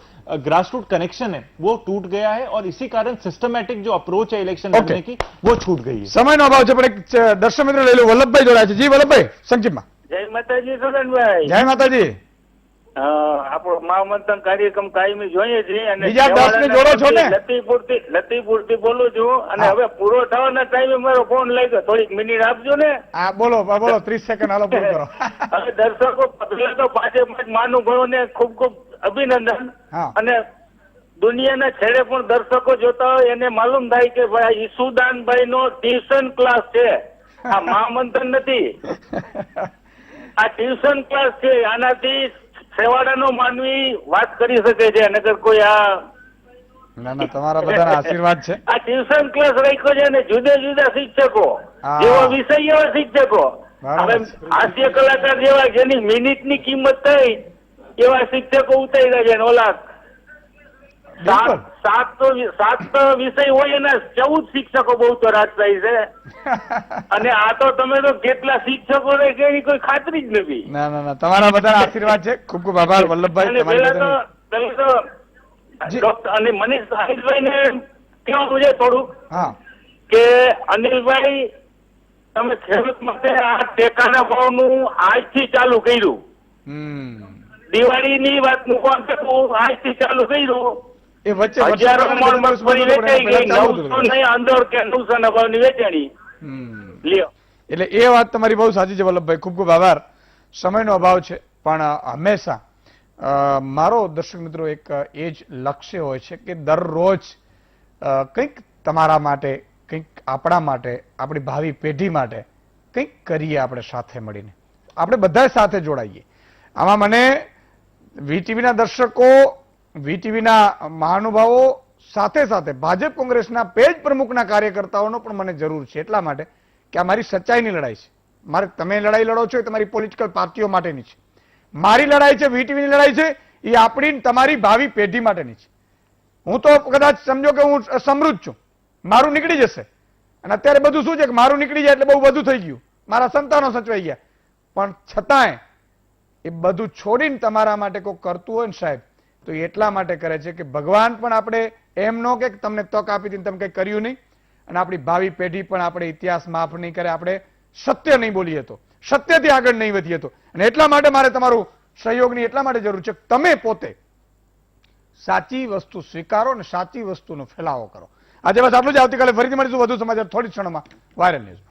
ग्रास रूट कनेक्शन है वो टूट गया है और इसी कारण सिस्टमेटिक जो अप्रोच है इलेक्शन लड़ने की वो छूट गई है. સમયનો અભાવ છે પણ એક દર્શક મિત્ર લઈ લો. વલ્લભભાઈ જોડાયા છે. જી વલ્લભભાઈ સંક્ષિપ્તમાં. જય માતાજી સુરેનભાઈ. જય માતાજી. આપણો મહામંથન કાર્યક્રમ કાયમી જોઈએ છીએ અને બીજા 10 ને જોડો છો ને? લતીપુરથી બોલું છું અને હવે પૂરો થવાના ટાઈમે મારો ફોન લાગ્યો, થોડીક મિનિટ આપજો ને. હા બોલો બોલો, 30 સેકન્ડ હાલો પૂરું કરો. હવે દર્શકો પહેલા તો 5 મહાનુભાવોને ખૂબ ખૂબ અભિનંદન. અને દુનિયાના છેડે પણ દર્શકો જોતા હોય એને માલુમ થાય કે ભાઈ ઈસુદાનભાઈ નો ટ્યુશન ક્લાસ છે, આ મહામંથન નથી, આ ટ્યુશન ક્લાસ છે. આનાથી સેવાડાનો માનવી વાત કરી શકે છે, નકર કોઈ આ ના ના તમારા બધાના આશીર્વાદ છે. આ ટ્યુશન ક્લાસ રાખ્યો છે અને જુદા જુદા શિક્ષકો જેવા વિષય એવા શિક્ષકો, હવે હાસ્ય કલાકાર જેવા જેની મિનિટની કિંમત થઈ એવા શિક્ષકો ઉતાર્યા છે. ઓલા બિલકુલ. સાત વિષય હોય એના 14 શિક્ષકો બહુ તો રાજશાહી છે અને આ તો તમે તો કેટલા શિક્ષકો ને કે એની કોઈ ખાતરી જ નથી. ના ના ના, તમારા બધાના આશીર્વાદ છે. ખૂબ ખૂબ આભાર વલ્લભભાઈ. અને તમારી પેલા તો બધાની- તમે તો ડોક્ટર અને મનીષ સાહિલભાઈ ને કહેવાનું છે થોડુંક હા કે અનિલભાઈ તમે ખેડૂત માટે આ ટેકાના ભાવનું આજથી ચાલુ કર્યું. દિવાળીની વાત મૂકવાનું છે, હું આજથી ચાલુ કર્યું. એ વચ્ચે હજારો મણ મગફળી વેચાઈ ગઈ, પહેલા ચાલુ 900 ની અંદર કે 900 ના ભાવની વેચાણી. લ્યો. એટલે એ વાત તમારી બહુ સાચી છે વલ્લભભાઈ. ખૂબ ખૂબ આભાર. સમયનો અભાવ છે પણ હંમેશા મારો દર્શક મિત્રો એક એ જ લક્ષ્ય હોય છે કે દરરોજ કંઈક તમારા માટે, કંઈક આપણા માટે, આપણી ભાવિ પેઢી માટે કંઈક કરીએ આપણે સાથે મળીને. આપણે બધા સાથે જોડાઈએ. આમાં મને વીટીવીના દર્શકો, વીટીવીના મહાનુભાવો સાથે સાથે ભાજપ કોંગ્રેસના પેજ પ્રમુખના કાર્યકર્તાઓનો પણ મને જરૂર છે. એટલા માટે કે આ મારી સચ્ચાઈની લડાઈ છે. મારે તમે લડાઈ લડો છો એ તમારી પોલિટિકલ પાર્ટીઓ માટેની છે. મારી લડાઈ છે, વીટીવીની લડાઈ છે, એ આપણી તમારી ભાવિ પેઢી માટેની છે. હું તો કદાચ સમજો કે હું સમૃદ્ધ છું, મારું નીકળી જશે. અને અત્યારે બધું શું છે કે મારું નીકળી જાય એટલે બહુ બધું થઈ ગયું, મારા સંતાનો સચવાઈ ગયા. પણ છતાંય એ બધું છોડીને તમારા માટે કોઈ કરતું હોય ને સાહેબ, તો એ એટલા માટે કરે છે કે ભગવાન પણ આપણે એમ ન કે તમને તક આપી હતી તમે કંઈ કર્યું નહીં, અને આપણી ભાવિ પેઢી પણ આપણે ઇતિહાસ માફ નહીં કરે, આપણે સત્ય નહીં બોલીએ તો, સત્યથી આગળ નહીં વધીએ તો. અને એટલા માટે મારે તમારું સહયોગની એટલા માટે જરૂર છે કે તમે પોતે સાચી વસ્તુ સ્વીકારો અને સાચી વસ્તુનો ફેલાવો કરો. આજે બસ આટલું જ. આવતીકાલે ફરીથી મળીશું વધુ સમાચાર થોડી ક્ષણોમાં વાયરલ ન્યૂઝ.